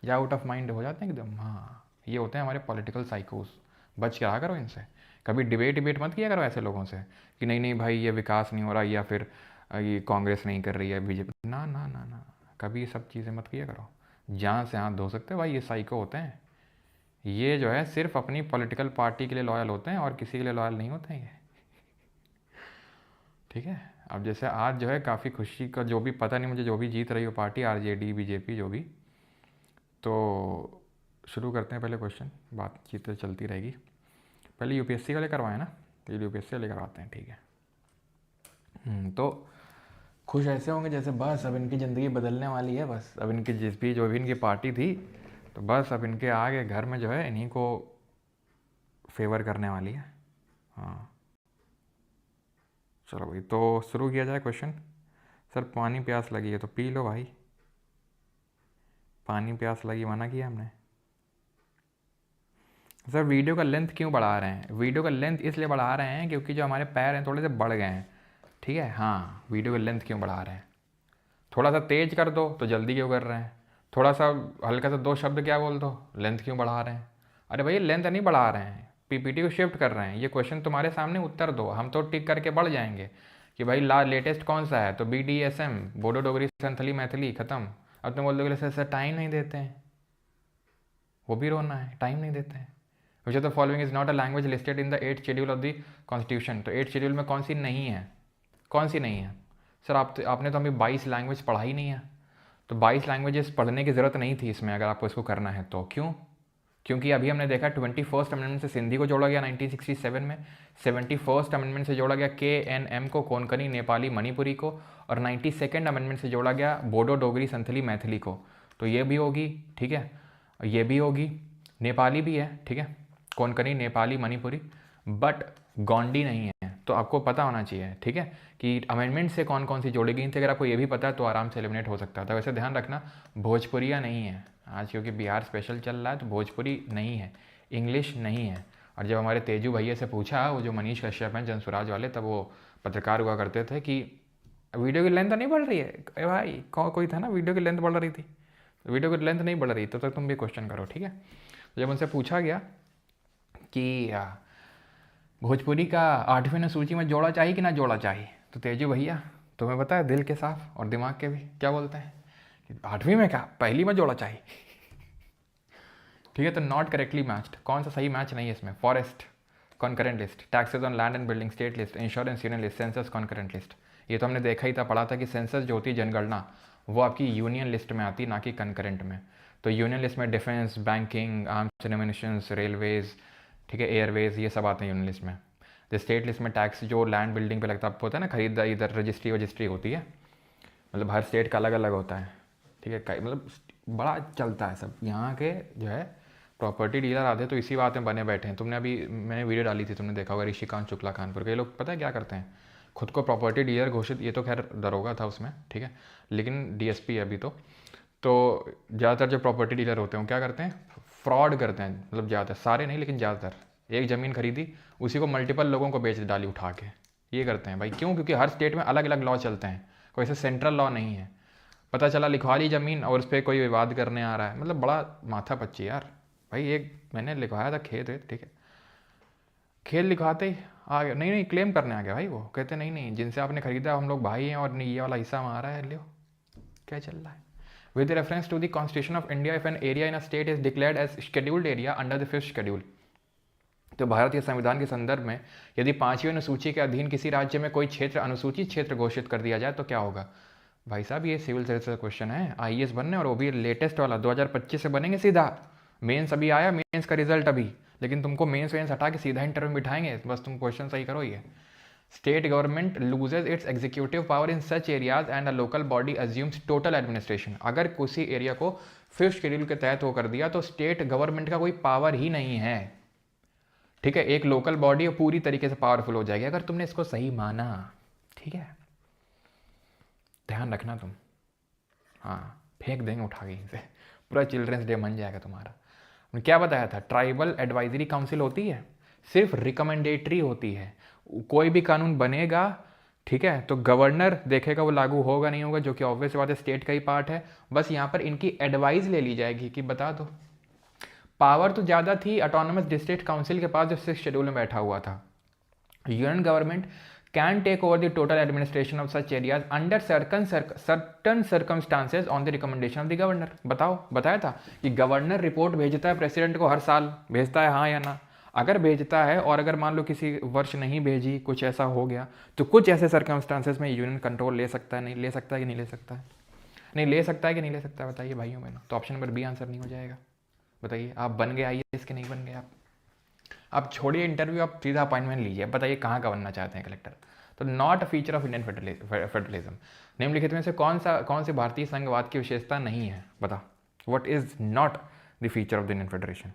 या आउट ऑफ माइंड हो जाते हैं एकदम। हाँ ये होते हैं हमारे पॉलिटिकल साइकोस, बच के रहा करो इनसे। कभी डिबेट मत किया करो ऐसे लोगों से कि नहीं नहीं भाई ये विकास नहीं हो रहा, या फिर ये कांग्रेस नहीं कर रही है, बीजेपी, ना ना ना ना, कभी ये सब चीज़ें मत किया करो। जहाँ से हाथ धो सकते हो भाई, ये साइको होते हैं। ये जो है सिर्फ अपनी पॉलिटिकल पार्टी के लिए लॉयल होते हैं और किसी के लिए लॉयल नहीं होते हैं ये, ठीक है। अब जैसे आज जो है काफ़ी खुशी का, जो भी पता नहीं मुझे, जो भी जीत रही हो पार्टी, RJD BJP जो भी, तो शुरू करते हैं पहले क्वेश्चन, बातचीत तो चलती रहेगी। पहले UPSC वाले करवाएं ना, तो UPSC वाले करवाते हैं, ठीक है। तो खुश ऐसे होंगे जैसे बस अब इनकी ज़िंदगी बदलने वाली है, बस अब इनकी जिस भी जो भी इनकी पार्टी थी तो बस अब इनके आगे घर में जो है इन्हीं को फेवर करने वाली है। हाँ चलो भाई, तो शुरू किया जाए क्वेश्चन। सर पानी प्यास लगी है तो पी लो भाई, पानी प्यास लगी मना किया हमने। सर वीडियो का लेंथ क्यों बढ़ा रहे हैं? वीडियो का लेंथ इसलिए बढ़ा रहे हैं क्योंकि जो हमारे पैर हैं थोड़े से बढ़ गए हैं, ठीक है। हाँ, वीडियो का लेंथ क्यों बढ़ा रहे हैं? थोड़ा सा तेज कर दो तो जल्दी क्यों कर रहे हैं? थोड़ा सा हल्का सा 2 शब्द क्या बोल दो, लेंथ क्यों बढ़ा रहे हैं? अरे भाई लेंथ नहीं बढ़ा रहे हैं, पीपीटी को शिफ्ट कर रहे हैं। ये क्वेश्चन तुम्हारे सामने, उत्तर दो, हम तो टिक करके बढ़ जाएंगे कि भाई लेटेस्ट कौन सा है, तो BDSM, बोडो डोगरी संथली मैथिली, ख़त्म। अब तुम बोल दोगे सर टाइम नहीं देते हैं, वो भी रोना है, टाइम नहीं देते हैं। विच of the following is not a language listed in the 8th schedule of the constitution. तो 8th शेड्यूल में कौन सी नहीं है? कौन सी नहीं है? सर आपने तो हमें 22 लैंग्वेज पढ़ा ही नहीं है, तो 22 लैंग्वेजेस पढ़ने की ज़रूरत नहीं थी इसमें अगर आपको इसको करना है तो। क्यों? क्योंकि अभी हमने देखा 21st अमेंडमेंट से सिंधी को जोड़ा गया 1967 में, 71st अमेंडमेंट से जोड़ा गया KNM को, कोंकणी नेपाली मणिपुरी को, और 92nd अमेंडमेंट से जोड़ा गया बोडो डोगरी संथली मैथिली को। तो ये भी होगी, ठीक है, ये भी होगी, नेपाली भी है, ठीक है, कोंकणी नेपाली मणिपुरी, बट गोंडी नहीं है। तो आपको पता होना चाहिए, ठीक है, कि अमेंडमेंट से कौन कौन सी जोड़ी गई थी। अगर आपको ये भी पता है तो आराम से एलिमिनेट हो सकता था। वैसे ध्यान रखना भोजपुरिया नहीं है आज, क्योंकि बिहार स्पेशल चल रहा है तो भोजपुरी नहीं है, इंग्लिश नहीं है। और जब हमारे तेजू भैया से पूछा, वो जो मनीष कश्यप हैं जनसुराज वाले, तब वो पत्रकार हुआ करते थे कि वीडियो की लेंथ नहीं बढ़ रही है। अरे भाई कोई था ना, वीडियो की लेंथ बढ़ रही थी, वीडियो की लेंथ नहीं बढ़ रही, तो तक तुम भी क्वेश्चन करो, ठीक है। तो जब उनसे पूछा गया कि भोजपुरी का 8वीं अनुसूची में जोड़ा चाहिए कि ना जोड़ा चाहिए, तो तेजू भैया तुम्हें पता है दिल के साफ और दिमाग के भी क्या बोलते हैं कि 8वीं में क्या, पहली में जोड़ा चाहिए। ठीक है, तो नॉट करेक्टली मैच्ड, कौन सा सही मैच नहीं है इसमें? Forest concurrent list, taxes on land and building state list, insurance union list, census concurrent list. ये तो हमने देखा ही था, पढ़ा था कि सेंसस जो होती है जनगणना, वो आपकी यूनियन लिस्ट में आती, ना कि कंकरेंट में। तो यूनियन लिस्ट में defence, banking, arms and ammunitions, railways, ठीक है, एयरवेज, ये सब आते हैं यूनियन लिस्ट में। जो स्टेट लिस्ट में टैक्स जो लैंड बिल्डिंग पे लगता होता है ना, खरीदारी, इधर रजिस्ट्री होती है, मतलब हर स्टेट का अलग अलग होता है, ठीक है, मतलब बड़ा चलता है सब। यहाँ के जो है प्रॉपर्टी डीलर आते हैं तो इसी बात में बने बैठे हैं। तुमने अभी, मैंने वीडियो डाली थी, तुमने देखा होगा, ऋषिकांत शुक्ला कानपुर के लोग पता है क्या करते हैं, खुद को प्रॉपर्टी डीलर घोषित, ये तो खैर दरोगा था उसमें, ठीक है, लेकिन DSP है अभी तो ज़्यादातर जो प्रॉपर्टी डीलर होते हैं वो क्या करते हैं, फ्रॉड करते हैं। मतलब ज़्यादातर, सारे नहीं लेकिन ज़्यादातर, एक ज़मीन खरीदी उसी को मल्टीपल लोगों को बेच डाली उठा के, ये करते हैं भाई। क्यों? क्योंकि हर स्टेट में अलग अलग लॉ चलते हैं, कोई ऐसे सेंट्रल लॉ नहीं है। पता चला लिखवा ली ज़मीन और उस पर कोई विवाद करने आ रहा है, मतलब बड़ा माथा पच्ची यार। भाई एक मैंने लिखवाया था खेत है, ठीक है, खेत लिखवाते ही आ गया, नहीं क्लेम करने आ गया भाई। वो कहते नहीं जिनसे आपने खरीदा हम लोग भाई हैं और ये वाला हिस्सा हमारा है, लियो। क्या चल रहा है? With reference to the Constitution of India, if an area in a state is declared as scheduled area under the 5th schedule, तो भारत के संविधान के संदर्भ में यदि 5वीं अनुसूची के अधीन किसी राज्य में कोई क्षेत्र अनुसूचित क्षेत्र घोषित कर दिया जाए तो क्या होगा? भाई साहब ये सिविल सर्विस का क्वेश्चन है, IAS बनने, और वो भी लेटेस्ट वाला 2025 से बनेंगे सीधा। मेंस अभी आया, मेंस का रिजल्ट अभी, लेकिन तुमको मेंस वेंस हटा के सीधा इंटरव्यू में बिठाएंगे, बस तुम क्वेश्चन सही करो। ये state government loses it's executive power in such areas and a local body assumes total administration. अगर किसी एरिया को 5th शेड्यूल के तहत वो कर दिया तो स्टेट गवर्नमेंट का कोई पावर ही नहीं है, ठीक है, एक लोकल बॉडी पूरी तरीके से पावरफुल हो जाएगी अगर तुमने इसको सही माना, ठीक है, ध्यान रखना तुम। हाँ, फेंक देंगे उठा के से, पूरा चिल्ड्रंस डे बन जाएगा तुम्हारा। हमने क्या बताया था, ट्राइबल एडवाइजरी काउंसिल होती है, सिर्फ रिकमेंडेटरी होती है। कोई भी कानून बनेगा, ठीक है, तो गवर्नर देखेगा वो लागू होगा नहीं होगा, जो कि ऑब्वियस बात है, स्टेट का ही पार्ट है। बस यहाँ पर इनकी एडवाइस ले ली जाएगी कि बता दो। पावर तो ज़्यादा थी ऑटोनमस डिस्ट्रिक्ट काउंसिल के पास जो 6th शेड्यूल में बैठा हुआ था। Union government can take over the total administration of such areas under certain circumstances on the recommendation of the governor. बताया था कि गवर्नर रिपोर्ट भेजता है प्रेसिडेंट को, हर साल भेजता है, हाँ या ना। अगर भेजता है और अगर मान लो किसी वर्ष नहीं भेजी, कुछ ऐसा हो गया, तो कुछ ऐसे सर्कमस्टांसेस में यूनियन कंट्रोल ले सकता है, नहीं ले सकता है कि नहीं ले सकता है, नहीं ले सकता है कि नहीं ले सकता है, बताइए भाइयों बहनों। तो ऑप्शन नंबर बी आंसर नहीं हो जाएगा। बताइए, आप बन गए IAS के नहीं बन गए आप छोड़िए इंटरव्यू, आप सीधा अपॉइंटमेंट लीजिए, बताइए कहाँ का बनना चाहते हैं कलेक्टर। तो not a feature of Indian federalism. निम्नलिखित में से कौन सी भारतीय संघवाद की विशेषता नहीं है, बता। What is not the feature of the Indian federation?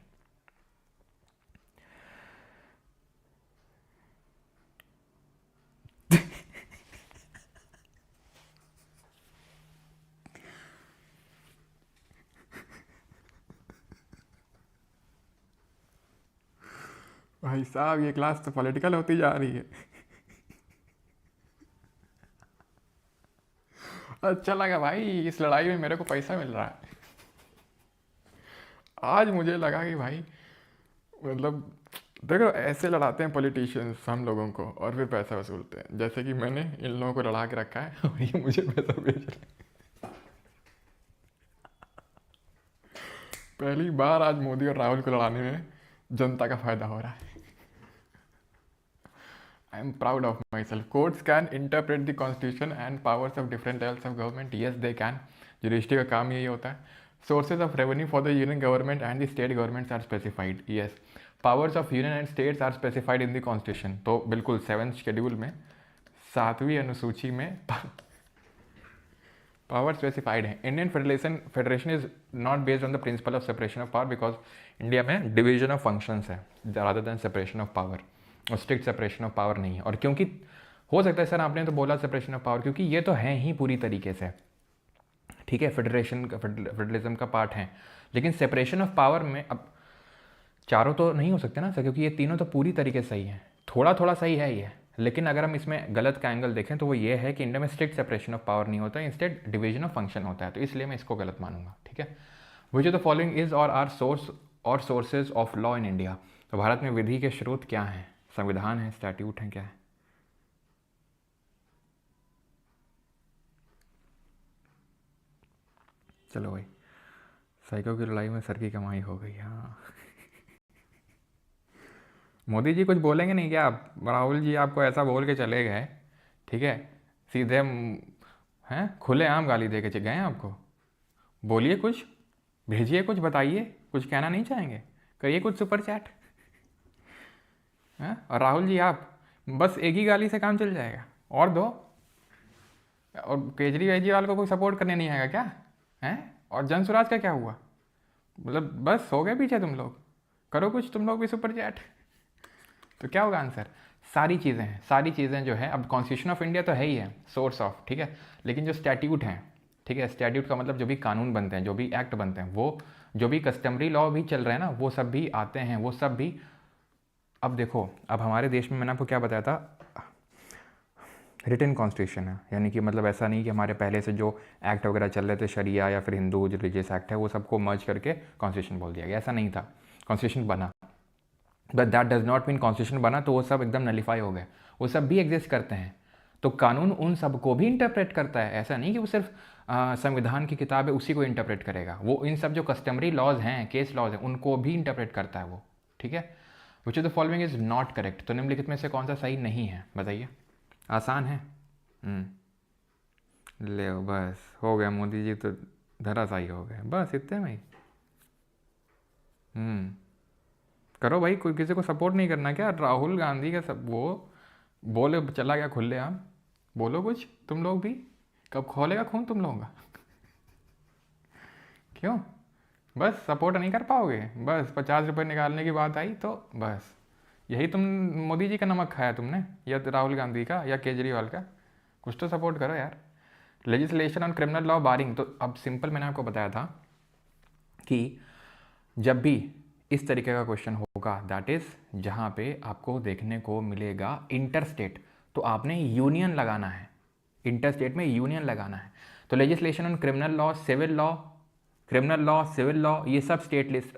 भाई साहब ये क्लास तो पॉलिटिकल होती जा रही है। अच्छा लगा भाई, इस लड़ाई में मेरे को पैसा मिल रहा है। आज मुझे लगा कि भाई मतलब देखो ऐसे लड़ाते हैं पॉलिटिशियंस हम लोगों को और फिर पैसा वसूलते हैं, जैसे कि मैंने इन लोगों को लड़ा के रखा है और ये मुझे पैसा भेज रहे हैं। पहली बार आज मोदी और राहुल को लड़ाने में जनता का फायदा हो रहा है। I am proud of myself. Courts can interpret the constitution and powers of different levels of government. Yes they can. Judiciary का काम यही होता है। Sources of revenue for the union government and the state governments are specified. Yes, powers of union and states are specified in the constitution. तो बिल्कुल 7th schedule में 7वीं अनुसूची में पावर स्पेसिफाइड है। Indian federation is not based on the principle of separation of power, because India में division of functions है rather than separation of power, और स्ट्रिक्ट सेपरेशन ऑफ पावर नहीं है। और क्योंकि हो सकता है सर आपने तो बोला सेपरेशन ऑफ पावर, क्योंकि ये तो है ही पूरी तरीके से, ठीक है, फेडरलिज्म का पार्ट है, लेकिन सेपरेशन ऑफ पावर में अब चारों तो नहीं हो सकते ना सर, क्योंकि ये तीनों तो पूरी तरीके से सही है। थोड़ा थोड़ा सही है ये, लेकिन अगर हम इसमें गलत का एंगल देखें तो वो ये है कि इंडिया में स्ट्रिक्ट सेपरेशन ऑफ पावर नहीं होता, इंस्टेड डिवीजन ऑफ फंक्शन होता है, तो इसलिए मैं इसको गलत मानूंगा, ठीक है। Which of the following is और are sources of law in India. तो भारत में विधि के स्रोत क्या हैं? संविधान है, स्टैट्यूट है, क्या है? चलो भाई, साइको की लड़ाई में सर की कमाई हो गई। हाँ मोदी जी कुछ बोलेंगे नहीं क्या? राहुल जी आपको ऐसा बोल के चले गए, ठीक है, सीधे हैं खुले आम गाली दे के गए आपको। बोलिए कुछ, भेजिए कुछ, बताइए कुछ, कहना नहीं चाहेंगे? करिए कुछ सुपर चैट। हैं? और राहुल जी आप बस एक ही गाली से काम चल जाएगा, और दो, और केजरीवाल को कोई सपोर्ट करने नहीं आएगा क्या? हैं? और जन स्वराज का क्या हुआ? मतलब बस हो गए पीछे तुम लोग, करो कुछ तुम लोग भी सुपर चैट। तो क्या होगा आंसर? सारी चीज़ें हैं, सारी चीज़ें जो है, अब कॉन्स्टिट्यूशन ऑफ इंडिया तो है ही है सोर्स ऑफ, ठीक है, लेकिन जो स्टैट्यूट हैं, ठीक है, स्टैट्यूट का मतलब जो भी कानून बनते हैं, जो भी एक्ट बनते हैं, वो जो भी कस्टमरी लॉ भी चल रहे हैं ना, वो सब भी आते हैं, वो सब भी। अब देखो, अब हमारे देश में मैंने आपको क्या बताया था, रिटन कॉन्स्टिट्यूशन है, यानी कि मतलब ऐसा नहीं कि हमारे पहले से जो एक्ट वगैरह चल रहे थे, शरिया या फिर हिंदू जो रिलीजियस एक्ट है, वो सबको मर्ज करके कॉन्स्टिट्यूशन बोल दिया गया, ऐसा नहीं था। कॉन्स्टिट्यूशन बना, but that does not mean constitution बना तो वो सब एकदम नलीफाई हो गए, वो सब भी एग्जिस्ट करते हैं। तो कानून उन सब को भी इंटरप्रेट करता है, ऐसा नहीं कि वो सिर्फ संविधान की किताब है उसी को इंटरप्रेट करेगा, वो इन सब जो कस्टमरी लॉज हैं, केस लॉज हैं, उनको भी इंटरप्रेट करता है वो, ठीक है। Which of the following is not correct. तो निम्नलिखित में से कौन सा सही नहीं है, बताइए। आसान है। ले बस हो गया, मोदी जी तो धराशायी हो गए, बस इतने में ही। करो भाई, कोई किसी को सपोर्ट नहीं करना क्या? राहुल गांधी का सब वो बोले चला गया खुलेआम, बोलो कुछ तुम लोग भी, कब खोलेगा खून तुम लोगों का? क्यों? बस सपोर्ट नहीं कर पाओगे? बस 50 रुपये निकालने की बात आई तो बस यही तुम मोदी जी का नमक खाया तुमने, या तो राहुल गांधी का या केजरीवाल का? कुछ तो सपोर्ट करो यार। लेजिस्लेशन ऑन क्रिमिनल लॉ बारिंग, तो अब सिंपल मैंने आपको बताया था कि जब भी इस तरीके का क्वेश्चन होगा, दैट इज़ जहाँ पे आपको देखने को मिलेगा इंटरस्टेट, तो आपने यूनियन लगाना है, इंटरस्टेट में यूनियन लगाना है। तो legislation on criminal law, civil law, criminal law, civil law, ये सब स्टेट लिस्ट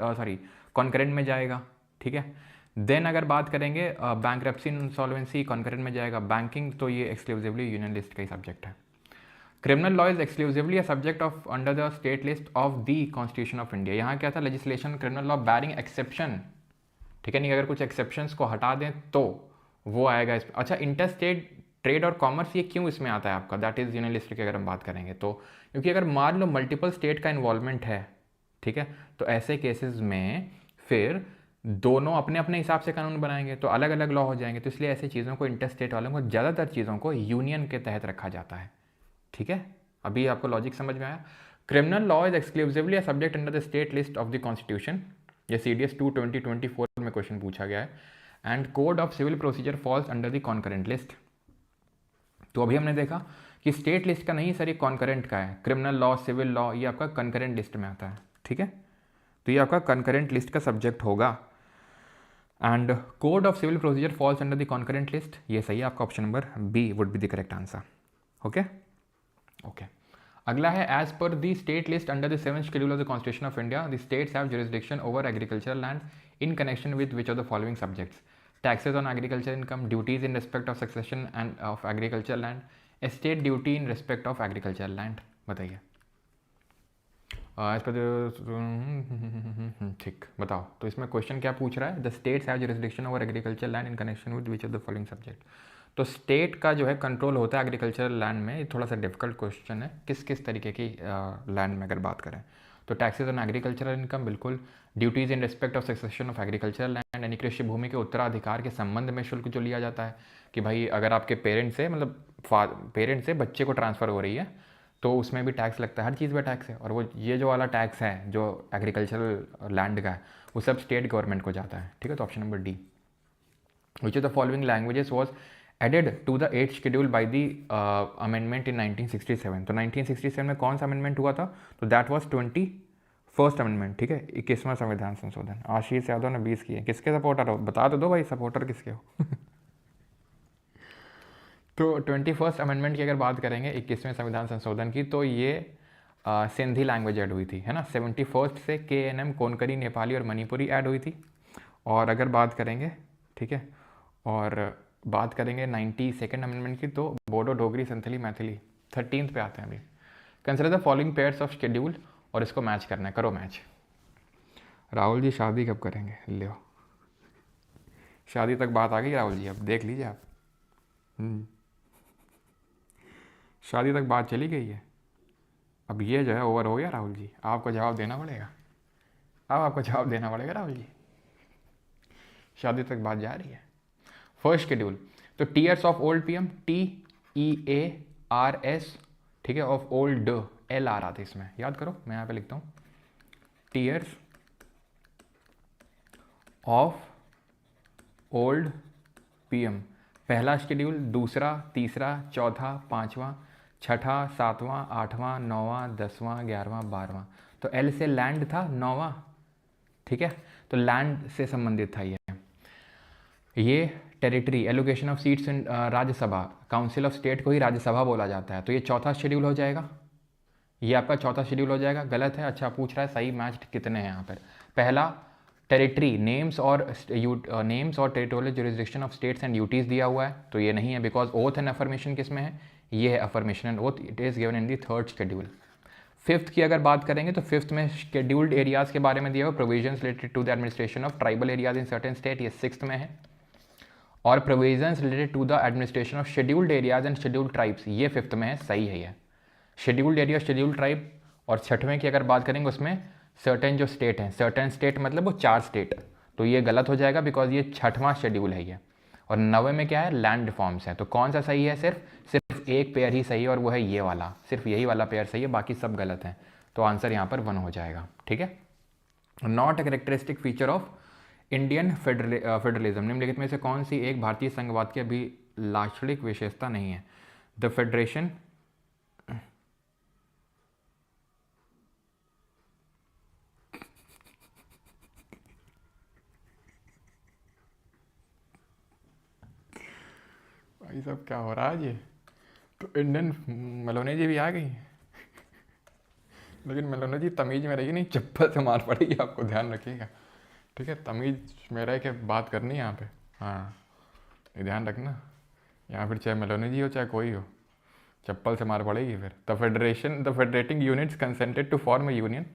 कॉन्करेंट में जाएगा, ठीक है। देन अगर बात करेंगे बैंक्रप्सी इंसॉल्वेंसी, कॉन्करेंट में जाएगा। बैंकिंग तो ये एक्सक्लूसिवली यूनियन लिस्ट का ही सब्जेक्ट है। Criminal law is exclusively a subject of under the state list of the constitution of India. यहाँ क्या था? Legislation criminal law bearing exception, ठीक है, नहीं अगर कुछ एक्सेप्शंस को हटा दें तो वो आएगा इस। अच्छा, इंटरस्टेट ट्रेड और कॉमर्स ये क्यों इसमें आता है आपका? दैट इज यूनियन लिस्ट की अगर हम बात करेंगे तो, क्योंकि अगर मान लो मल्टीपल स्टेट का इन्वॉल्वमेंट है, ठीक है, तो ऐसे केसेस में फिर दोनों अपने अपने हिसाब से कानून बनाएंगे तो अलग अलग लॉ हो जाएंगे। तो इसलिए ऐसी चीज़ों को इंटरस्टेट वालों को, ज़्यादातर चीज़ों को यूनियन के तहत रखा जाता है। ठीक है, अभी आपको लॉजिक समझ में आया। Criminal law is exclusively a subject under the state list of the constitution, ये CDS 2/2024 में क्वेश्चन पूछा गया है। And code of civil procedure falls under the concurrent list. तो अभी हमने देखा कि स्टेट लिस्ट का नहीं सर, ये कॉन्करेंट का है। क्रिमिनल लॉ, सिविल लॉ, ये आपका कॉन्करेंट लिस्ट में आता है। ठीक है, तो ये आपका कॉन्करेंट लिस्ट का सब्जेक्ट होगा। And code of civil procedure falls under the concurrent list, ये सही है आपका, option number B would be the correct answer. Okay okay, अगला है as per the state list under the 7th schedule of the constitution of India the states have jurisdiction over agricultural land in connection with which of the following subjects: taxes on agriculture income, duties in respect of succession end of agriculture land, estate duty in respect of agriculture land. बताइए as per. ठीक, बताओ। तो इसमें question क्या पूछ रहा है? The states have jurisdiction over agriculture land in connection with which of the following subject. तो स्टेट का जो है कंट्रोल होता है एग्रीकल्चरल लैंड में। ये थोड़ा सा डिफिकल्ट क्वेश्चन है, किस किस तरीके की लैंड में अगर बात करें तो टैक्सेस ऑन एग्रीकल्चरल इनकम, बिल्कुल। Duties in respect of succession of agricultural land, यानी कृषि भूमि के उत्तराधिकार के संबंध में शुल्क जो लिया जाता है कि भाई अगर आपके पेरेंट्स से, मतलब पेरेंट्स से बच्चे को ट्रांसफ़र हो रही है तो उसमें भी टैक्स लगता है, हर चीज़ में टैक्स है। और वो ये जो वाला टैक्स है जो एग्रीकल्चरल लैंड का है वो सब स्टेट गवर्नमेंट को जाता है। ठीक है, तो option number D. Which of the following languages was added to the 8th schedule by the amendment in 1967। तो 1967 में कौन सा अमेंडमेंट हुआ था? तो दैट वाज 21st अमेंडमेंट। ठीक है, 21वां संविधान संशोधन। आशीष यादव ने 20 किए। किसके सपोर्टर हो? बता तो दो भाई, सपोर्टर किसके हो? तो 21st अमेंडमेंट की अगर बात करेंगे 21वें संविधान संशोधन की, तो ये सिंधी लैंग्वेज ऐड हुई थी, है ना। 71st से KNM, कोनकरी, नेपाली और मणिपुरी ऐड हुई थी। और अगर बात करेंगे, ठीक है, और बात करेंगे 92nd अमेंडमेंट की, तो बोडो, डोगरी, संथली, मैथिली 13th पे आते हैं अभी। Consider the following pairs of schedule, और इसको मैच करना है, करो मैच। राहुल जी शादी कब करेंगे? लो, शादी तक बात आ गई राहुल जी, अब देख लीजिए आप। शादी तक बात चली गई है, अब ये जो है ओवर हो गया राहुल जी, आपको जवाब देना पड़ेगा। अब आपको जवाब देना पड़ेगा राहुल जी, शादी तक बात जा रही है। फर्स्ट शेड्यूल, तो tears of old PM, TEARS, ठीक है, ऑफ ओल्ड LR आता है इसमें, याद करो, मैं यहाँ पे लिखता हूँ टीयर्स ऑफ ओल्ड PM। पहला शेड्यूल, दूसरा, तीसरा, चौथा, पाँचवा, छठा, सातवां, आठवां, नौवां, 10वां, 11वां, 12वां। तो L से लैंड था 9वां। ठीक है, तो लैंड से संबंधित था ये territory, allocation of seats in Rajya Sabha, council of state को ही राज्यसभा बोला जाता है। तो ये चौथा शेड्यूल हो जाएगा, ये आपका चौथा शेड्यूल हो जाएगा। गलत है, अच्छा पूछ रहा है सही मैच कितने हैं यहाँ पर। पहला टेरिटरी, नेम्स और territorial jurisdiction of states and duties दिया हुआ है, तो ये नहीं है, बिकॉज ओथ एंड अफर्मेशन किस में है? ये है affirmation and oath, it is given in the 3rd schedule. 5th की अगर बात करेंगे तो 5th में शेड्यूल्ड एरियाज़ के बारे में दिया हुआ, provisions related to the administration of tribal areas in certain state, ये 6th में है। और provisions related to the administration of scheduled areas and scheduled tribes, ये 5th में है, सही है ये। Scheduled area, scheduled tribe. और 6वें की अगर बात करेंगे उसमें सर्टेन जो स्टेट हैं, सर्टेन स्टेट मतलब वो 4 स्टेट, तो ये गलत हो जाएगा बिकॉज ये 6वां शेड्यूल है ये। और 9वें में क्या है? लैंड रिफॉर्म्स है। तो कौन सा सही है? सिर्फ एक पेयर ही सही है और वो है ये वाला, सिर्फ यही वाला पेयर सही है, बाकी सब गलत है। तो आंसर यहाँ पर 1 हो जाएगा। ठीक है, not a characteristic feature of Indian federalism, निम्नलिखित में से कौन सी एक भारतीय संघवाद की अभिलाषणिक विशेषता नहीं है? द फेडरेशन, भाई सब क्या हो रहा है ये? तो इंडियन मेलोनी जी भी आ गई, लेकिन मेलोनी जी तमीज़ में रहिए, नहीं चप्पल से मार पड़ेगी आपको, ध्यान रखिएगा। ठीक है, तमीज़ में रह के बात करनी है यहाँ पे, हाँ ये ध्यान रखना। यहाँ फिर चाहे मेलोनी जी हो चाहे कोई हो, चप्पल से मार पड़ेगी फिर। The federating units consented to form a union,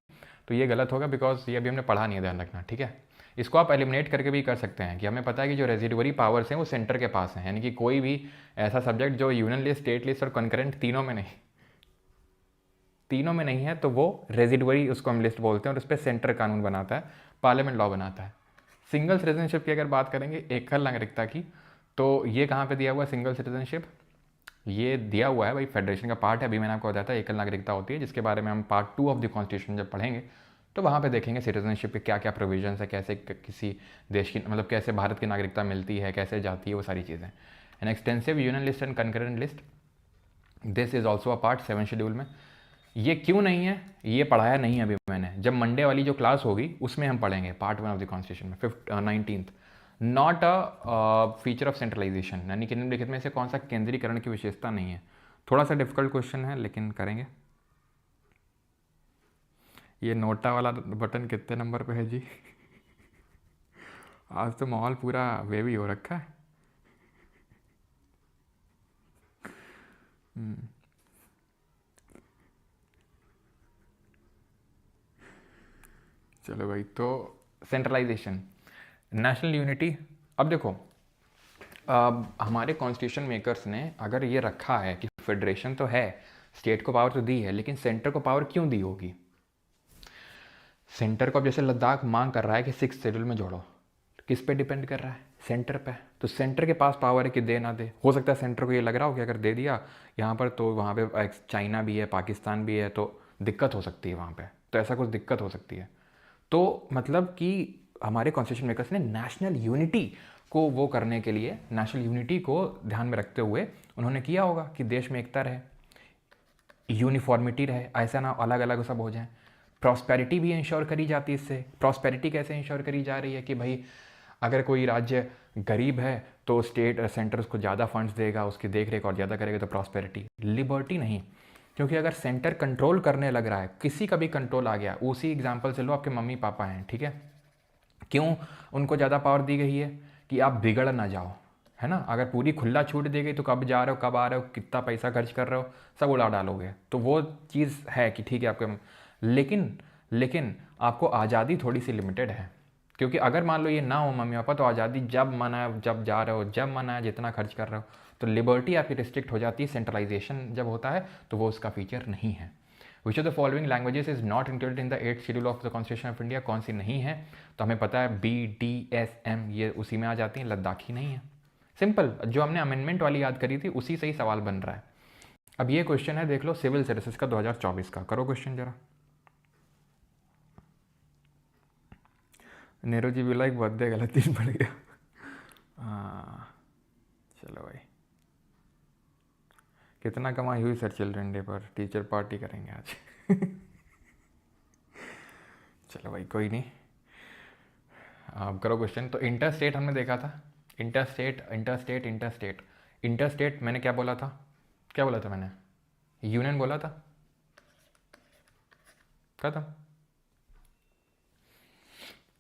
तो ये गलत होगा बिकॉज ये अभी हमने पढ़ा नहीं है, ध्यान रखना। ठीक है, इसको आप एलिमिनेट करके भी कर सकते हैं कि हमें पता है कि जो रेजिडुअरी पावर्स हैं वो सेंटर के पास हैं, यानी कि कोई भी ऐसा सब्जेक्ट जो यूनियन लिस्ट, स्टेट लिस्ट और कॉन्करेंट तीनों में नहीं है, तो वो रेजिडुअरी उसको हम लिस्ट बोलते हैं और उस पर सेंटर कानून बनाता है, पार्लियामेंट लॉ बनाता है। सिंगल सिटीजनशिप की अगर बात करेंगे, एकल नागरिकता की, तो ये कहाँ पे दिया हुआ है सिंगल सिटीजनशिप? ये दिया हुआ है भाई, फेडरेशन का पार्ट है। अभी मैंने आपको बताया था एकल नागरिकता होती है, जिसके बारे में हम पार्ट 2 ऑफ द कॉन्स्टिट्यूशन जब पढ़ेंगे तो वहाँ पे देखेंगे सिटीजनशिप के क्या क्या प्रोविजंस है, कैसे किसी देश की, मतलब कैसे भारत की नागरिकता मिलती है, कैसे जाती है, वो सारी चीज़ें। An extensive union list and concurrent list, this is also a part 7 schedule में। ये क्यों नहीं है, ये पढ़ाया नहीं अभी मैंने, जब मंडे वाली जो क्लास होगी उसमें हम पढ़ेंगे पार्ट 1 ऑफ द कॉन्स्टिट्यूशन में 19th। Not a feature of centralisation, यानी कि निम्नलिखित में से कौन सा केंद्रीकरण की विशेषता नहीं है। थोड़ा सा डिफिकल्ट क्वेश्चन है लेकिन करेंगे। ये नोटा वाला बटन कितने नंबर पे है जी? आज तो माहौल पूरा वेवी हो रखा है। चलो भाई, तो सेंट्रलाइजेशन, नेशनल यूनिटी। अब देखो, अब हमारे कॉन्स्टिट्यूशन मेकर्स ने अगर ये रखा है कि फेडरेशन तो है, स्टेट को पावर तो दी है, लेकिन सेंटर को पावर क्यों दी होगी? सेंटर को अब जैसे लद्दाख मांग कर रहा है कि 6 शेड्यूल में जोड़ो, किस पे डिपेंड कर रहा है? सेंटर पे। तो सेंटर के पास पावर है कि दे ना दे। हो सकता है सेंटर को ये लग रहा हो कि अगर दे दिया यहाँ पर तो वहाँ पे चाइना भी है, पाकिस्तान भी है, तो दिक्कत हो सकती है वहाँ पे, तो ऐसा कुछ दिक्कत हो सकती है। तो मतलब कि हमारे कॉन्स्टिट्यूशन मेकर्स ने नेशनल यूनिटी को वो करने के लिए, नेशनल यूनिटी को ध्यान में रखते हुए उन्होंने किया होगा कि देश में एकता रहे, यूनिफॉर्मिटी रहे, ऐसा ना अलग अलग सब हो जाए। प्रॉस्पेरिटी भी इंश्योर करी जाती है इससे। प्रॉस्पेरिटी कैसे इंश्योर करी जा रही है कि भाई अगर कोई राज्य गरीब है तो स्टेट सेंटर उसको ज़्यादा फंड्स देगा, उसकी देख रेख और ज़्यादा करेगा, तो प्रॉस्पेरिटी। लिबर्टी नहीं, क्योंकि अगर सेंटर कंट्रोल करने लग रहा है, किसी का भी कंट्रोल आ गया, उसी एग्जाम्पल से लो, आपके मम्मी पापा हैं, ठीक है, क्यों उनको ज़्यादा पावर दी गई है? कि आप बिगड़ ना जाओ, है ना। अगर पूरी खुला छूट दी गई तो कब जा रहे हो, कब आ रहे हो, कितना पैसा खर्च कर रहे हो, सब उड़ा डालोगे। तो वो चीज़ है कि ठीक है आपके, लेकिन आपको आज़ादी थोड़ी सी लिमिटेड है। क्योंकि अगर मान लो ये ना हो मम्मी पापा, तो आज़ादी जब मन आए, जब जा रहे हो, जब मन आए, जितना खर्च कर रहे हो, तो लिबर्टी आपकी रिस्ट्रिक्ट हो जाती है। सेंट्रलाइजेशन जब होता है तो वो उसका फीचर नहीं है। Which of the following languages is not included in the 8th schedule of the constitution of India, कौन सी नहीं है? तो हमें पता है BDSM, ये उसी में आ जाती हैं, लद्दाखी नहीं है। सिंपल, जो हमने अमेंडमेंट वाली याद करी थी उसी से ही सवाल बन रहा है। अब ये क्वेश्चन है, देख लो, सिविल सर्विसेज का 2024 का। करो क्वेश्चन जरा। नेहरू जी भी लाइक बर्थडे गलत दिन पड़ गया। चलो भाई, कितना कमाई हुई सर चिल्ड्रन डे पर? टीचर पार्टी करेंगे आज। चलो भाई, कोई नहीं। अब करो क्वेश्चन। तो इंटर स्टेट हमने देखा था, inter state inter state inter state inter state, मैंने क्या बोला था? क्या बोला था मैंने? यूनियन बोला था, खत्म।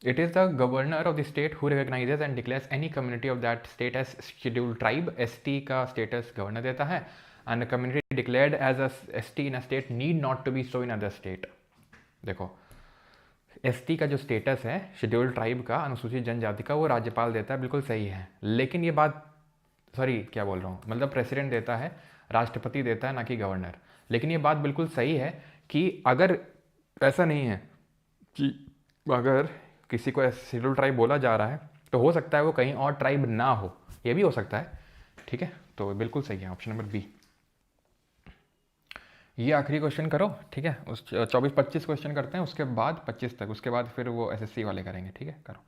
It is the governor of the state who recognizes and declares any community of that state as scheduled tribe. ST का status गवर्नर देता है, and the community declared as a ST in a state need not to be so in other state. देखो, ST का जो status है scheduled tribe का, अनुसूचित जनजाति का, वो राज्यपाल देता है, बिल्कुल सही है। लेकिन ये बात, सॉरी क्या बोल रहा हूँ, मतलब प्रेसिडेंट देता है, राष्ट्रपति देता है, ना कि गवर्नर। लेकिन ये बात बिल्कुल सही है कि अगर ऐसा नहीं है कि अगर किसी को शेड्यूल ट्राइब बोला जा रहा है तो हो सकता है वो कहीं और ट्राइब ना हो, ये भी हो सकता है, ठीक है। तो बिल्कुल सही है ऑप्शन नंबर बी। ये आखिरी क्वेश्चन करो, ठीक है। उस 24-25 क्वेश्चन करते हैं, उसके बाद 25 तक, उसके बाद फिर वो SSC वाले करेंगे, ठीक है। करो।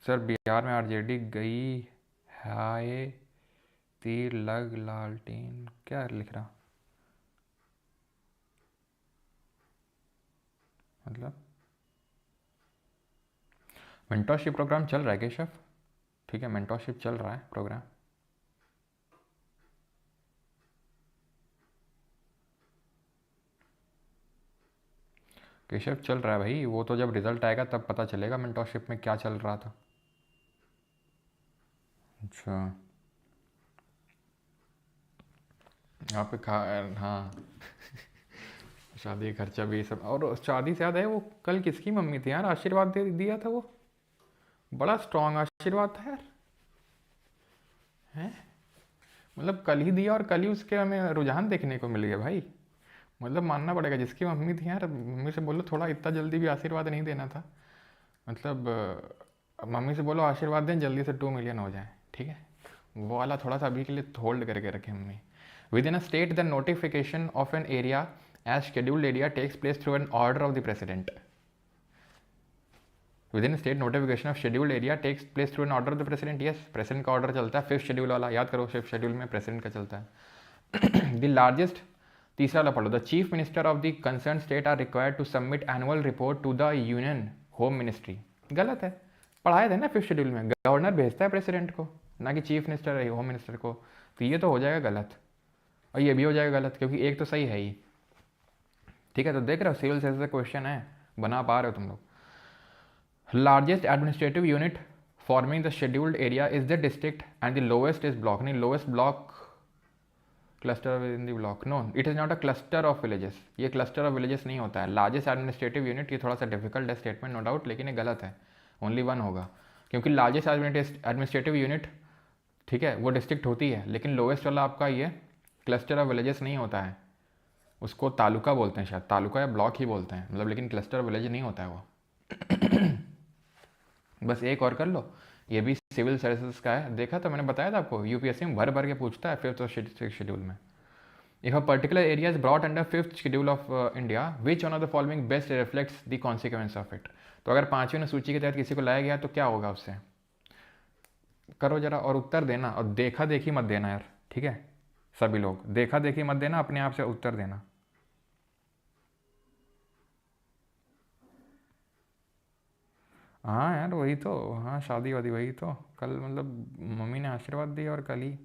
सर बिहार में RJD गई हाय तीर लग लालटेन, क्या लिख रहा, मतलब मेंटरशिप प्रोग्राम चल रहा है केशव, ठीक है, मेंटरशिप चल रहा है प्रोग्राम। केशव चल रहा है भाई, वो तो जब रिजल्ट आएगा तब पता चलेगा मेंटरशिप में क्या चल रहा था। अच्छा, यहाँ पे हाँ। शादी खर्चा भी सब, और शादी से याद है, वो कल किसकी मम्मी थी यार, आशीर्वाद दे दिया था, वो बड़ा स्ट्रॉन्ग आशीर्वाद था यार, हैं, मतलब कल ही दिया और कल ही उसके हमें रुझान देखने को मिल गया भाई। मतलब मानना पड़ेगा, जिसकी मम्मी थी यार, मम्मी से बोलो थोड़ा इतना जल्दी भी आशीर्वाद नहीं देना था। मतलब मम्मी से बोलो आशीर्वाद दें जल्दी से 2 मिलियन हो जाए, ठीक है। वो वाला थोड़ा सा अभी के लिए होल्ड करके रखे mummy. Within a state the notification of an area as scheduled area takes place through an order of the president. Within state notification of scheduled area takes place through an order of the president. Yes, president का order चलता है, 5th schedule वाला याद करो, 5th schedule में president का चलता है। द लार्जेस्ट, तीसरा वाला पढ़ो, the chief minister of the concern state are required to submit annual report to the union home ministry. गलत है, पढ़ाए थे ना 5th शेड्यूल में, गवर्नर भेजता है प्रेसिडेंट को, ना कि चीफ मिनिस्टर होम मिनिस्टर को। तो ये तो हो जाएगा गलत, और ये भी हो जाएगा गलत, क्योंकि एक तो सही है ही। ठीक है, तो देख रहे हो सिविल सर्विस का क्वेश्चन है, बना पा रहे हो तुम लोग। Largest administrative unit forming the scheduled area is the district and the lowest is block. नहीं, lowest block cluster in the block, no it is not a cluster of villages. ये क्लस्टर ऑफ विलेजेस नहीं होता है। Largest administrative unit, ये थोड़ा सा difficult है statement no doubt, लेकिन ये गलत है, ओनली वन होगा, क्योंकि लार्जेस्ट एडमिनिस्ट्रेटिव यूनिट, ठीक है, वो डिस्ट्रिक्ट होती है, लेकिन लोएस्ट वाला आपका ये क्लस्टर ऑफ विलेजेस नहीं होता है, उसको तालुका बोलते हैं शायद, तालुका या ब्लॉक ही बोलते हैं मतलब, लेकिन क्लस्टर ऑफ विलेज नहीं होता है वो। बस एक और कर लो, ये भी सिविल सर्विसेज का है, देखा तो मैंने बताया था आपको, यूपीएससी में भर भर के पूछता है 5th और 6th शेड्यूल में। If a particular area is brought under 5th schedule of India, which one of the following best reflects the consequence of it. तो अगर 5वीं अनुसूची के तहत किसी को लाया गया तो क्या होगा उससे, करो जरा और उत्तर देना, और देखा देखी मत देना यार, ठीक है, सभी लोग देखा देखी मत देना, अपने आप से उत्तर देना। हाँ यार वही तो, हाँ शादी वादी वही तो, कल मतलब मम्मी ने आशीर्वाद दिया और कल ही।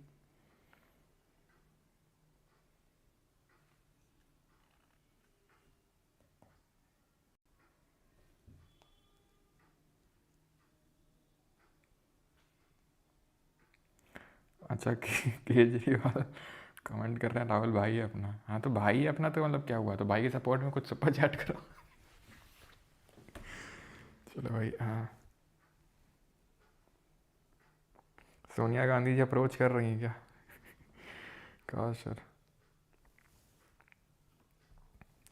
अच्छा केजरीवाल कमेंट कर रहे हैं राहुल भाई है अपना। हाँ तो भाई है अपना, तो मतलब क्या हुआ, तो भाई के सपोर्ट में कुछ सुपर चैट करो। चलो भाई, हाँ सोनिया गांधी जी अप्रोच कर रही हैं क्या? कहा सर,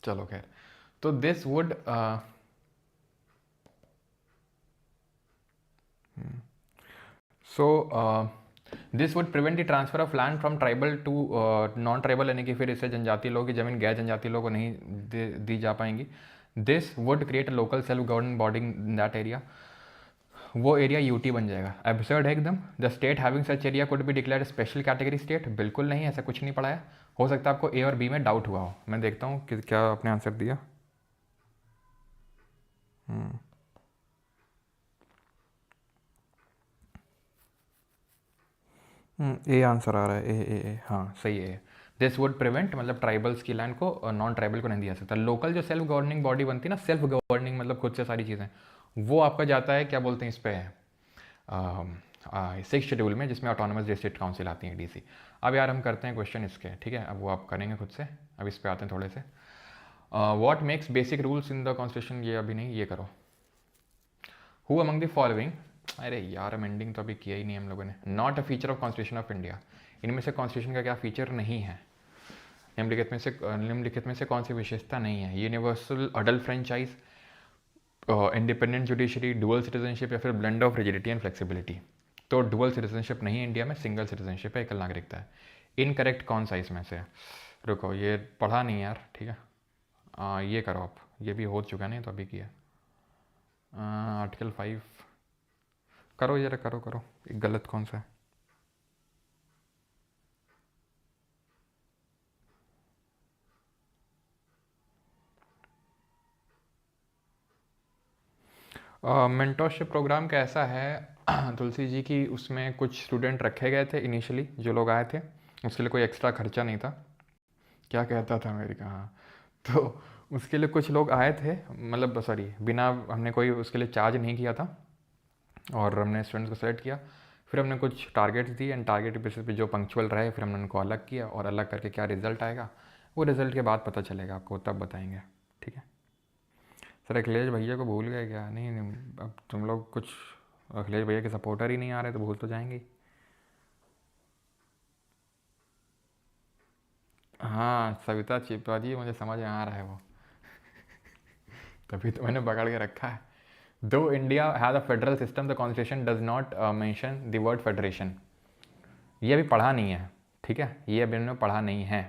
चलो खैर, तो this would so this would prevent the transfer of land from tribal to non tribal, यानी कि फिर इससे जनजातीय लोगों की ज़मीन गैर जनजातीय लोगों को नहीं दी जा पाएंगी। This would create a local self governing body in that area, वो एरिया यूटी बन जाएगा। एब्सर्ड है एकदम, the state having such area could be declared special category state, बिल्कुल नहीं, ऐसा कुछ नहीं पढ़ा है। हो सकता है आपको ए और बी में डाउट हुआ हो, मैं देखता हूँ कि क्या आपने आंसर दिया। ए आंसर आ रहा है, ए हाँ सही है। दिस वुड प्रिवेंट, मतलब ट्राइबल्स की लैंड को नॉन ट्राइबल को नहीं दिया सकता। लोकल जो सेल्फ गवर्निंग बॉडी बनती है ना, सेल्फ गवर्निंग मतलब खुद से सारी चीज़ें, वो आपका जाता है क्या बोलते हैं इस पे, 6th शेड्यूल में, जिसमें ऑटोनमस डिस्ट्रिक्ट काउंसिल आती है डीसी। अब यार हम करते हैं क्वेश्चन इसके, ठीक है, अब वो आप करेंगे खुद से, अब इस पे आते हैं थोड़े से। What makes basic rules in the constitution, ये अभी नहीं, ये करो। हु अमंग द फॉलोइंग, अरे यार अमेंडिंग तो अभी किया ही नहीं हम लोगों ने, not a feature of constitution of India, इनमें से कॉन्स्टिट्यूशन का क्या फीचर नहीं है, निम्नलिखित में से कौन सी विशेषता नहीं है। Universal adult franchise, independent judiciary, dual citizenship, या फिर blend of rigidity and flexibility. तो डुअल सिटीजनशिप नहीं है इंडिया में, सिंगल सिटीजनशिप है, एकल नागरिकता है। इनकरेक्ट कौन सा इसमें से, रुको ये पढ़ा नहीं यार, ठीक है, ये करो आप, ये भी हो चुका नहीं तो अभी किया। आर्टिकल 5 करो जरा, करो करो, गलत कौन सा है। मेंटोरशिप प्रोग्राम कैसा है तुलसी जी की, उसमें कुछ स्टूडेंट रखे गए थे इनिशियली, जो लोग आए थे, उसके लिए कोई एक्स्ट्रा खर्चा नहीं था। क्या कहता था मेरी, कहाँ, तो उसके लिए कुछ लोग आए थे, मतलब सॉरी, बिना हमने कोई उसके लिए चार्ज नहीं किया था, और हमने स्टूडेंट्स को सेलेक्ट किया, फिर हमने कुछ टारगेट्स दिए, एंड टारगेट बेसिस पे जो पंक्चुअल रहे फिर हमने उनको अलग किया, और अलग करके क्या रिजल्ट आएगा वो रिजल्ट के बाद पता चलेगा आपको, तब बताएंगे, ठीक है। सर अखिलेश भैया को भूल गए क्या? नहीं नहीं, अब तुम लोग कुछ अखिलेश भैया के सपोर्टर ही नहीं आ रहे तो भूल तो जाएंगे। हाँ सविता चिपा जी, मुझे समझ में आ रहा है वो, तभी तो मैंने पकड़ के रखा है। दो India has a federal system the constitution does not mention the word federation. ये अभी पढ़ा नहीं है, ठीक है, ये अभी इन्होंने पढ़ा नहीं है,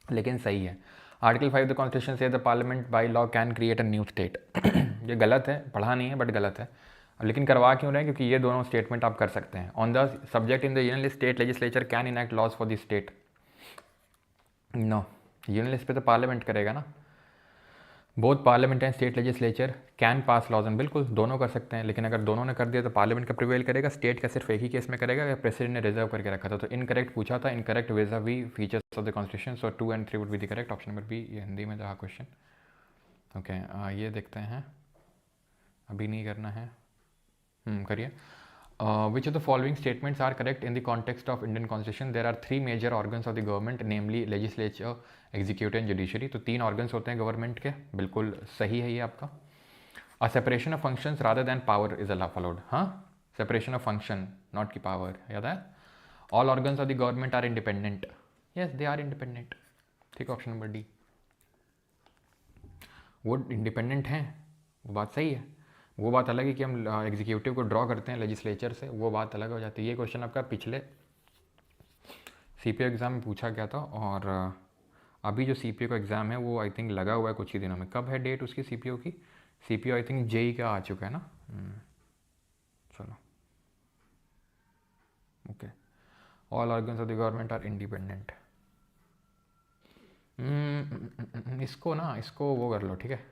लेकिन सही है। आर्टिकल 5 द कॉन्स्टिट्यूशन से the parliament by law can create a new state. ये गलत है, पढ़ा नहीं है बट गलत है, लेकिन करवा क्यों रहे हैं, क्योंकि ये दोनों स्टेटमेंट आप कर सकते हैं। On the subject in the union list state legislature can enact laws for the state. No, union list पे तो पार्लियामेंट करेगा ना। Both parliament and state legislature can pass laws and, बिल्कुल दोनों कर सकते हैं, लेकिन अगर दोनों ने कर दिया तो पार्लियामेंट का प्रिवेल करेगा, स्टेट का सिर्फ एक ही केस में करेगा अगर प्रेसिडेंट ने रिजर्व करके रखा था। तो इनकरेक्ट पूछा था, incorrect vis a vis features of the constitution, so 2 and 3 would be the correct. Option number B, ये हिंदी में रहा क्वेश्चन। ओके, ये देखते हैं, अभी नहीं करना है, करिए। Which of the following statements are correct in the context of Indian Constitution? There are three major organs of the government, namely legislature, executive and judiciary. तो तीन organs होते हैं गवर्नमेंट के, बिल्कुल सही है ये आपका। A separation of functions rather than power is allowed. हाँ, separation of function, not की power, याद है? All organs of the government are independent. Yes, they are independent. ठीक है, ऑप्शन नंबर डी, वो इंडिपेंडेंट हैं, वो बात सही है। वो बात अलग है कि हम एग्जीक्यूटिव को ड्रॉ करते हैं लेजिस्लेचर से, वो बात अलग हो जाती है। ये क्वेश्चन आपका पिछले सीपीओ एग्ज़ाम में पूछा गया था, और अभी जो सीपीओ का एग्ज़ाम है वो आई थिंक लगा हुआ है कुछ ही दिनों में। कब है डेट उसकी सीपीओ की? सीपीओ आई थिंक जेई का आ चुका है ना। चलो, okay, all organs of the government are independent. इसको वो कर लो, ठीक है,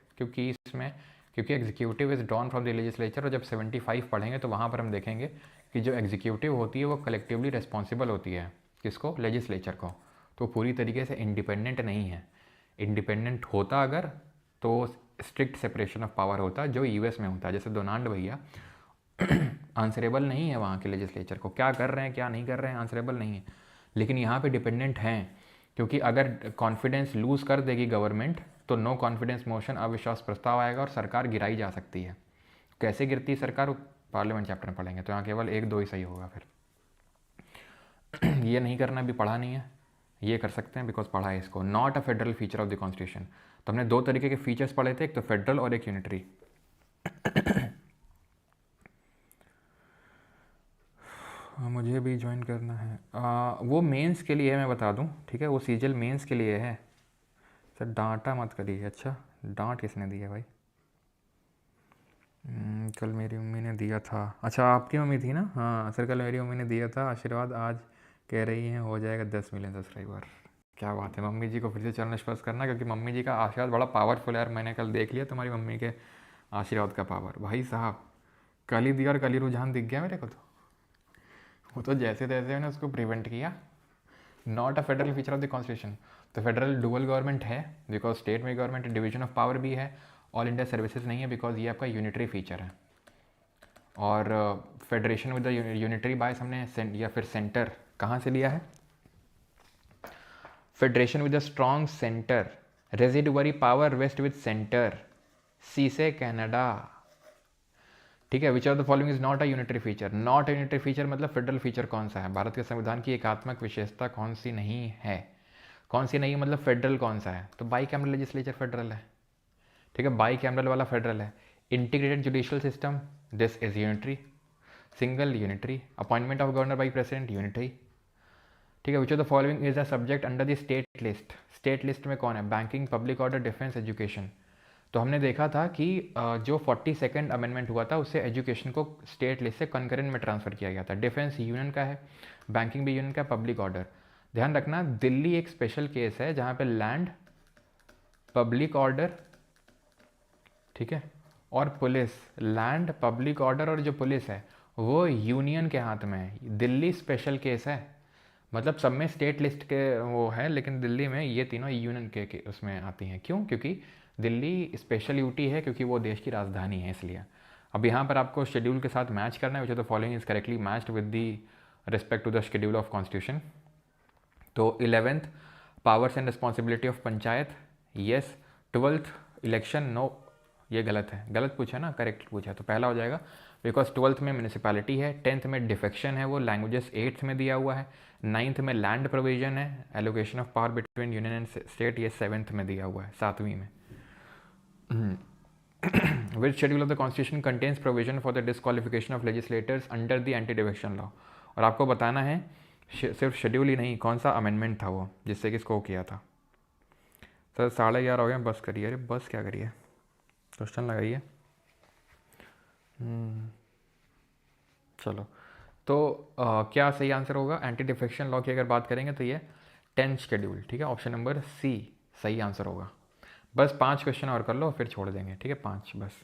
क्योंकि executive is drawn from the legislature, और जब 75 पढ़ेंगे तो वहाँ पर हम देखेंगे कि जो एग्जीक्यूटिव होती है वो कलेक्टिवली रिस्पॉन्सिबल होती है, किसको? लेजिस्लेचर को। तो पूरी तरीके से इंडिपेंडेंट नहीं है। इंडिपेंडेंट होता अगर तो स्ट्रिक्ट सेपरेशन ऑफ पावर होता, जो यूएस में होता है। जैसे डोनाल्ड भैया आंसरेबल नहीं है वहाँ के लेजिस्लेचर को, क्या कर रहे हैं क्या नहीं कर रहे हैं आंसरेबल नहीं है, लेकिन यहाँ पे डिपेंडेंट हैं, क्योंकि अगर कॉन्फिडेंस लूज़ कर देगी गवर्नमेंट तो नो कॉन्फिडेंस मोशन, अविश्वास प्रस्ताव आएगा और सरकार गिराई जा सकती है। कैसे गिरती है सरकार, पार्लियामेंट चैप्टर में पढ़ेंगे, तो यहाँ केवल 1-2 ही सही होगा। फिर ये नहीं करना, भी पढ़ा नहीं है, ये कर सकते हैं बिकॉज पढ़ा है इसको। Not a federal feature of the constitution, तो हमने 2 तरीके के फीचर्स पढ़े थे, एक तो फेडरल और एक यूनिटरी। मुझे भी ज्वाइन करना है, वो मेंस के लिए है, मैं बता दूं, ठीक है, वो सीजल मेंस के लिए है सर। डांटा मत करिए। अच्छा, डांट किसने दी है भाई? कल मेरी मम्मी ने दिया था। अच्छा, आपकी मम्मी थी ना? हाँ सर, कल मेरी मम्मी ने दिया था आशीर्वाद, आज कह रही हैं हो जाएगा 10 मिलियन सब्सक्राइबर। क्या बात है, मम्मी जी को फिर से चैनल स्पर्श करना, क्योंकि मम्मी जी का आशीर्वाद बड़ा पावरफुल है यार। मैंने कल देख लिया तुम्हारी मम्मी के आशीर्वाद का पावर, भाई साहब कल ही दिया और कल ही रुझान दिख गया मेरे को। तो वो तो जैसे तैसे मैंने उसको प्रिवेंट किया। Not a federal feature of the constitution, तो फेडरल डुअल गवर्नमेंट है बिकॉज स्टेट में गवर्नमेंट डिवीजन ऑफ पावर भी है। ऑल इंडिया सर्विसेज नहीं है बिकॉज ये आपका यूनिटरी फीचर है। और federation with the unitary bias हमने या फिर सेंटर कहाँ से लिया है? Federation with a strong centre, residuary power vest with centre, C से कनाडा, ठीक है। Which of the following is not a unitary feature? Not a unitary feature मतलब फेडरल फीचर कौन सा है? भारत के संविधान की एकात्मक विशेषता कौन सी नहीं है? कौन सी नहीं मतलब फेडरल कौन सा है? तो बाई कैमरल लेजिस्लेचर फेडरल है, ठीक है, बाई कैमरल वाला फेडरल है। Integrated judicial system, this is unitary. Single unitary. Appointment of governor by president, unitary, ठीक है। Which of the following is a subject under the state list? State list में कौन है? Banking, public order, defence, education. तो हमने देखा था कि जो 42nd अमेंडमेंट हुआ था उससे एजुकेशन को स्टेट लिस्ट से कंकरेंट में ट्रांसफ़र किया गया था। डिफेंस यूनियन का है, बैंकिंग भी यूनियन का, पब्लिक ऑर्डर। ध्यान रखना, दिल्ली एक स्पेशल केस है जहाँ पे लैंड, पब्लिक ऑर्डर, ठीक है, और पुलिस, लैंड, पब्लिक ऑर्डर और जो पुलिस है वो यूनियन के हाथ में है। दिल्ली स्पेशल केस है, मतलब सब में स्टेट लिस्ट के वो है, लेकिन दिल्ली में ये तीनों यूनियन के उसमें आती हैं। क्यों? क्योंकि दिल्ली स्पेशल यूटी है, क्योंकि वो देश की राजधानी है, इसलिए। अब यहाँ पर आपको शेड्यूल के साथ मैच करना है, which the following is correctly matched with the respect to the schedule of constitution. तो 11th powers and responsibility of panchayat, yes. 12th election, no, ये गलत है, गलत पूछा ना, करेक्ट पूछा, तो पहला हो जाएगा बिकॉज 12th में म्यूनिसिपैलिटी है। 10th में डिफेक्शन है, वो लैंग्वेजेस 8th में दिया हुआ है। 9th में लैंड प्रोविजन है, allocation of power between union and state, ये 7th में दिया हुआ है, 7वीं में। Which schedule of the constitution contains provision for the disqualification of legislators under the anti defection law. और आपको बताना है सिर्फ शेड्यूल ही नहीं, कौन सा अमेंडमेंट था वो जिससे कि इसको किया था। सर 11:30 हो गए, बस करिए। अरे बस क्या करिए, क्वेश्चन लगाइए। चलो तो क्या सही आंसर होगा? एंटी डिफेक्शन लॉ की अगर बात करेंगे तो ये 10th शेड्यूल, ठीक है, ऑप्शन नंबर सी सही आंसर होगा। बस 5 क्वेश्चन और कर लो फिर छोड़ देंगे, ठीक है, 5 बस।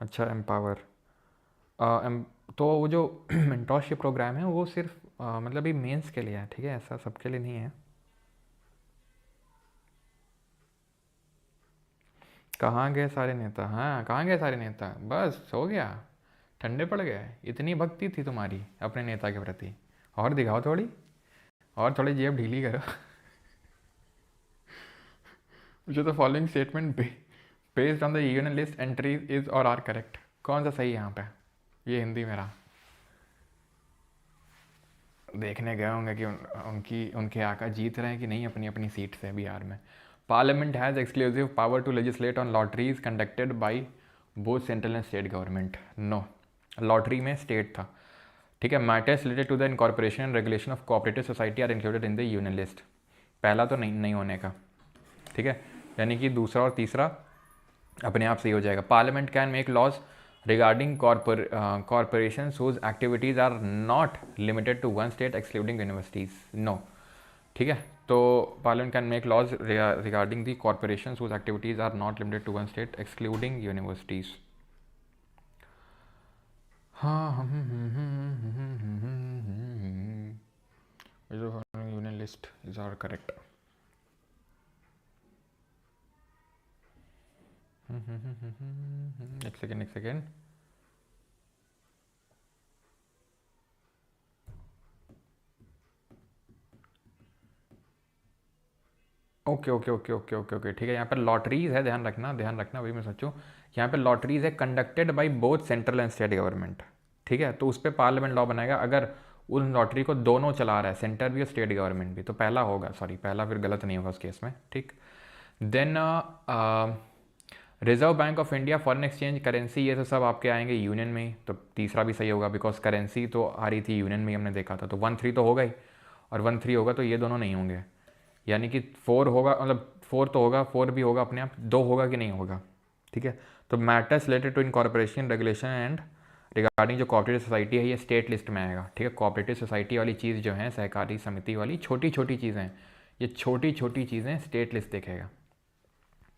अच्छा एम्पावर, तो वो जो मेंटोरशिप प्रोग्राम है वो सिर्फ मतलब ये मेंस के लिए है, ठीक है, ऐसा सबके लिए नहीं है। कहाँ गए सारे नेता? हाँ कहाँ गए सारे नेता? बस हो गया, ठंडे पड़ गए। इतनी भक्ति थी तुम्हारी अपने नेता के प्रति, और दिखाओ थोड़ी, और थोड़ी जेब ढीली करो। मुझे तो following statement based on the union list entries is और आर करेक्ट, कौन सा सही है यहाँ पे? ये हिंदी में रहा। देखने गए होंगे कि उनके आका जीत रहे हैं कि नहीं अपनी अपनी सीट से बिहार में। Parliament has exclusive power to legislate on lotteries conducted by both central and state government. No, lottery में स्टेट था, ठीक है। Matters related to the incorporation and regulation of cooperative society are included in the union list. पहला तो नहीं होने का, ठीक है, यानी कि दूसरा और तीसरा अपने आप सही हो जाएगा। Parliament can make laws regarding corporations whose activities are not limited to one state excluding universities. No, ठीक है, तो parliament can make laws regarding the corporations whose activities are not limited to one state excluding universities. हाँ union list is are correct. एक second okay, ठीक है। यहाँ पर lotteries है, ध्यान रखना वही मैं सोचूँ। यहाँ पे लॉटरीज है conducted by both central and state government, ठीक है, तो उस पर पार्लियामेंट लॉ बनाएगा अगर उन लॉटरी को दोनों चला रहा है, सेंटर भी और स्टेट गवर्नमेंट भी, तो पहला होगा, सॉरी पहला फिर गलत नहीं होगा उस केस में, ठीक। Then Reserve Bank of India, foreign exchange, currency, ये तो सब आपके आएंगे यूनियन में ही, तो तीसरा भी सही होगा बिकॉज करेंसी तो आ रही थी यूनियन में ही, हमने देखा था, तो 1-3 तो होगा ही, और 1-3 होगा तो ये दोनों नहीं होंगे, यानी कि 4 होगा, मतलब 4 तो होगा, 4 भी होगा अपने आप, 2 होगा कि नहीं होगा, ठीक है। तो matters related to incorporation regulation and regarding जो कोऑपरेटिव सोसाइटी है ये स्टेट लिस्ट में आएगा, ठीक है। कोऑपरेटिव सोसाइटी वाली चीज़ जो है, सहकारी समिति वाली छोटी छोटी चीज़ें, ये छोटी छोटी चीज़ें स्टेट लिस्ट देखेगा,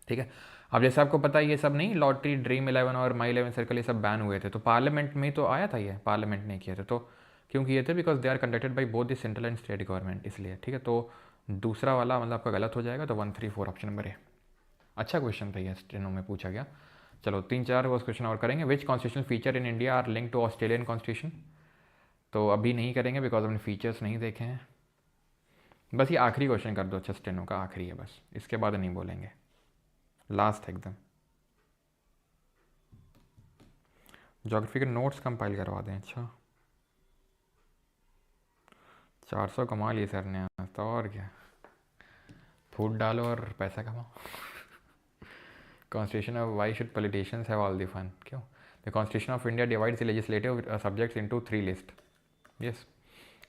ठीक है। अब जैसे आपको पता है ये सब नहीं, लॉटरी, ड्रीम 11 और माई 11 सर्कल ये सब बैन हुए थे, तो पार्लियामेंट में तो आया था ये, पार्लियामेंट ने किए थे, तो क्यों किए थे? Because they are conducted by both the central and state government, इसलिए, ठीक है। तो दूसरा वाला मतलब आपका गलत हो जाएगा, तो 1-3-4 ऑप्शन नंबर ए। अच्छा क्वेश्चन था ये, स्टेनो में पूछा गया। चलो 3-4 वो क्वेश्चन और करेंगे। Which constitutional feature in India are link to Australian constitution? तो अभी नहीं करेंगे बिकॉज हमने फीचर्स नहीं देखे हैं। बस ये आखिरी क्वेश्चन कर दो, अच्छा स्टेनो का आखिरी है बस, इसके बाद नहीं बोलेंगे, लास्ट एकदम। ज्योग्राफी के नोट्स कंपाइल करवा दें, अच्छा 400 कमा लिए सर ने, तो और क्या, फूड डालो और पैसा कमाओ। Constitution of why should politicians have all the fun? क्यों? The constitution of India divides the legislative subjects into 3 list. Yes,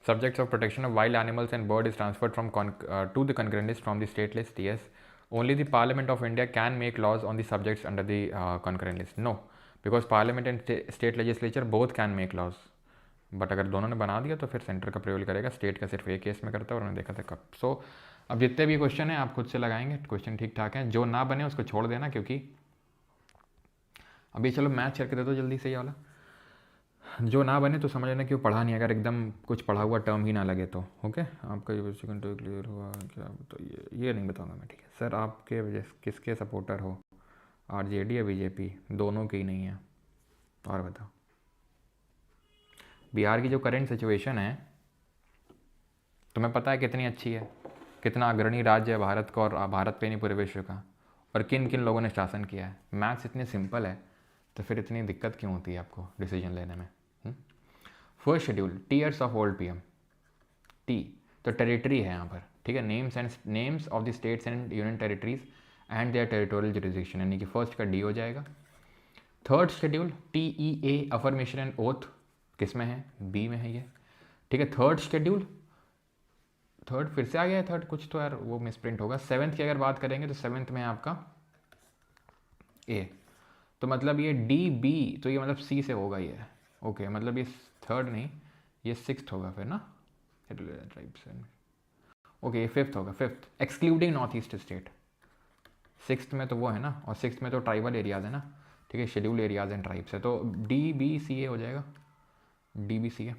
subjects of protection of wild animals and bird is transferred from to the concurrent list from the state list. Yes, only the Parliament of India can make laws on the subjects under the concurrent list. No, because Parliament and state legislature both can make laws. But अगर दोनों ने बना दिया तो फिर centre का प्रयोग करेगा, स्टेट का सिर्फ एक केस में करता है, और उन्होंने देखा था कब। सो अब जितने भी क्वेश्चन हैं आप खुद से लगाएंगे, क्वेश्चन ठीक ठाक हैं, जो ना बने उसको छोड़ देना, क्योंकि अभी चलो मैच करके दे दो जल्दी से ये वाला, जो ना बने तो समझ लेना कि वो पढ़ा नहीं, अगर एकदम कुछ पढ़ा हुआ टर्म ही ना लगे तो। ओके, आपका ये सेकंड क्लियर हुआ क्या? तो ये नहीं बताऊंगा मैं, ठीक है। सर आपके वजह किसके सपोर्टर हो, आरजेडी या बीजेपी? दोनों की नहीं है। और बताओ, बिहार की जो करंट सिचुएशन है तुम्हें पता है कितनी अच्छी है, कितना अग्रणी राज्य है भारत का, और भारत पे नहीं पूरे विश्व का, और किन किन लोगों ने शासन किया है। मैथ्स इतने सिंपल है तो फिर इतनी दिक्कत क्यों होती है आपको डिसीजन लेने में? First schedule, tears of old PM, T तो टेरिटरी है यहाँ पर, ठीक है। Names of the states and union territories and their territorial jurisdiction, यानी कि फर्स्ट का डी हो जाएगा। Third schedule TEA affirmation and oath किस में है? बी में है ये, ठीक है। थर्ड शेड्यूल, थर्ड फिर से आ गया है थर्ड, कुछ तो यार वो मिसप्रिंट होगा। सेवन्थ की अगर बात करेंगे तो सेवन्थ में है आपका ए, तो मतलब ये DB, तो ये मतलब C से होगा ये, ओके। मतलब ये थर्ड नहीं, ये सिक्स्थ होगा फिर ना, ओके ये फिफ्थ होगा, fifth excluding north east state. Sixth में तो वो है ना, और सिक्स्थ में तो ट्राइबल एरियाज है ना, ठीक है, शेड्यूल एरियाज एंड ट्राइब्स है, तो DBCA हो जाएगा, DBCA,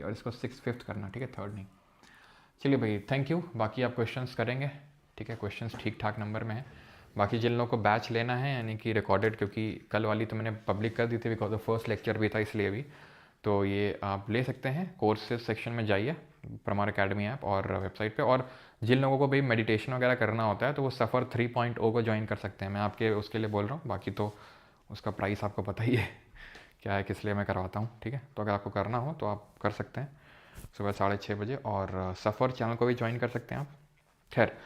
और इसको सिक्स फिफ्थ करना, ठीक है, थर्ड नहीं। चलिए भाई, थैंक यू। बाकी आप क्वेश्चंस करेंगे, ठीक है, क्वेश्चंस ठीक ठाक नंबर में है। बाकी जिन लोगों को बैच लेना है, यानी कि रिकॉर्डेड, क्योंकि कल वाली तो मैंने पब्लिक कर दी थी बिकॉज फर्स्ट लेक्चर भी था इसलिए भी, तो ये आप ले सकते हैं। कोर्सेज सेक्शन में जाइए परमार अकेडमी ऐप और वेबसाइट पे। और जिन लोगों को भी मेडिटेशन वगैरह करना होता है तो वो सफ़र 3.0 को ज्वाइन कर सकते हैं, मैं आपके उसके लिए बोल रहा हूँ। बाकी तो उसका प्राइस आपको पता ही है क्या है, किस लिए मैं करवाता हूँ, ठीक है। तो अगर आपको करना हो तो आप कर सकते हैं सुबह 6:30 बजे, और सफ़र चैनल को भी ज्वाइन कर सकते हैं आप। खैर,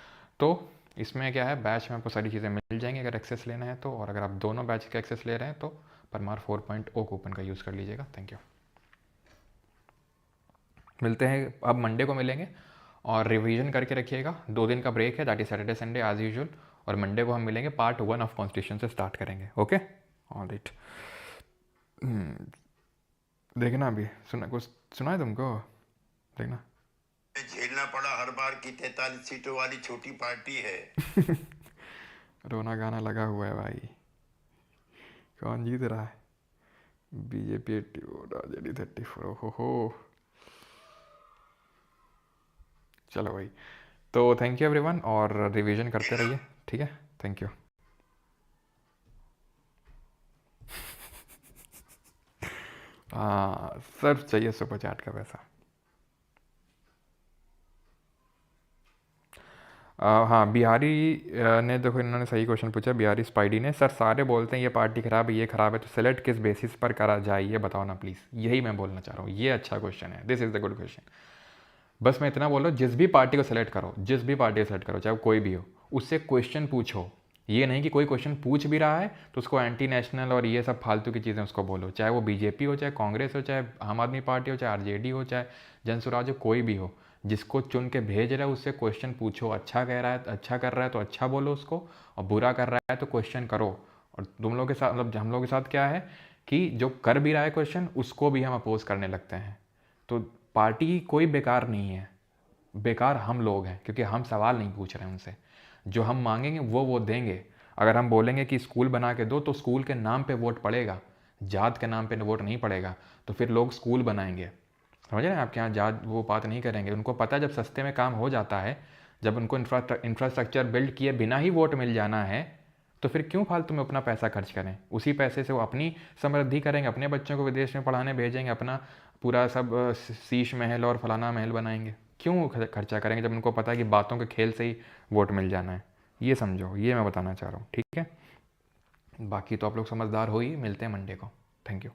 तो इसमें क्या है, बैच में आपको सारी चीज़ें मिल जाएंगी अगर एक्सेस लेना है तो, और अगर आप दोनों बैच का एक्सेस ले रहे हैं तो परमार 4.0 कूपन का यूज़ कर लीजिएगा। Thank you. मिलते हैं, अब मंडे को मिलेंगे, और रिवीजन करके रखिएगा। 2 दिन का ब्रेक है, that is Saturday Sunday as usual, और मंडे को हम मिलेंगे, पार्ट 1 ऑफ कॉन्स्टिट्यूशन से स्टार्ट करेंगे। Okay, all right. देखना अभी, सुना कुछ सुना है तुमको, देखना। झेलना पड़ा हर बार की 43 सीटों वाली छोटी पार्टी है। रोना गाना लगा हुआ है भाई। कौन जीत रहा है? BJP 84, RJD 34। हो चलो भाई, तो थैंक यू एवरीवन, और रिवीजन करते रहिए, ठीक है। Thank you. हाँ, सिर्फ चाहिए सुपर चैट का पैसा। हाँ, बिहारी ने, देखो इन्होंने सही क्वेश्चन पूछा, बिहारी स्पाइडी ने। सर सारे बोलते हैं ये पार्टी खराब है, ये खराब है, तो सेलेक्ट किस बेसिस पर करा जाए ये बताओ ना प्लीज़। यही मैं बोलना चाह रहा हूँ, ये अच्छा क्वेश्चन है, this is the good question. बस मैं इतना बोल रहा हूँ, जिस भी पार्टी को सेलेक्ट करो, जिस भी पार्टी को सेलेक्ट करो, चाहे वो कोई भी हो, उससे क्वेश्चन पूछो। ये नहीं कि कोई क्वेश्चन पूछ भी रहा है तो उसको एंटी नेशनल और ये सब फालतू की चीज़ें उसको बोलो, चाहे वो BJP हो, चाहे कांग्रेस हो, चाहे आम आदमी पार्टी हो, चाहे RJD हो, चाहे जनसुराज हो, कोई भी हो, जिसको चुन के भेज रहा है उससे क्वेश्चन पूछो। अच्छा कह रहा है, अच्छा कर रहा है तो अच्छा बोलो उसको, और बुरा कर रहा है तो क्वेश्चन करो। और तुम लोगों के साथ, मतलब हम लोगों के साथ क्या है कि जो कर भी रहा है क्वेश्चन, उसको भी हम अपोज करने लगते हैं। तो पार्टी कोई बेकार नहीं है, बेकार हम लोग हैं, क्योंकि हम सवाल नहीं पूछ रहे हैं उनसे। जो हम मांगेंगे वो देंगे। अगर हम बोलेंगे कि स्कूल बना के दो, तो स्कूल के नाम पे वोट पड़ेगा, जात के नाम पे वोट नहीं पड़ेगा। तो फिर लोग स्कूल बनाएंगे, समझ रहे हैं? आपके यहाँ जात वो बात नहीं करेंगे। उनको पता है जब सस्ते में काम हो जाता है, जब उनको इंफ्रास्ट्रक्चर बिल्ड किए बिना ही वोट मिल जाना है, तो फिर क्यों फालतू में अपना पैसा खर्च करें? उसी पैसे से वो अपनी समृद्धि करेंगे, अपने बच्चों को विदेश में पढ़ाने भेजेंगे, अपना पूरा सब शीश महल और फलाना महल बनाएंगे। क्यों खर्चा करेंगे जब उनको पता है कि बातों के खेल से ही वोट मिल जाना है? ये समझो, ये मैं बताना चाह रहा हूँ, ठीक है। बाकी तो आप लोग समझदार हो ही। मिलते हैं मंडे को, थैंक यू।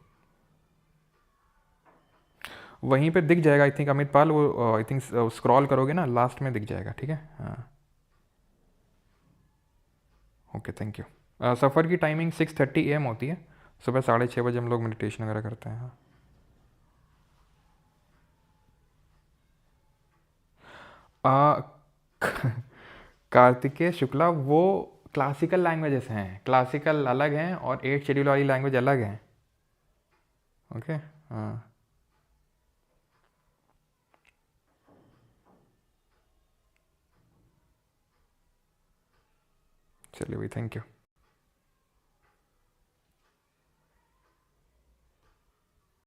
वहीं पे दिख जाएगा आई थिंक, अमित पाल, वो आई थिंक स्क्रॉल करोगे ना, लास्ट में दिख जाएगा, ठीक है। हाँ, ओके, थैंक यू। सफ़र की टाइमिंग 6:30 AM होती है, सुबह 6:30 बजे हम लोग मेडिटेशन वगैरह करते हैं। हाँ, कार्तिकेय शुक्ला, वो क्लासिकल लैंग्वेजेस हैं, क्लासिकल अलग हैं और 8 शेड्यूल वाली लैंग्वेज अलग हैं, ओके। हाँ, चलिए भाई, थैंक यू।